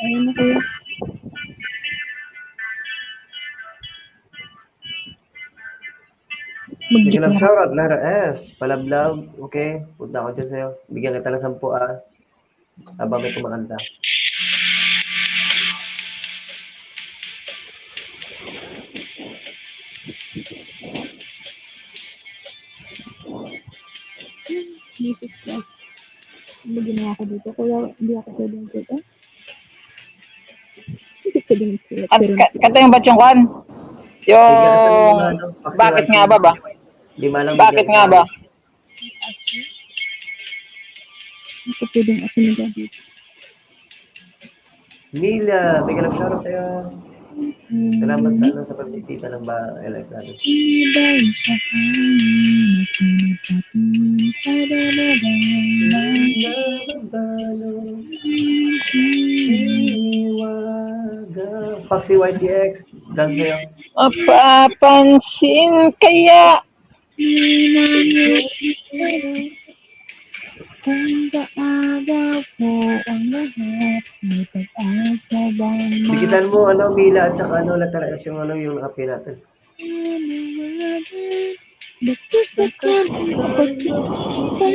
ayun na kuya. Bigyan ng Mag-gitara. shoutout, Lara S. Palablaw. Okay, punta ako dyan sa'yo. Bigyan kita ng 10 habang may kumakanta. Jesus Christ. Ano ginawa ko dito? Kuya, hindi ako pwedeng kita. Hindi pwedeng kita. Kanta yung ba't yung kan? Yung... Bigyan kita ng mga, ano, Bakit nga ba ba? Lima lang Bakit bigyan nga kita. ba? Hindi ko pwedeng asinigan dito. Mila, bigyan ng shoutout sa'yo. Salamat sa, sa pagbisita ng LS natin. Iba'y sa hangin at pinapatingin sa Foxy YTX, dance sa'yo. Mapapansin kaya kung kaagaw po ang lahat, may pag-asa bang Bigitan mo, ano, Mila, at saka, ano, letter S yung, ano, yung api natin. But gusto ko pagkita,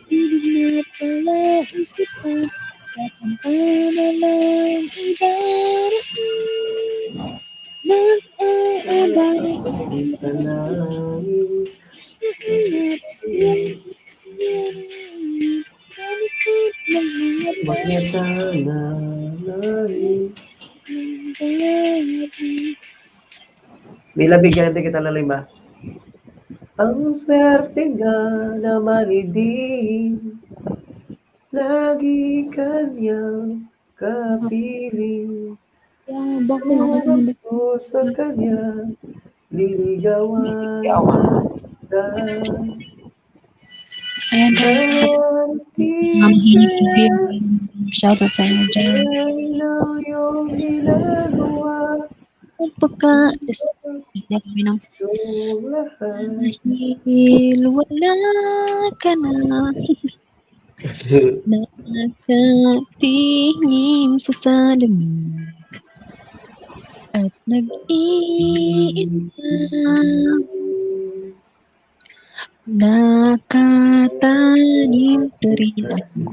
ibig na pala isipan, sa pangkanalang idaraan, mag-aabang Isa lang. sa likod ng mga Mila, bigyan din kita ng 5. Ang swerte nga na manidin, lagi kanyang kapiling. Boxing ako tumanda. Ko sa kanya, liligawan na. Ayan po. Mahilig po yung shoutout sa inyo dyan. Yung ginagawa Pagka-alis, hindi ako minang yung lahat. dahil wala ka na. Nakatingin sa salamin at nag-iisa. Nakatanim pa rin ako.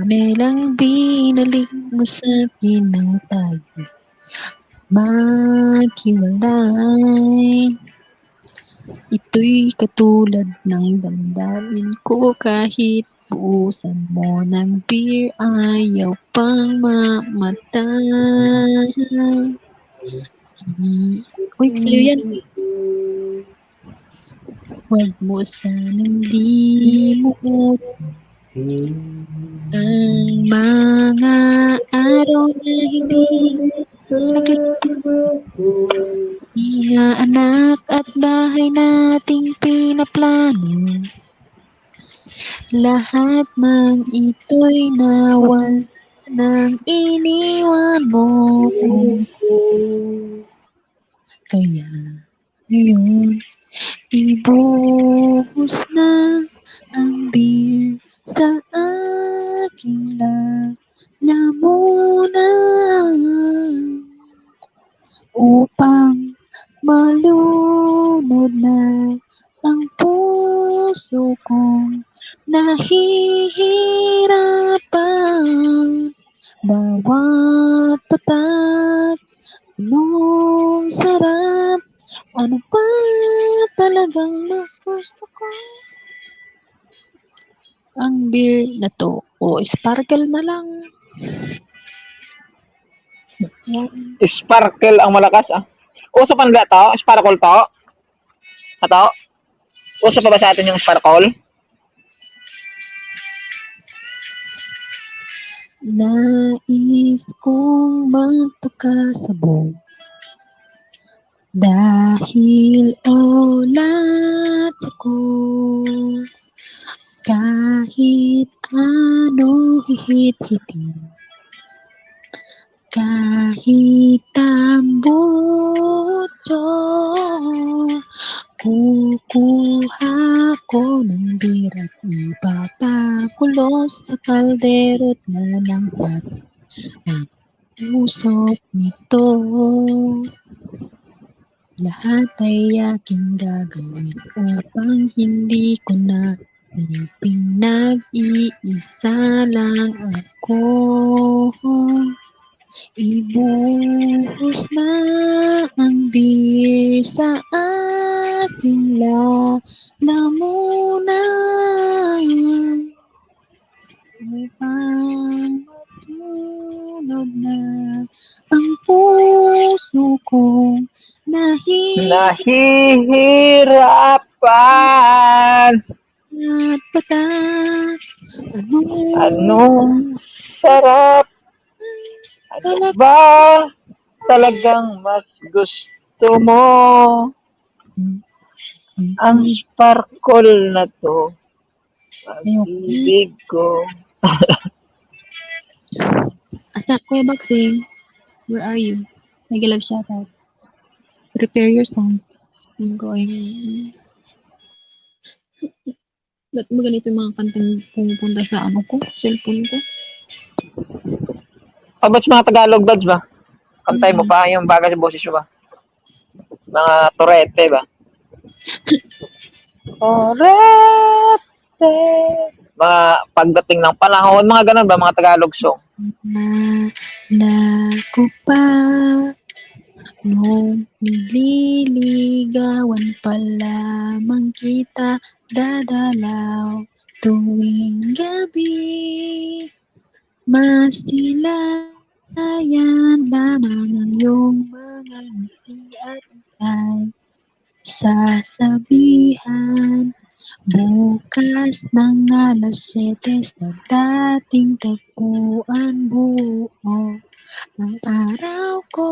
Melang binalik mo sa akin ng tayo maghiwalay. Ito'y katulad ng damdamin ko kahit buusan mo ng beer, ayaw pang mamatay. Uy, sa'yo yan. Huwag mo sanang limot ang mga araw na hindi mga anak at bahay nating pinaplano. Lahat ng ito'y nawal nang iniwan mo. Kaya ngayon, ibuhos na ang beer sa aking lalamunan upang malunod na ang puso kong nahihirapan. Bawat patak, anong sarap, ano pa talagang mas gusto ko? Ang beer na to, o sparkle na lang. Yan. Sparkle ang malakas ah. Uso pa nila to? Sparkle to? Ato? Uso pa ba sa atin yung sparkle? Nais kong magpakasabog dahil ulat ako. Kahit ano hihit-hitin, kahit tambutso, kukuha ko ng birat, ipapakulo sa kaldero't malangkat ang usok nito. Lahat ay aking gagawin upang hindi ko na pinag-iisa lang ako. Ibuhos na ang beer sa ating lalamunan upang matulog na ang puso kong Nahihirapan. at patas. Anong sarap? Ano ba talagang mas gusto mo? Ang sparkle na to. Pag-ibig ko. Asa, Kuya Baksing, where are you? Nag-love shoutout. Prepare your song. I'm going. Ba't ba ganito yung mga kantang pumupunta sa ano ko? Cellphone ko? Ba't mga Tagalog buds ba? Kantay mo pa yung baga sa boses mo ba? Mga torete ba? Torete. Mga pagdating ng panahon, mga ganun ba? Mga Tagalog song. Nalako pa nung nililigawan pa lamang kita, dadalaw tuwing gabi. Masilayan lamang ang iyong mga ngiti at ika'y sasabihan. Bukas ng alas 7 sa dating tagpuan, buo ang araw ko.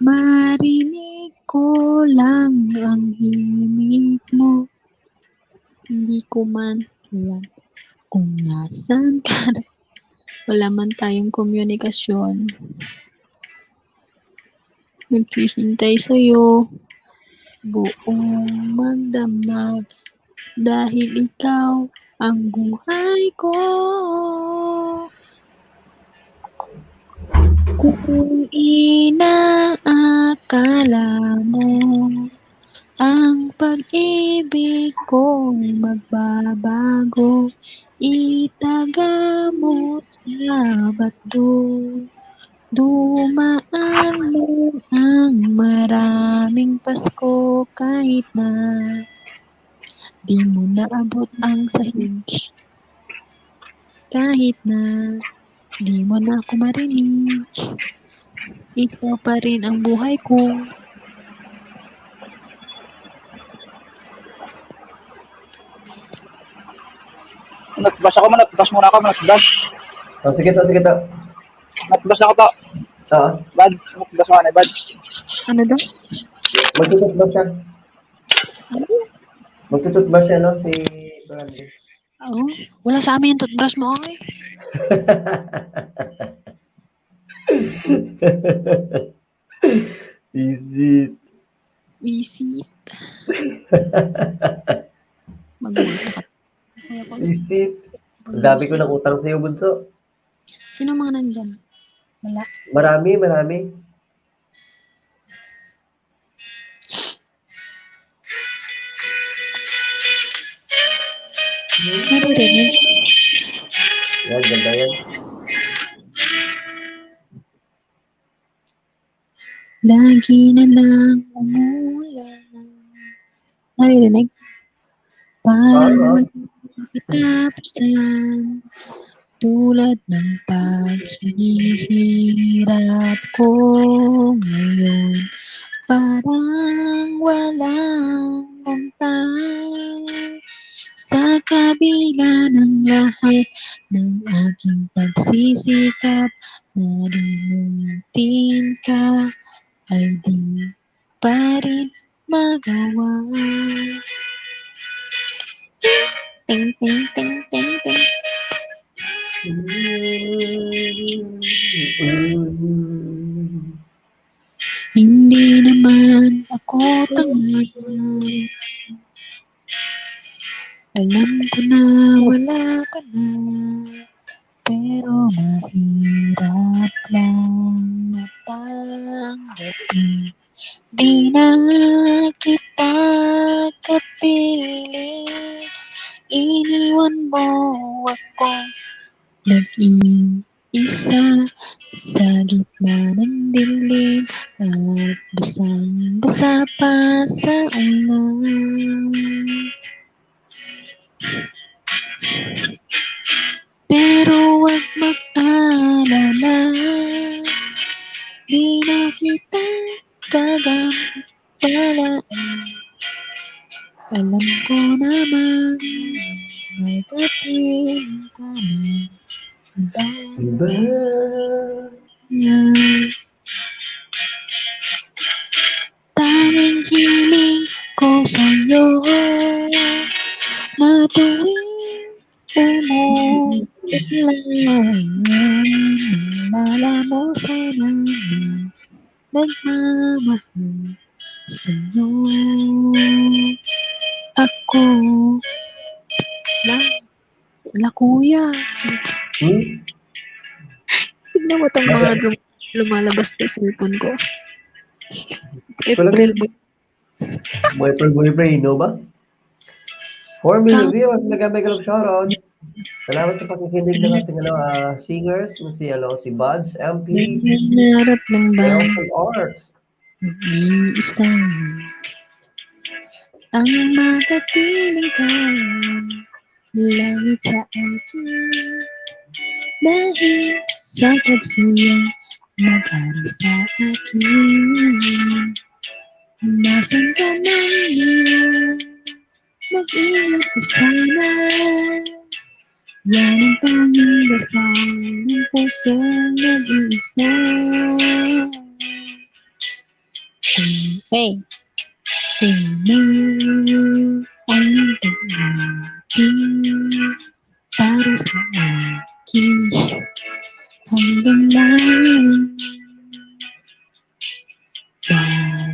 Marinig ko lang ang himig mo. Hindi ko man alam kung nasaan ka. Wala man tayong komunikasyon. Naghihintay sa'yo, buong magdamag, dahil ikaw ang buhay ko. Kung inaakala mo ang pag-ibig kong magbabago, itaga mo sa bato. Dumaan mo ang maraming Pasko kahit na di mo naabot ang sahig. Kahit na di mo na ako marinig, ikaw pa rin ang buhay ko. Nag-flash ako, nag-flash muna ako, nag-flash. Oh, sige to, sige to. Nag-flash ako to. Oo. Buds, nag-flash ako na, buds. Ano daw? Magtutut ba siya? Magtutut ba siya, no? Si Bradley. Oo. Wala sa amin yung toothbrush mo, okay? Easy. Visit. Magmulto ka. Kaya ko. Easy. Ang dami ko ng utang sa'yo, Bunso. Sino mga nandyan? Wala. Marami, marami. Naririnig. Yan, ganda yan. Lagi na lang umuulan. Naririnig? Parang Oo. magkatapusan. Tulad ng paghihirap ko ngayon. Parang walang lampay. Sa kabila ng lahat ng aking pagsisikap, nalimutin ka ay di pa rin magawa. Ting, ting, ting, ting, ting. Hindi naman ako tanga. Alam ko na wala ka na, pero mahirap lang matanggapin. Di na kita kapiling, iniwan mo ako nag-iisa sa gitna ng dilim at basang-basa pa sa ulan. Pero wag mag-alala, di na kita gagampalaan. Alam ko naman, may kapiling ka na iba. Iba. Tanging hiling ko sa'yo na tuwing umuulan, naalala mo sana na nagmamahal sa'yo ako. La kuya, tignan mo itong mga lumalabas sa cellphone ko. April boy. Boyfriend, no ba? 4 million viewers, mega shoutout. Salamat sa pakikinig ng ating singers, si Buds, MP, Nangarap lang ba Elton Arts. mag-iisa ang makapiling ka, langit sa akin, dahil sa pagsuyang naghari sa akin. Nasaan ka man ngayon, mag-ingat ka sana. Yan ang tanging dasal ng pusong nag-iisa. Hey! Tingnan ang pag-ibig para sa akin hanggang lang.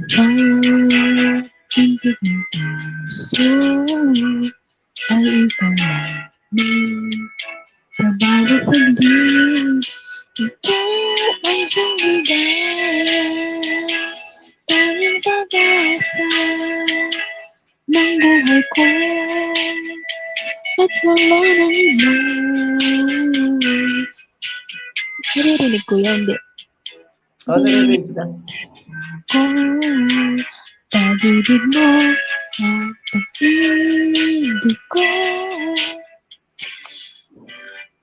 Bawat tintig ng puso ay ikaw lamang. Sa bawat saglit, ikaw ang sumigay. Tanging pag-asa ng buhay ko at wala nang iba. Naririnig ko yan, hindi? Narinig kita. Ko Pag-ibig mo at pag-ibig ko.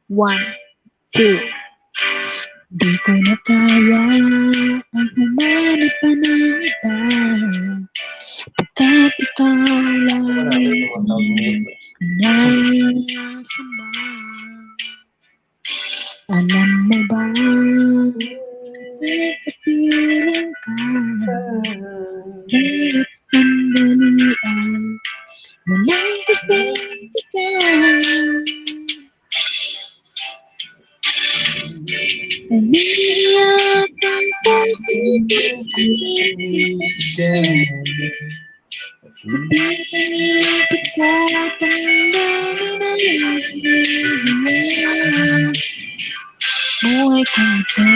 1, 2. Di ko na kaya ang humanap pa ng iba. Pagkat ikaw lang Wala na yung mga sound mo. sinasama. Alam mo ba, nagkapiling ka. Bawat sandali ay walang kasing ikaw. Umiiyak ang puso sa iniisip ko at ang dami na iyong buhay ko ito.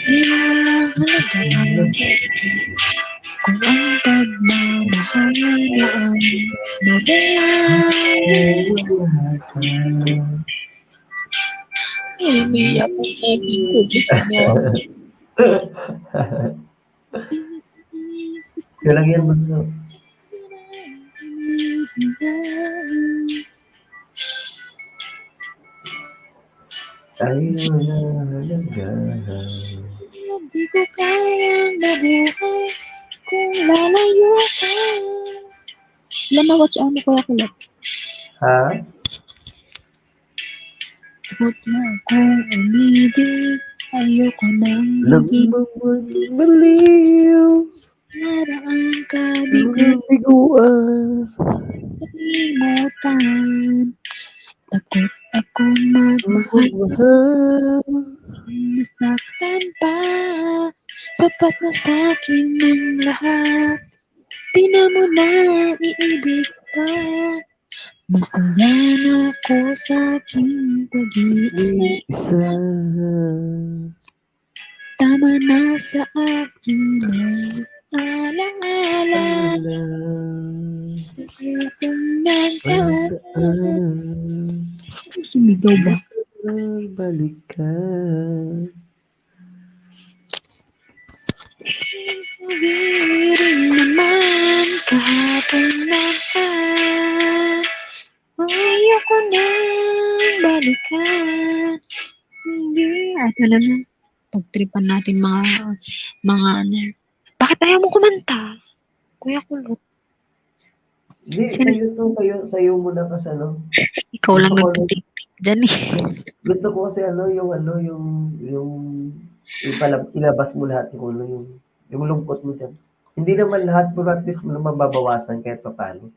Di walang halaga kung ang pagmamahal mo ay mabaya. Umiiyak ang naging kubis mo. Kailang yan, bunso. Ay, wala halaga. Hindi ko kayang mabuhay kung lalayo ka. Lama, watch out mo kaya kulat. Ha? Takot na akong umibig. Ayoko nang maging Baliw. naraan ka. Biguan. Kalimutan. Takot akong magmahal. Nasaktan pa. Sapat na sa'kin ng lahat. Di na mo na iibig pa. Masaya na ako sa aking pag-iisa. Tama na sa akin ang alaala. Kasi kung nagdaan. Sumigaw ba? Balikan. Sabihin naman kahapon naman. Ayoko nang balikan. Hindi. At alam mo, pagtripan natin mga ano. Bakit ayaw mo kumanta? Kuya Kulot. Hindi, sayo mo na kasi ano. Ikaw lang Gusto ko nagtitik dyan eh. Gusto ko kasi yung ilabas mo lahat yung lungkot mo dyan. Hindi naman lahat, pero at least mababawasan kahit papano.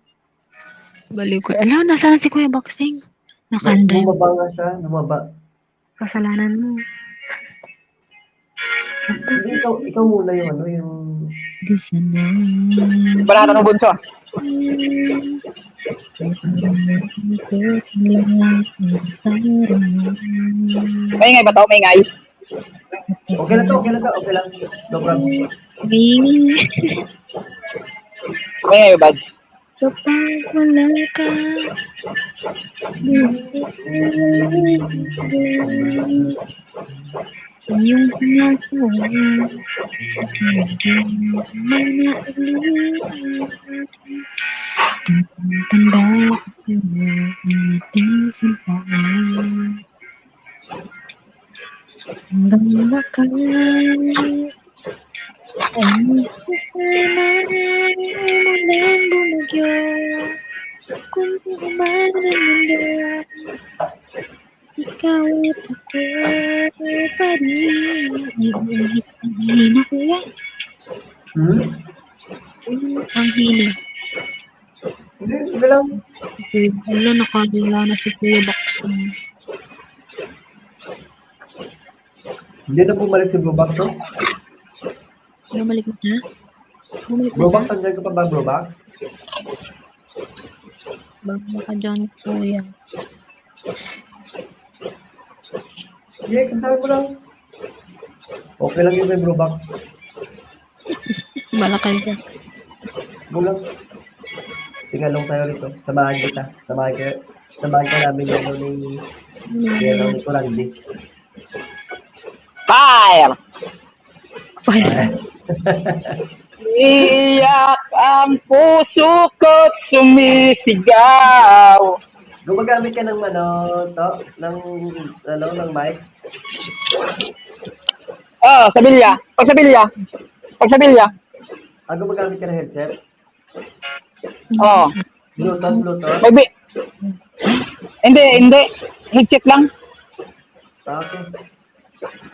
Baliw ko. Alam, nasaan si Kuya Boxing? Nakanda yung Lumaba nga siya, lumaba. kasalanan mo. Hindi, ikaw muna yung Di sana. Banata ng bunso. Maingay ba to? Maingay. Okay lang. No problem. Maingay ba, Bads? Kapag wala ka, yung pinagawa, tanda ko na ang ating simpahan. Hanggang wakas, ay kasama umulan bumagyo. Kung man ang mundo, ikaw at ako pa rin. Ay, na kuya. Ang hila. Hindi lang. Wala, nakagila na si Kuya Boxing. Hindi na bumalik si Bluebox, no? Bumalik na siya? Bumalik na Bluebox, siya? nandiyan ka pa ba, Bluebox? Bago ka dyan, Kuya. Sige, kantahan mo lang. Okay lang yun may Bluebox. Balakay ka. Bulang. Singalong tayo rito. Samahan kita. Samahan ka namin ni Kurandi. Fire! Fine. Iyak ang puso ko't sumisigaw. Gumagamit ka ng ng mic? Sa bilya. Pag sa bilya. Gumagamit ka ng headset? Oo. Bluetooth? May bi- Hindi. Headset lang. Okay.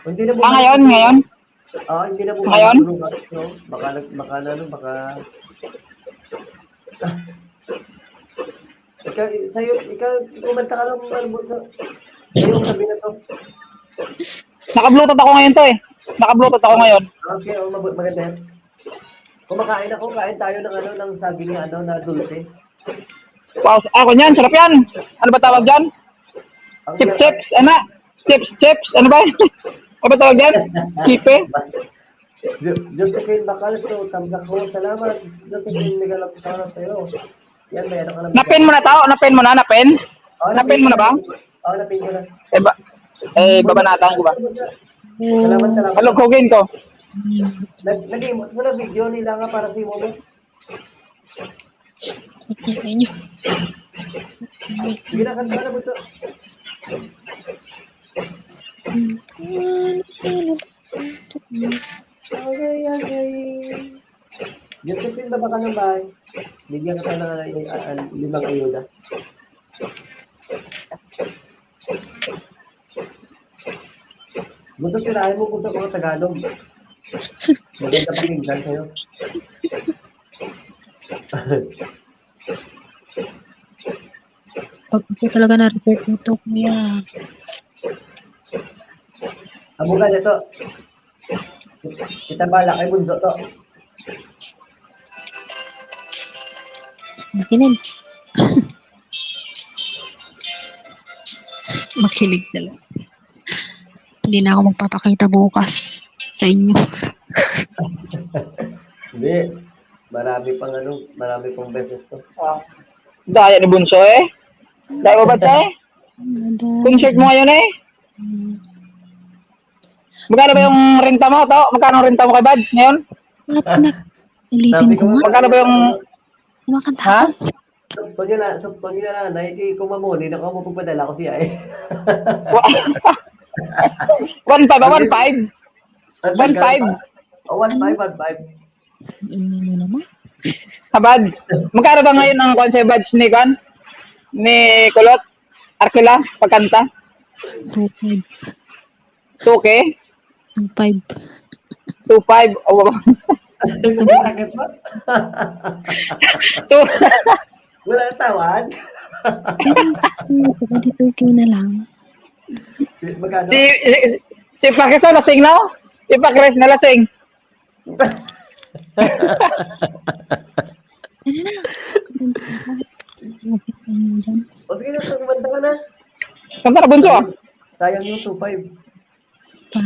Hindi na Ngayon? Hindi na bumalik. Ngayon? No? Baka ikaw, kumanta ka lang Bunso. Sa'yo ang sabi na to. Naka-bluetooth ako ngayon to eh. Naka-bluetooth ako ngayon. Okay, maganda yan. Kumakain ako, kain tayo ng saging na dulce. Wow, ako niyan, sarap yan. Ano ba tawag dyan? Ang Chips. Chips. Ano ba? Ano ba tawag dyan? Chipe? Josephine Bacalso, tamsak ko. Salamat. Josephine, nagalap ko sana sa'yo. Yan, mayroon ka na. Napin mo na tao? Napin mo na ba? Oo, napin ko na. Babanatan ko ba? Salamat. Malugkogin ko. Nag-emote sa video nila nga para si Momo. Inyo. Sige na, kanta na, Bunso. Okay. Josephine, baba ka ng bahay. Bigyan ka ng 5 ayuda. Bunso, tirahin mo Bunso mga Tagalog. Maganda pakinggan sa'yo. Pag ako talaga na-report nito, kuya. Abugan ito. Kita bala kay Bunso to. Makinig. Makinig talaga. Hindi na ako magpapakita bukas sa inyo. Hindi. Marami pang beses to. Daya ni Bunso eh. Daya mo ba siya eh? Concert mo ngayon eh? Magkano ba yung renta mo to? Magkano ang renta mo kay Bads ngayon? Ulitin ko nga. Magkano ba yung... Kumakanta Ha? Pag yun na, naiki kumamuni, na ako magpapadala ko siya eh. 1.5 ba? 1.5? 1.5? Oh, 1.5. Ano naman? Ha, Bads? Magkano ba ngayon ang konsep Bads ni Kon? Ni Kulot? Arkila? Pagkanta? 2.5. 2K? 2.5. 2.5? Oh, Sakit ba? Wala na tawad? 22K na lang. Magkano? si Pakiso lasing na? Si Pakres na lasing. Ano na? O sige na, kumanta ka na. Kanta na Bunso ah. Sayang yung 2.5.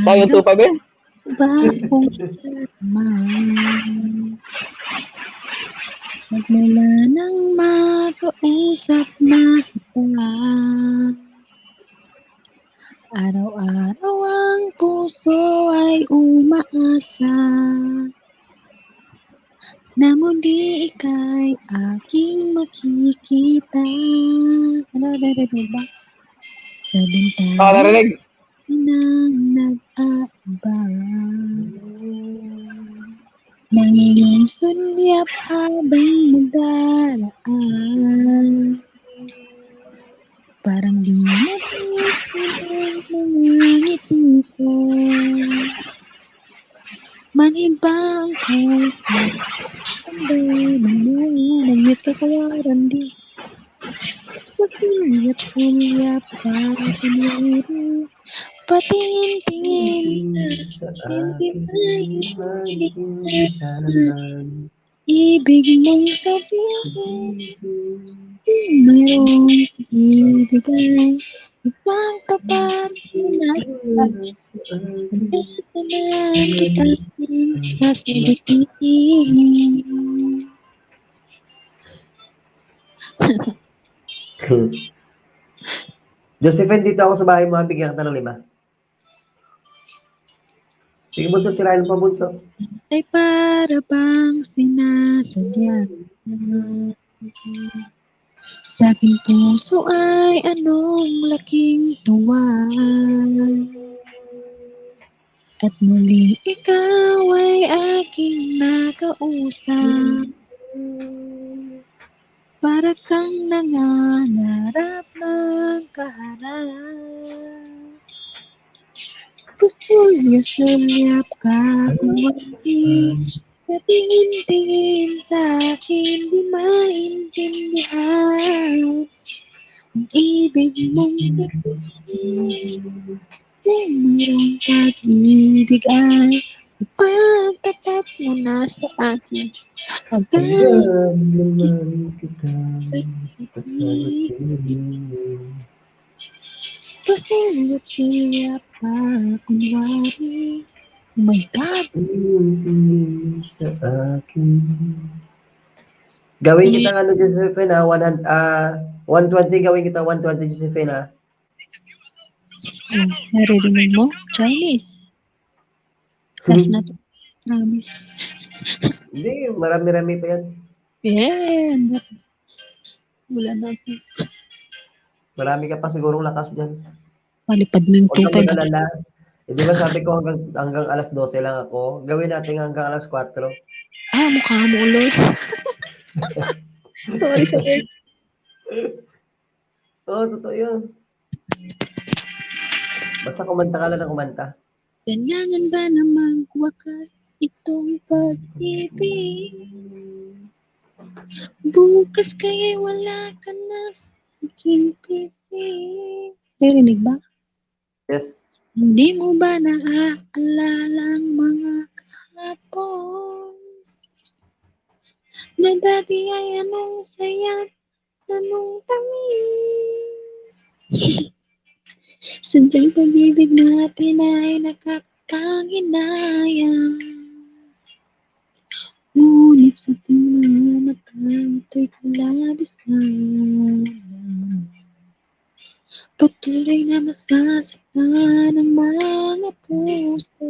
Tayo 2.5 eh. Bagong naman. Magmula nang makausap na kita, araw-araw ang puso ay umaasa na muli ika'y aking makikita. Ano, ba? Sa bintana Narinig. nang nag-aabang, nangingong sulyap habang magdaraan. Parang di mapitin ang mga ngiti ko. Manibang ko, tambay ng mga nag-mute ka kaya Randy. Sulyap para pinuri, patingin-tingin Sa sa aking maintindihan. ibig mong sabihin. Mayroong ibigay ibang tapat na kita sa pagtitingin. Josephine, dito ako sa bahay mo, bigyan kita ng 5. Sige, bunso, tirahin pa, bunso. Ay para bang sinasadya. Sa aking puso ay anong laking tuwa. At muli ikaw ay aking nakausap. Para kang nangangarap ng kaharap. Gusto-gulyap ka kumati. Patingin-tingin sa akin, di maintindihan. Ang ibig mong sabihin. Kung mayroong pag-ibig ay ipagtapat mo na sa akin. Hanggang naman kita gusto-gulyap ka kunwari. Oh my God! sa akin. Gawin kita ano, Josephine, 120, gawin kita 120, Josephine, ha? Oh, naririnig mo? Chinese. Last na to. Promise. Hindi, marami-rami pa yan. Yeah, wala na ito. Marami ka pa sigurong lakas dyan. Palipad mo yung Huwag kang 2.5. mag-alala. Eh, di ba sabi ko hanggang alas 12 lang ako? Gawin natin hanggang alas 4. Ah, mukha mo ulit. Sorry. Oo, totoo yun. Basta kumanta ka lang na kumanta. Ganyangan ba namang wakas itong pag-ibig? Bukas kaya'y wala ka na sa aking pising. Narinig ba? Yes. Hindi mo ba naaalala ang mga kahapon? Na dati ay anong saya, anong tamis. Sadyang pag-ibig natin ay nakakakinayang. Ngunit sa ating mga mata, ito'y kalabisan. Patuloy na masasaktan ang mga puso.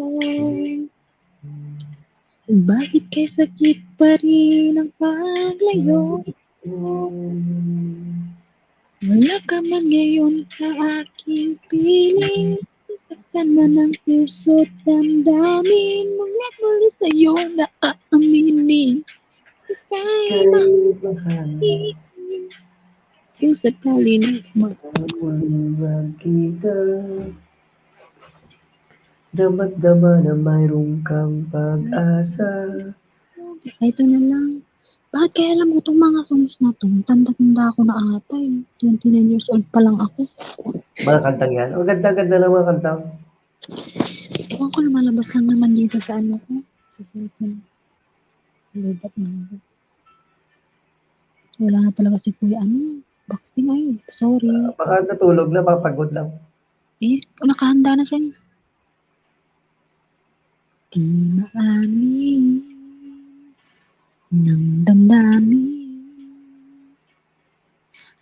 Bakit kay sakit pa rin ang paglayo? Wala ka man ngayon sa aking piling. Saktan man ang puso't damdamin. Mulat muli sa'yo na aaminin. Ika'y mahal. Kung sakali na Makuliwag kita. Damat-dama na mayroong kang pag-asa. ito na lang. Bakit kaya alam ko itong mga songs na to? Tanda-tanda ako na ata eh. 29 years old pa lang ako. Mga kantang yan. O, ganda-ganda ng mga kantang. Ewan ko lumalabas lang naman dito sa ano ko. Sa cellphone. Lubat na ako. Wala na talaga si Kuya ano. Boxing ay. Sorry. Baka natulog na, baka pagod lang. Eh, nakahanda na siya. Di maamin ng damdamin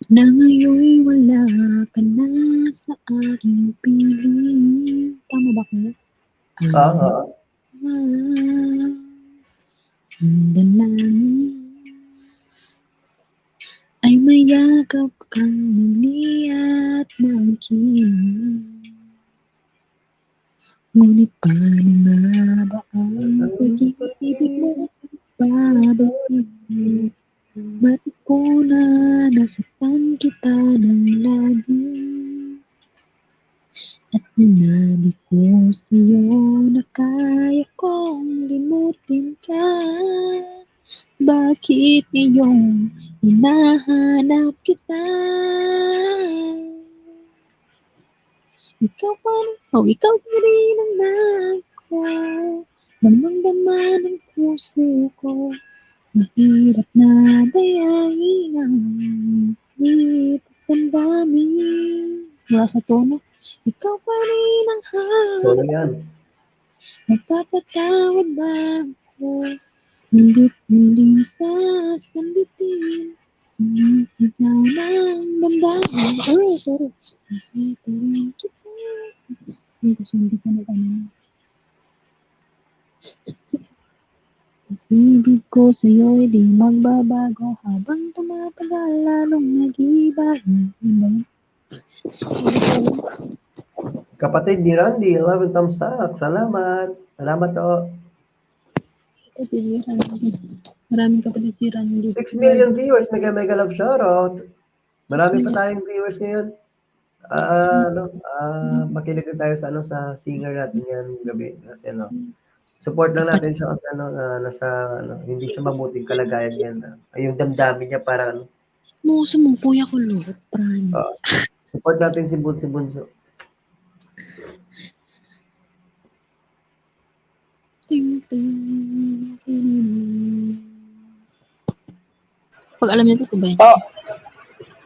na ngayon'y wala ka na sa aking piling. Tama ba ko? Oo. Ang dalangin ay mayakap kang muli at makinig. Ngunit paano nga ba ang pag-ibig mo babalik? Bakit ko na nasaktan kita ng lagi? At sinabi ko sa'yo na kaya kong limutin ka. Bakit ngayong hinahanap kita? Ikaw pa rin ang nais ko. Damang-dama ng puso ko. Mahirap na dayain ang isip at damdamin. Mula sa tono, ikaw pa rin ang Solo yan. Nagpapatawad ba ako? Ngunit muling sasambitin. Sumisigaw ng damdamin. Oh, sorry. Nakita rin kita. Hindi ko na ano. Ibig ko sa'yo'y di magbabago habang tumatagal lalong nag-iiba. Yun. Kapatid ni Randy, 11 thumbs up. Salamat. Salamat to. Kapatid si Randy. Maraming kapatid si Randy. 6 million viewers. Mega mega love shoutout. Marami pa tayong viewers ngayon. Makinig na tayo sa sa singer natin yan gabi kasi support lang natin siya kasi hindi siya mabuting kalagayan yan. Yung damdamin niya parang Sumupuya ko lord, Pran. support natin si Bunso. Ting, ting, ting. Pag alam niyo to, ba? To.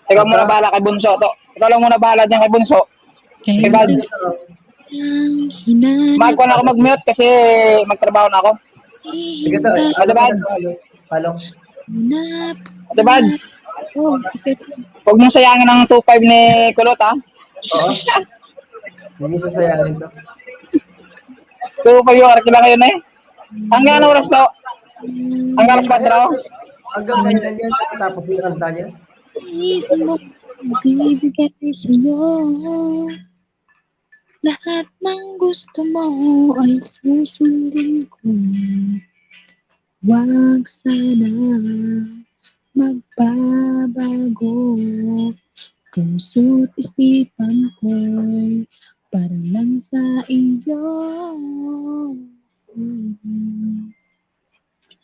Ikaw muna bahala kay Bunso. To. Ikaw lang muna bahala dyan kay Bunso. Kay Buds. Mahal ko na ako mag-mute kasi magtrabaho na ako. Sige to. Ate Buds. Follow. Ate Buds. Oh, okay. Huwag mong sayangin ang 2.5 ni Kulot, ha? Oo. Hindi sasayangin to. 2.5 yung arkila ngayon eh. Hanggang anong oras to? Hanggang alas 4? Hanggang ganyan yan. Tapos yung kanta niya. Isip mo, bibigay sa'yo. Lahat ng gusto mo ay susundin ko. Wag sana magbabago. Puso't isipan ko'y para lang sa iyo.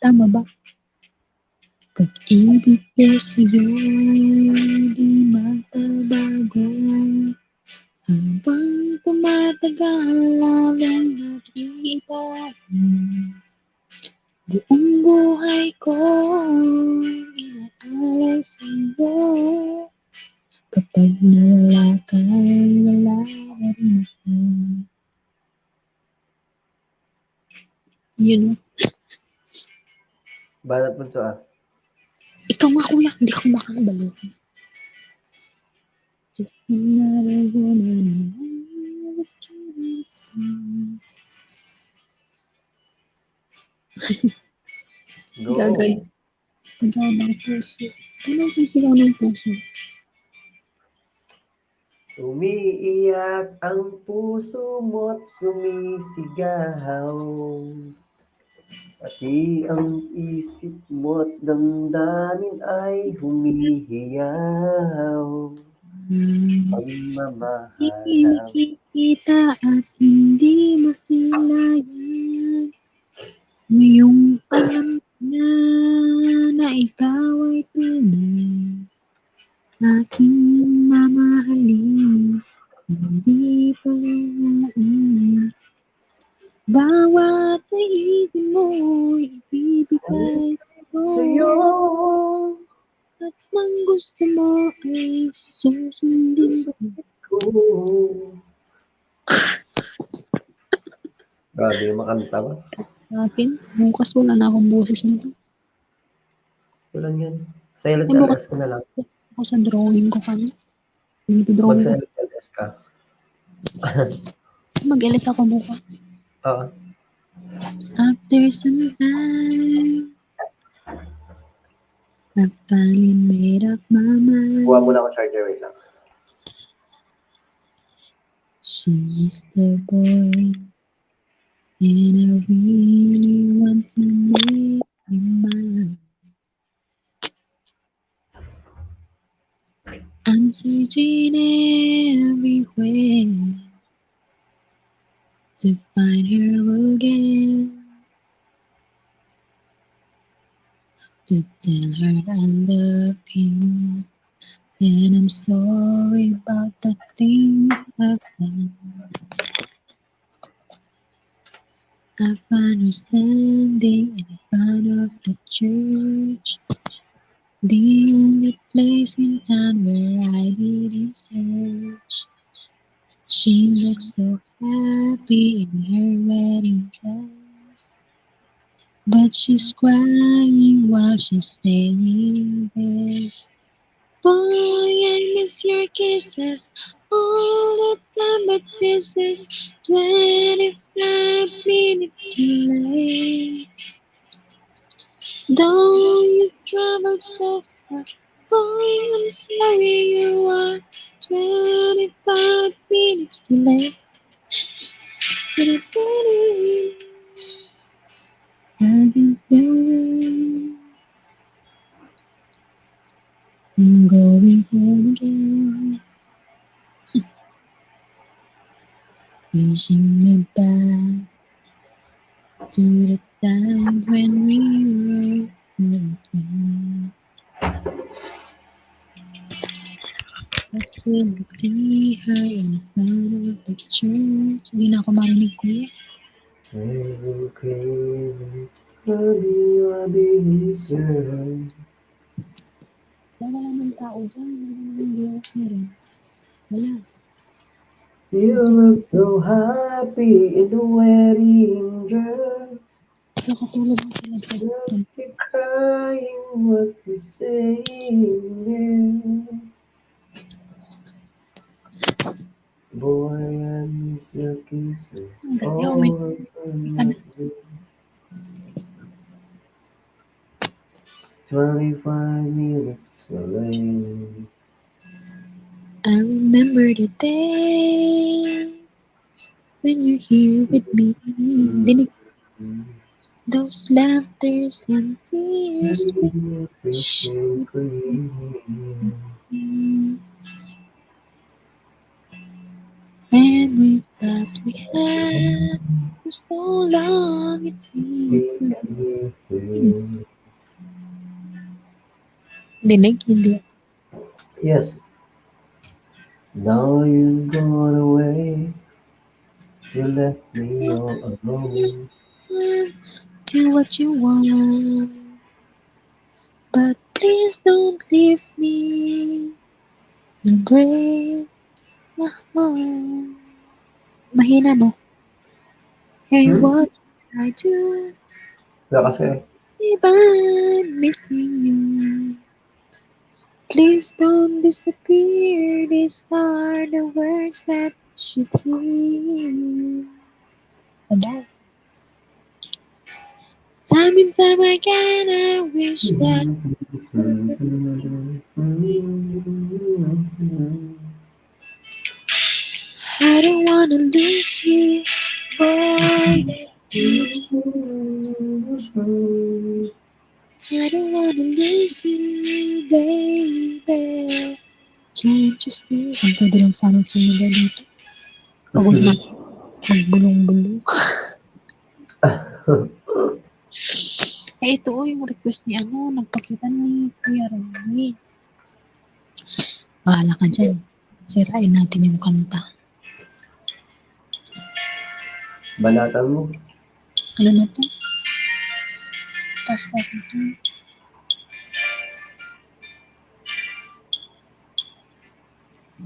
Tama ba? Pag-ibig ko sa'yo di magbabago. Habang tumatagal lalong nag-iiba. Buong buhay ko inaalay sa'yo. Kapag nawala ka, wala na rin ako. Yun. Banat Bunso Ikaw nga kuya, hindi ko makakabalo. Just another woman. Go. Gagay. Gagay puso. Ano ang sisigaw ng puso? Umiiyak ang puso mo't sumisigaw. Pati ang isip mo't damdamin ay humihiyaw. Pagmamahalan. Ikikita at hindi masilayan. Ngayong alam na ikaw ay tunay. Aking mamahalin, hindi palain. Bawat naisip mo'y ibibigay Sa'yo. At ng gusto mo ay susundin ko. Grabe yung makanta ba? Akin, bukas wala na akong boses nito. Walang yan. Silent Ano LS ka na lang. Ako sa drawing ko kami. Drawing ko. Mag-silent LS ka. Mag-elit ako bukas. Oo. After some time, I finally made up my mind. Kuha mo na ako charger. Wait lang. She's the boy, and I really want to make you mine. I'm searching everywhere to find her again, to tell her I love you, and I'm sorry about the things I've done. I find her standing in front of the church, the only place in town where I didn't search. She looks so happy in her wedding dress, but she's crying while she's saying this. Boy, I miss your kisses. all the time, but this is 25 minutes too late. Though you traveled so far, boy, I'm sorry you are 25 minutes too late. Against the wind, I'm going home again. Wishing me back to the time when we were friends. But still we see her in front of the church. Hindi na ako marinig, kuya. Crazy, crazy, I'll be sure. Wala naman tao dyan. Hindi ako meron. Wala. You look so happy in the wedding dress. Nakatulog na sila dyan. Just keep crying, what you saying there? Boy, I miss your kisses. Ayaw, Oh, may- it's like this. 25 minutes away. I remember the day when you're here with me. Dinig those laughters and tears. Memories that we had for so long. It's me. Dinig, hindi. Yes. Now you've gone away. You left me all alone. Do what you want, but please don't leave me. You break my heart. Mahina, no? Hey, what did I do? Wala kasi. If I'm missing you, please don't disappear. These are the words that you should hear. Sabay. Time and time again, I wish that I don't wanna lose you, boy. I don't wanna lose you, baby. Can't you see? Ang pwede lang sana sumula dito. Huwag na magbulong-bulong. Eh, ito yung request ni nagpakita ni Kuya Rami. Bahala ka dyan. Sirain natin yung kanta. Banatan mo. Ano na to? Tapos natin to.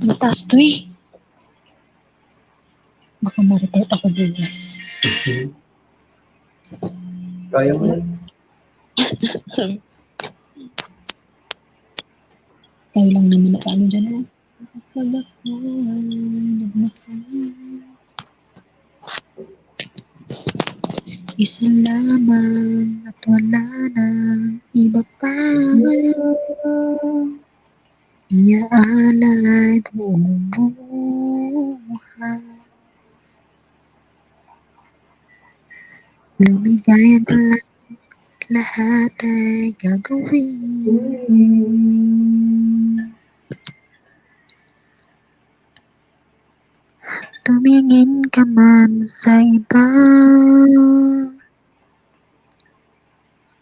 Mataas to eh. Baka ma-report ako bukas. Kaya mo yan. Tayo lang naman at ano dyan. Pag ako nagmahal, isa lamang at wala nang iba pa. Iaalay buong buhay. Lumigay at lahat ay gagawin. Tumingin ka man sa iba,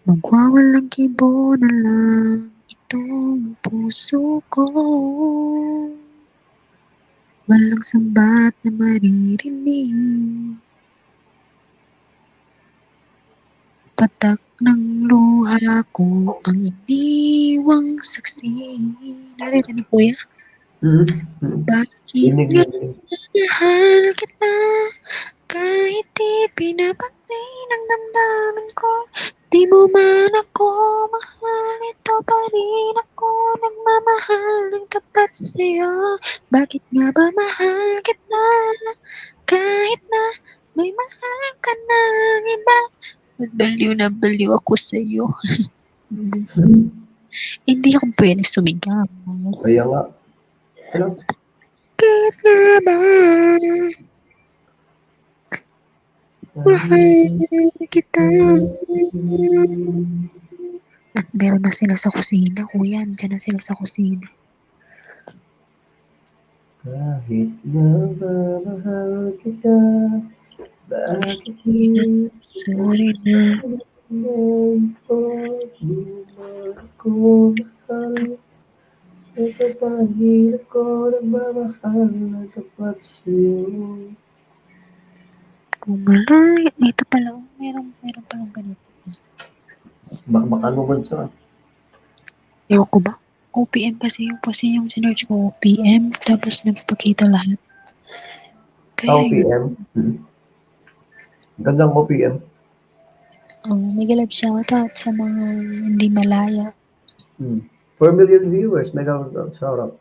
magwawalang kibo na lang itong puso ko. Walang sambat na maririnig, patak ng luha ko ang iniwang saksi. Naririnig ko ya? Bakit nga mahal kita? Kahit di pinapansin ang damdamin ko, di mo man ako mahal, ito pa rin ako nagmamahal ng tapat sa'yo. Bakit nga ba mahal kita? Kahit na may mahal ka ng iba, baliw na baliw ako sa'yo. Hindi ako pwede sumigaw. Kaya nga. Ano? Kahit nga ba mahal kita. At meron na sila sa kusina, kuya. Diyan na sila sa kusina. Kahit na ba mahal kita, bakit hindi Sorry na. ko, di mo ako mahal. Ito pa rin ako nagmamahal ng tapat sa'yo. Kung malay, dito pala, meron palang ganito. Baka nungod siya. Ewan ko ba? OPM kasi yung sinerch ko, OPM, tapos nagpakita lahat. Kaya yun. OPM. Gandang OPM. May galab shoutout sa mga hindi malaya. 4 million viewers. Mega shoutout.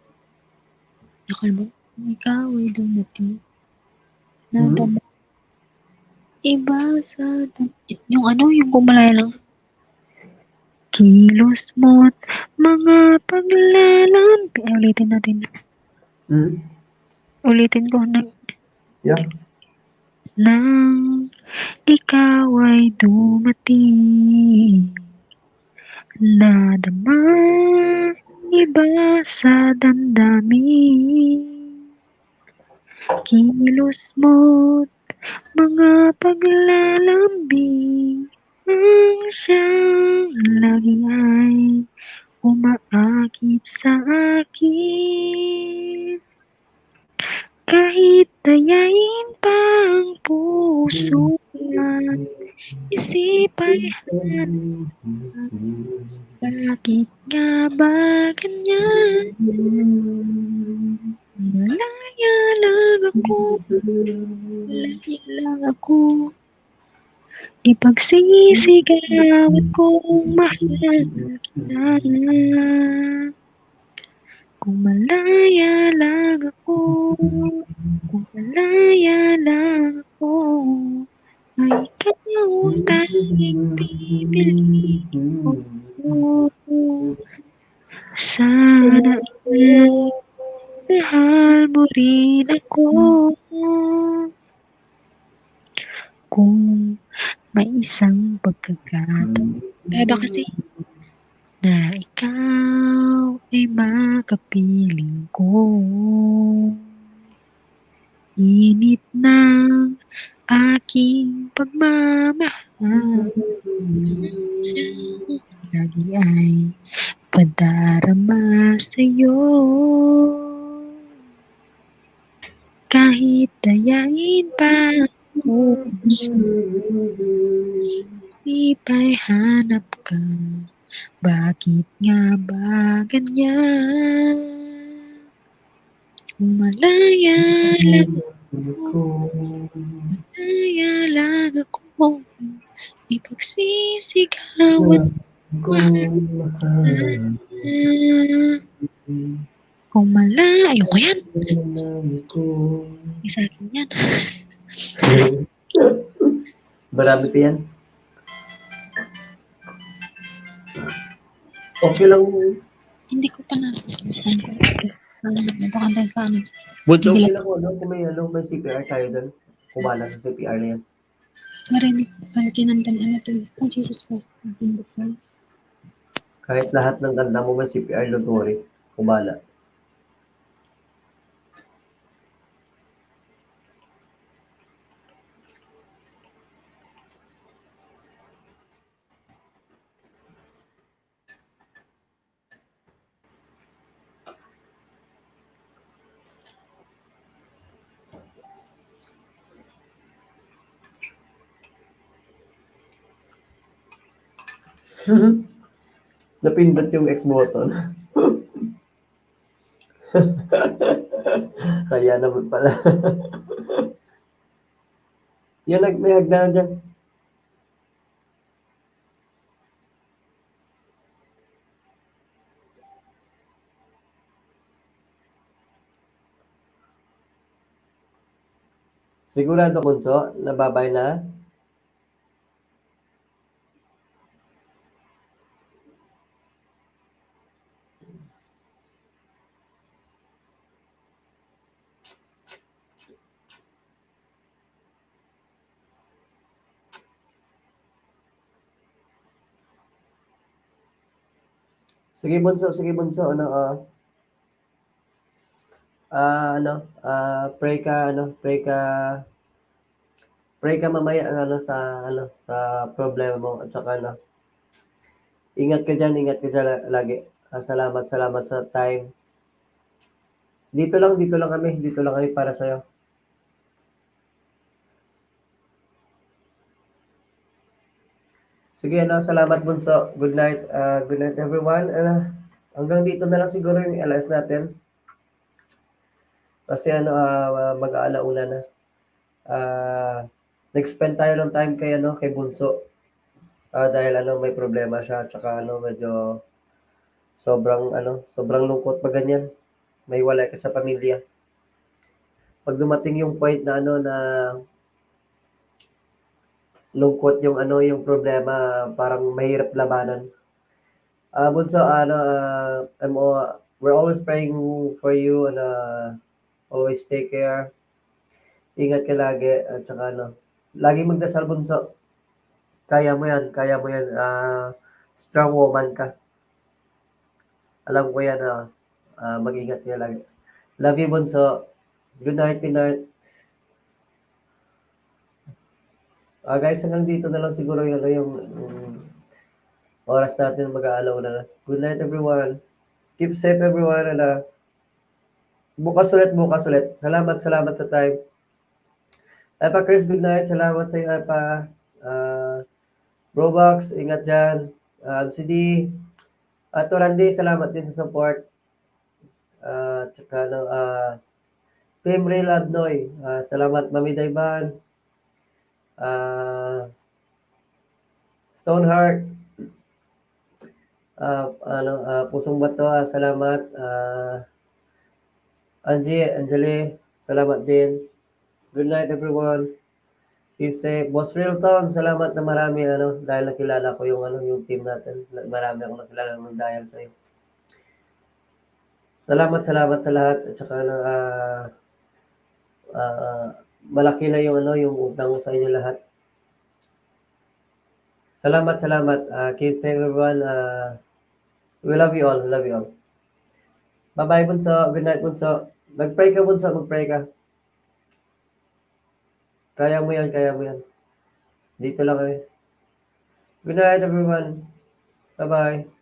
Nakalbo, ikaw ay dumating. Nadama. Iba sa yung yung kumalaya lang. Kilos mo't mga paglalampi. Ulitin natin. Ulitin ko na. Yeah. Nang ikaw ay dumating, nadama iba sa damdamin. Kilos mo't mga paglalambing, ang siyang lagi ay umaakit sa akin. Kahit dayain pa ang puso at isip ay bakit nga ba ganyan? Malaya lang ako, ipagsisigawan kong mahal kita. Kung malaya lang ako, ay ikaw ang tanging pipili ko. Sana mahal mo rin ako. Kung may isang pagkakataon, ba kasi na ikaw ay makapiling ko. Init ng aking pagmamahal, lagi ay padarama sa'yo. Kahit dayain pa ako, di pa'y hanap ka. Bakit nga ba ganyan? Malaya lang ako, ipagsisigawan kung malayo ko yan. Isa akin yan. Marami pa yan. Okay lang. Hindi ko pa na. Nagkakantay sa ano. Bunso, okay lang kung may CPR tayo doon. Kumala sa CPR na yan. Marinig. Kinantan to. Oh, Jesus Christ. Kahit lahat ng ganda mo may CPR, don't worry. Kumala. Napindot yung X button. Kaya naman pala. Yan, may hagdanan dyan. Sigurado, Bunso, nababay na? Sige, Bunso, pray ka mamaya, sa problema mo, at saka, ingat ka dyan lagi. Salamat sa time. Dito lang kami para sa'yo. Sige, salamat, Bunso. Good night everyone. Hanggang dito na lang siguro yung LS natin. Kasi mag-aalauna na. Nag-spend tayo ng time kay Bunso. Dahil may problema siya, tsaka medyo sobrang lungkot pa ganyan. May wala ka sa pamilya. Pag dumating yung point na na lungkot yung problema, parang mahirap labanan. Bunso, we're always praying for you and always take care. Ingat ka lagi at saka lagi magdasal, Bunso. Kaya mo yan. Strong woman ka. Alam ko yan, mag-ingat ka lagi. Love you, Bunso. Good night. Guys, hanggang dito na lang siguro yung oras natin mag-aalaw na. Good night, everyone. Keep safe, everyone. And bukas ulit. Salamat sa time. Epa Chris, good night. Salamat sa iyo, Epa. Brobox, ingat dyan. MCD. Randy, salamat din sa support. Tsaka Team Real Adnoy. Salamat, Mami Dayban. Stoneheart. Pusong Bato, salamat. Angeli, salamat din. Good night, everyone. Keep safe. Boss Realton, salamat na marami dahil nakilala ko yung team natin. Marami akong nakilala ng dahil sa iyo. Salamat sa lahat at saka malaki na yung utang sa inyo lahat. Salamat. Keep safe, everyone. We love you all. Bye-bye, Bunso. Good night, Bunso. Mag-pray ka, Bunso. Mag-pray ka. Kaya mo yan. Dito lang kami. Good night, everyone. Bye-bye.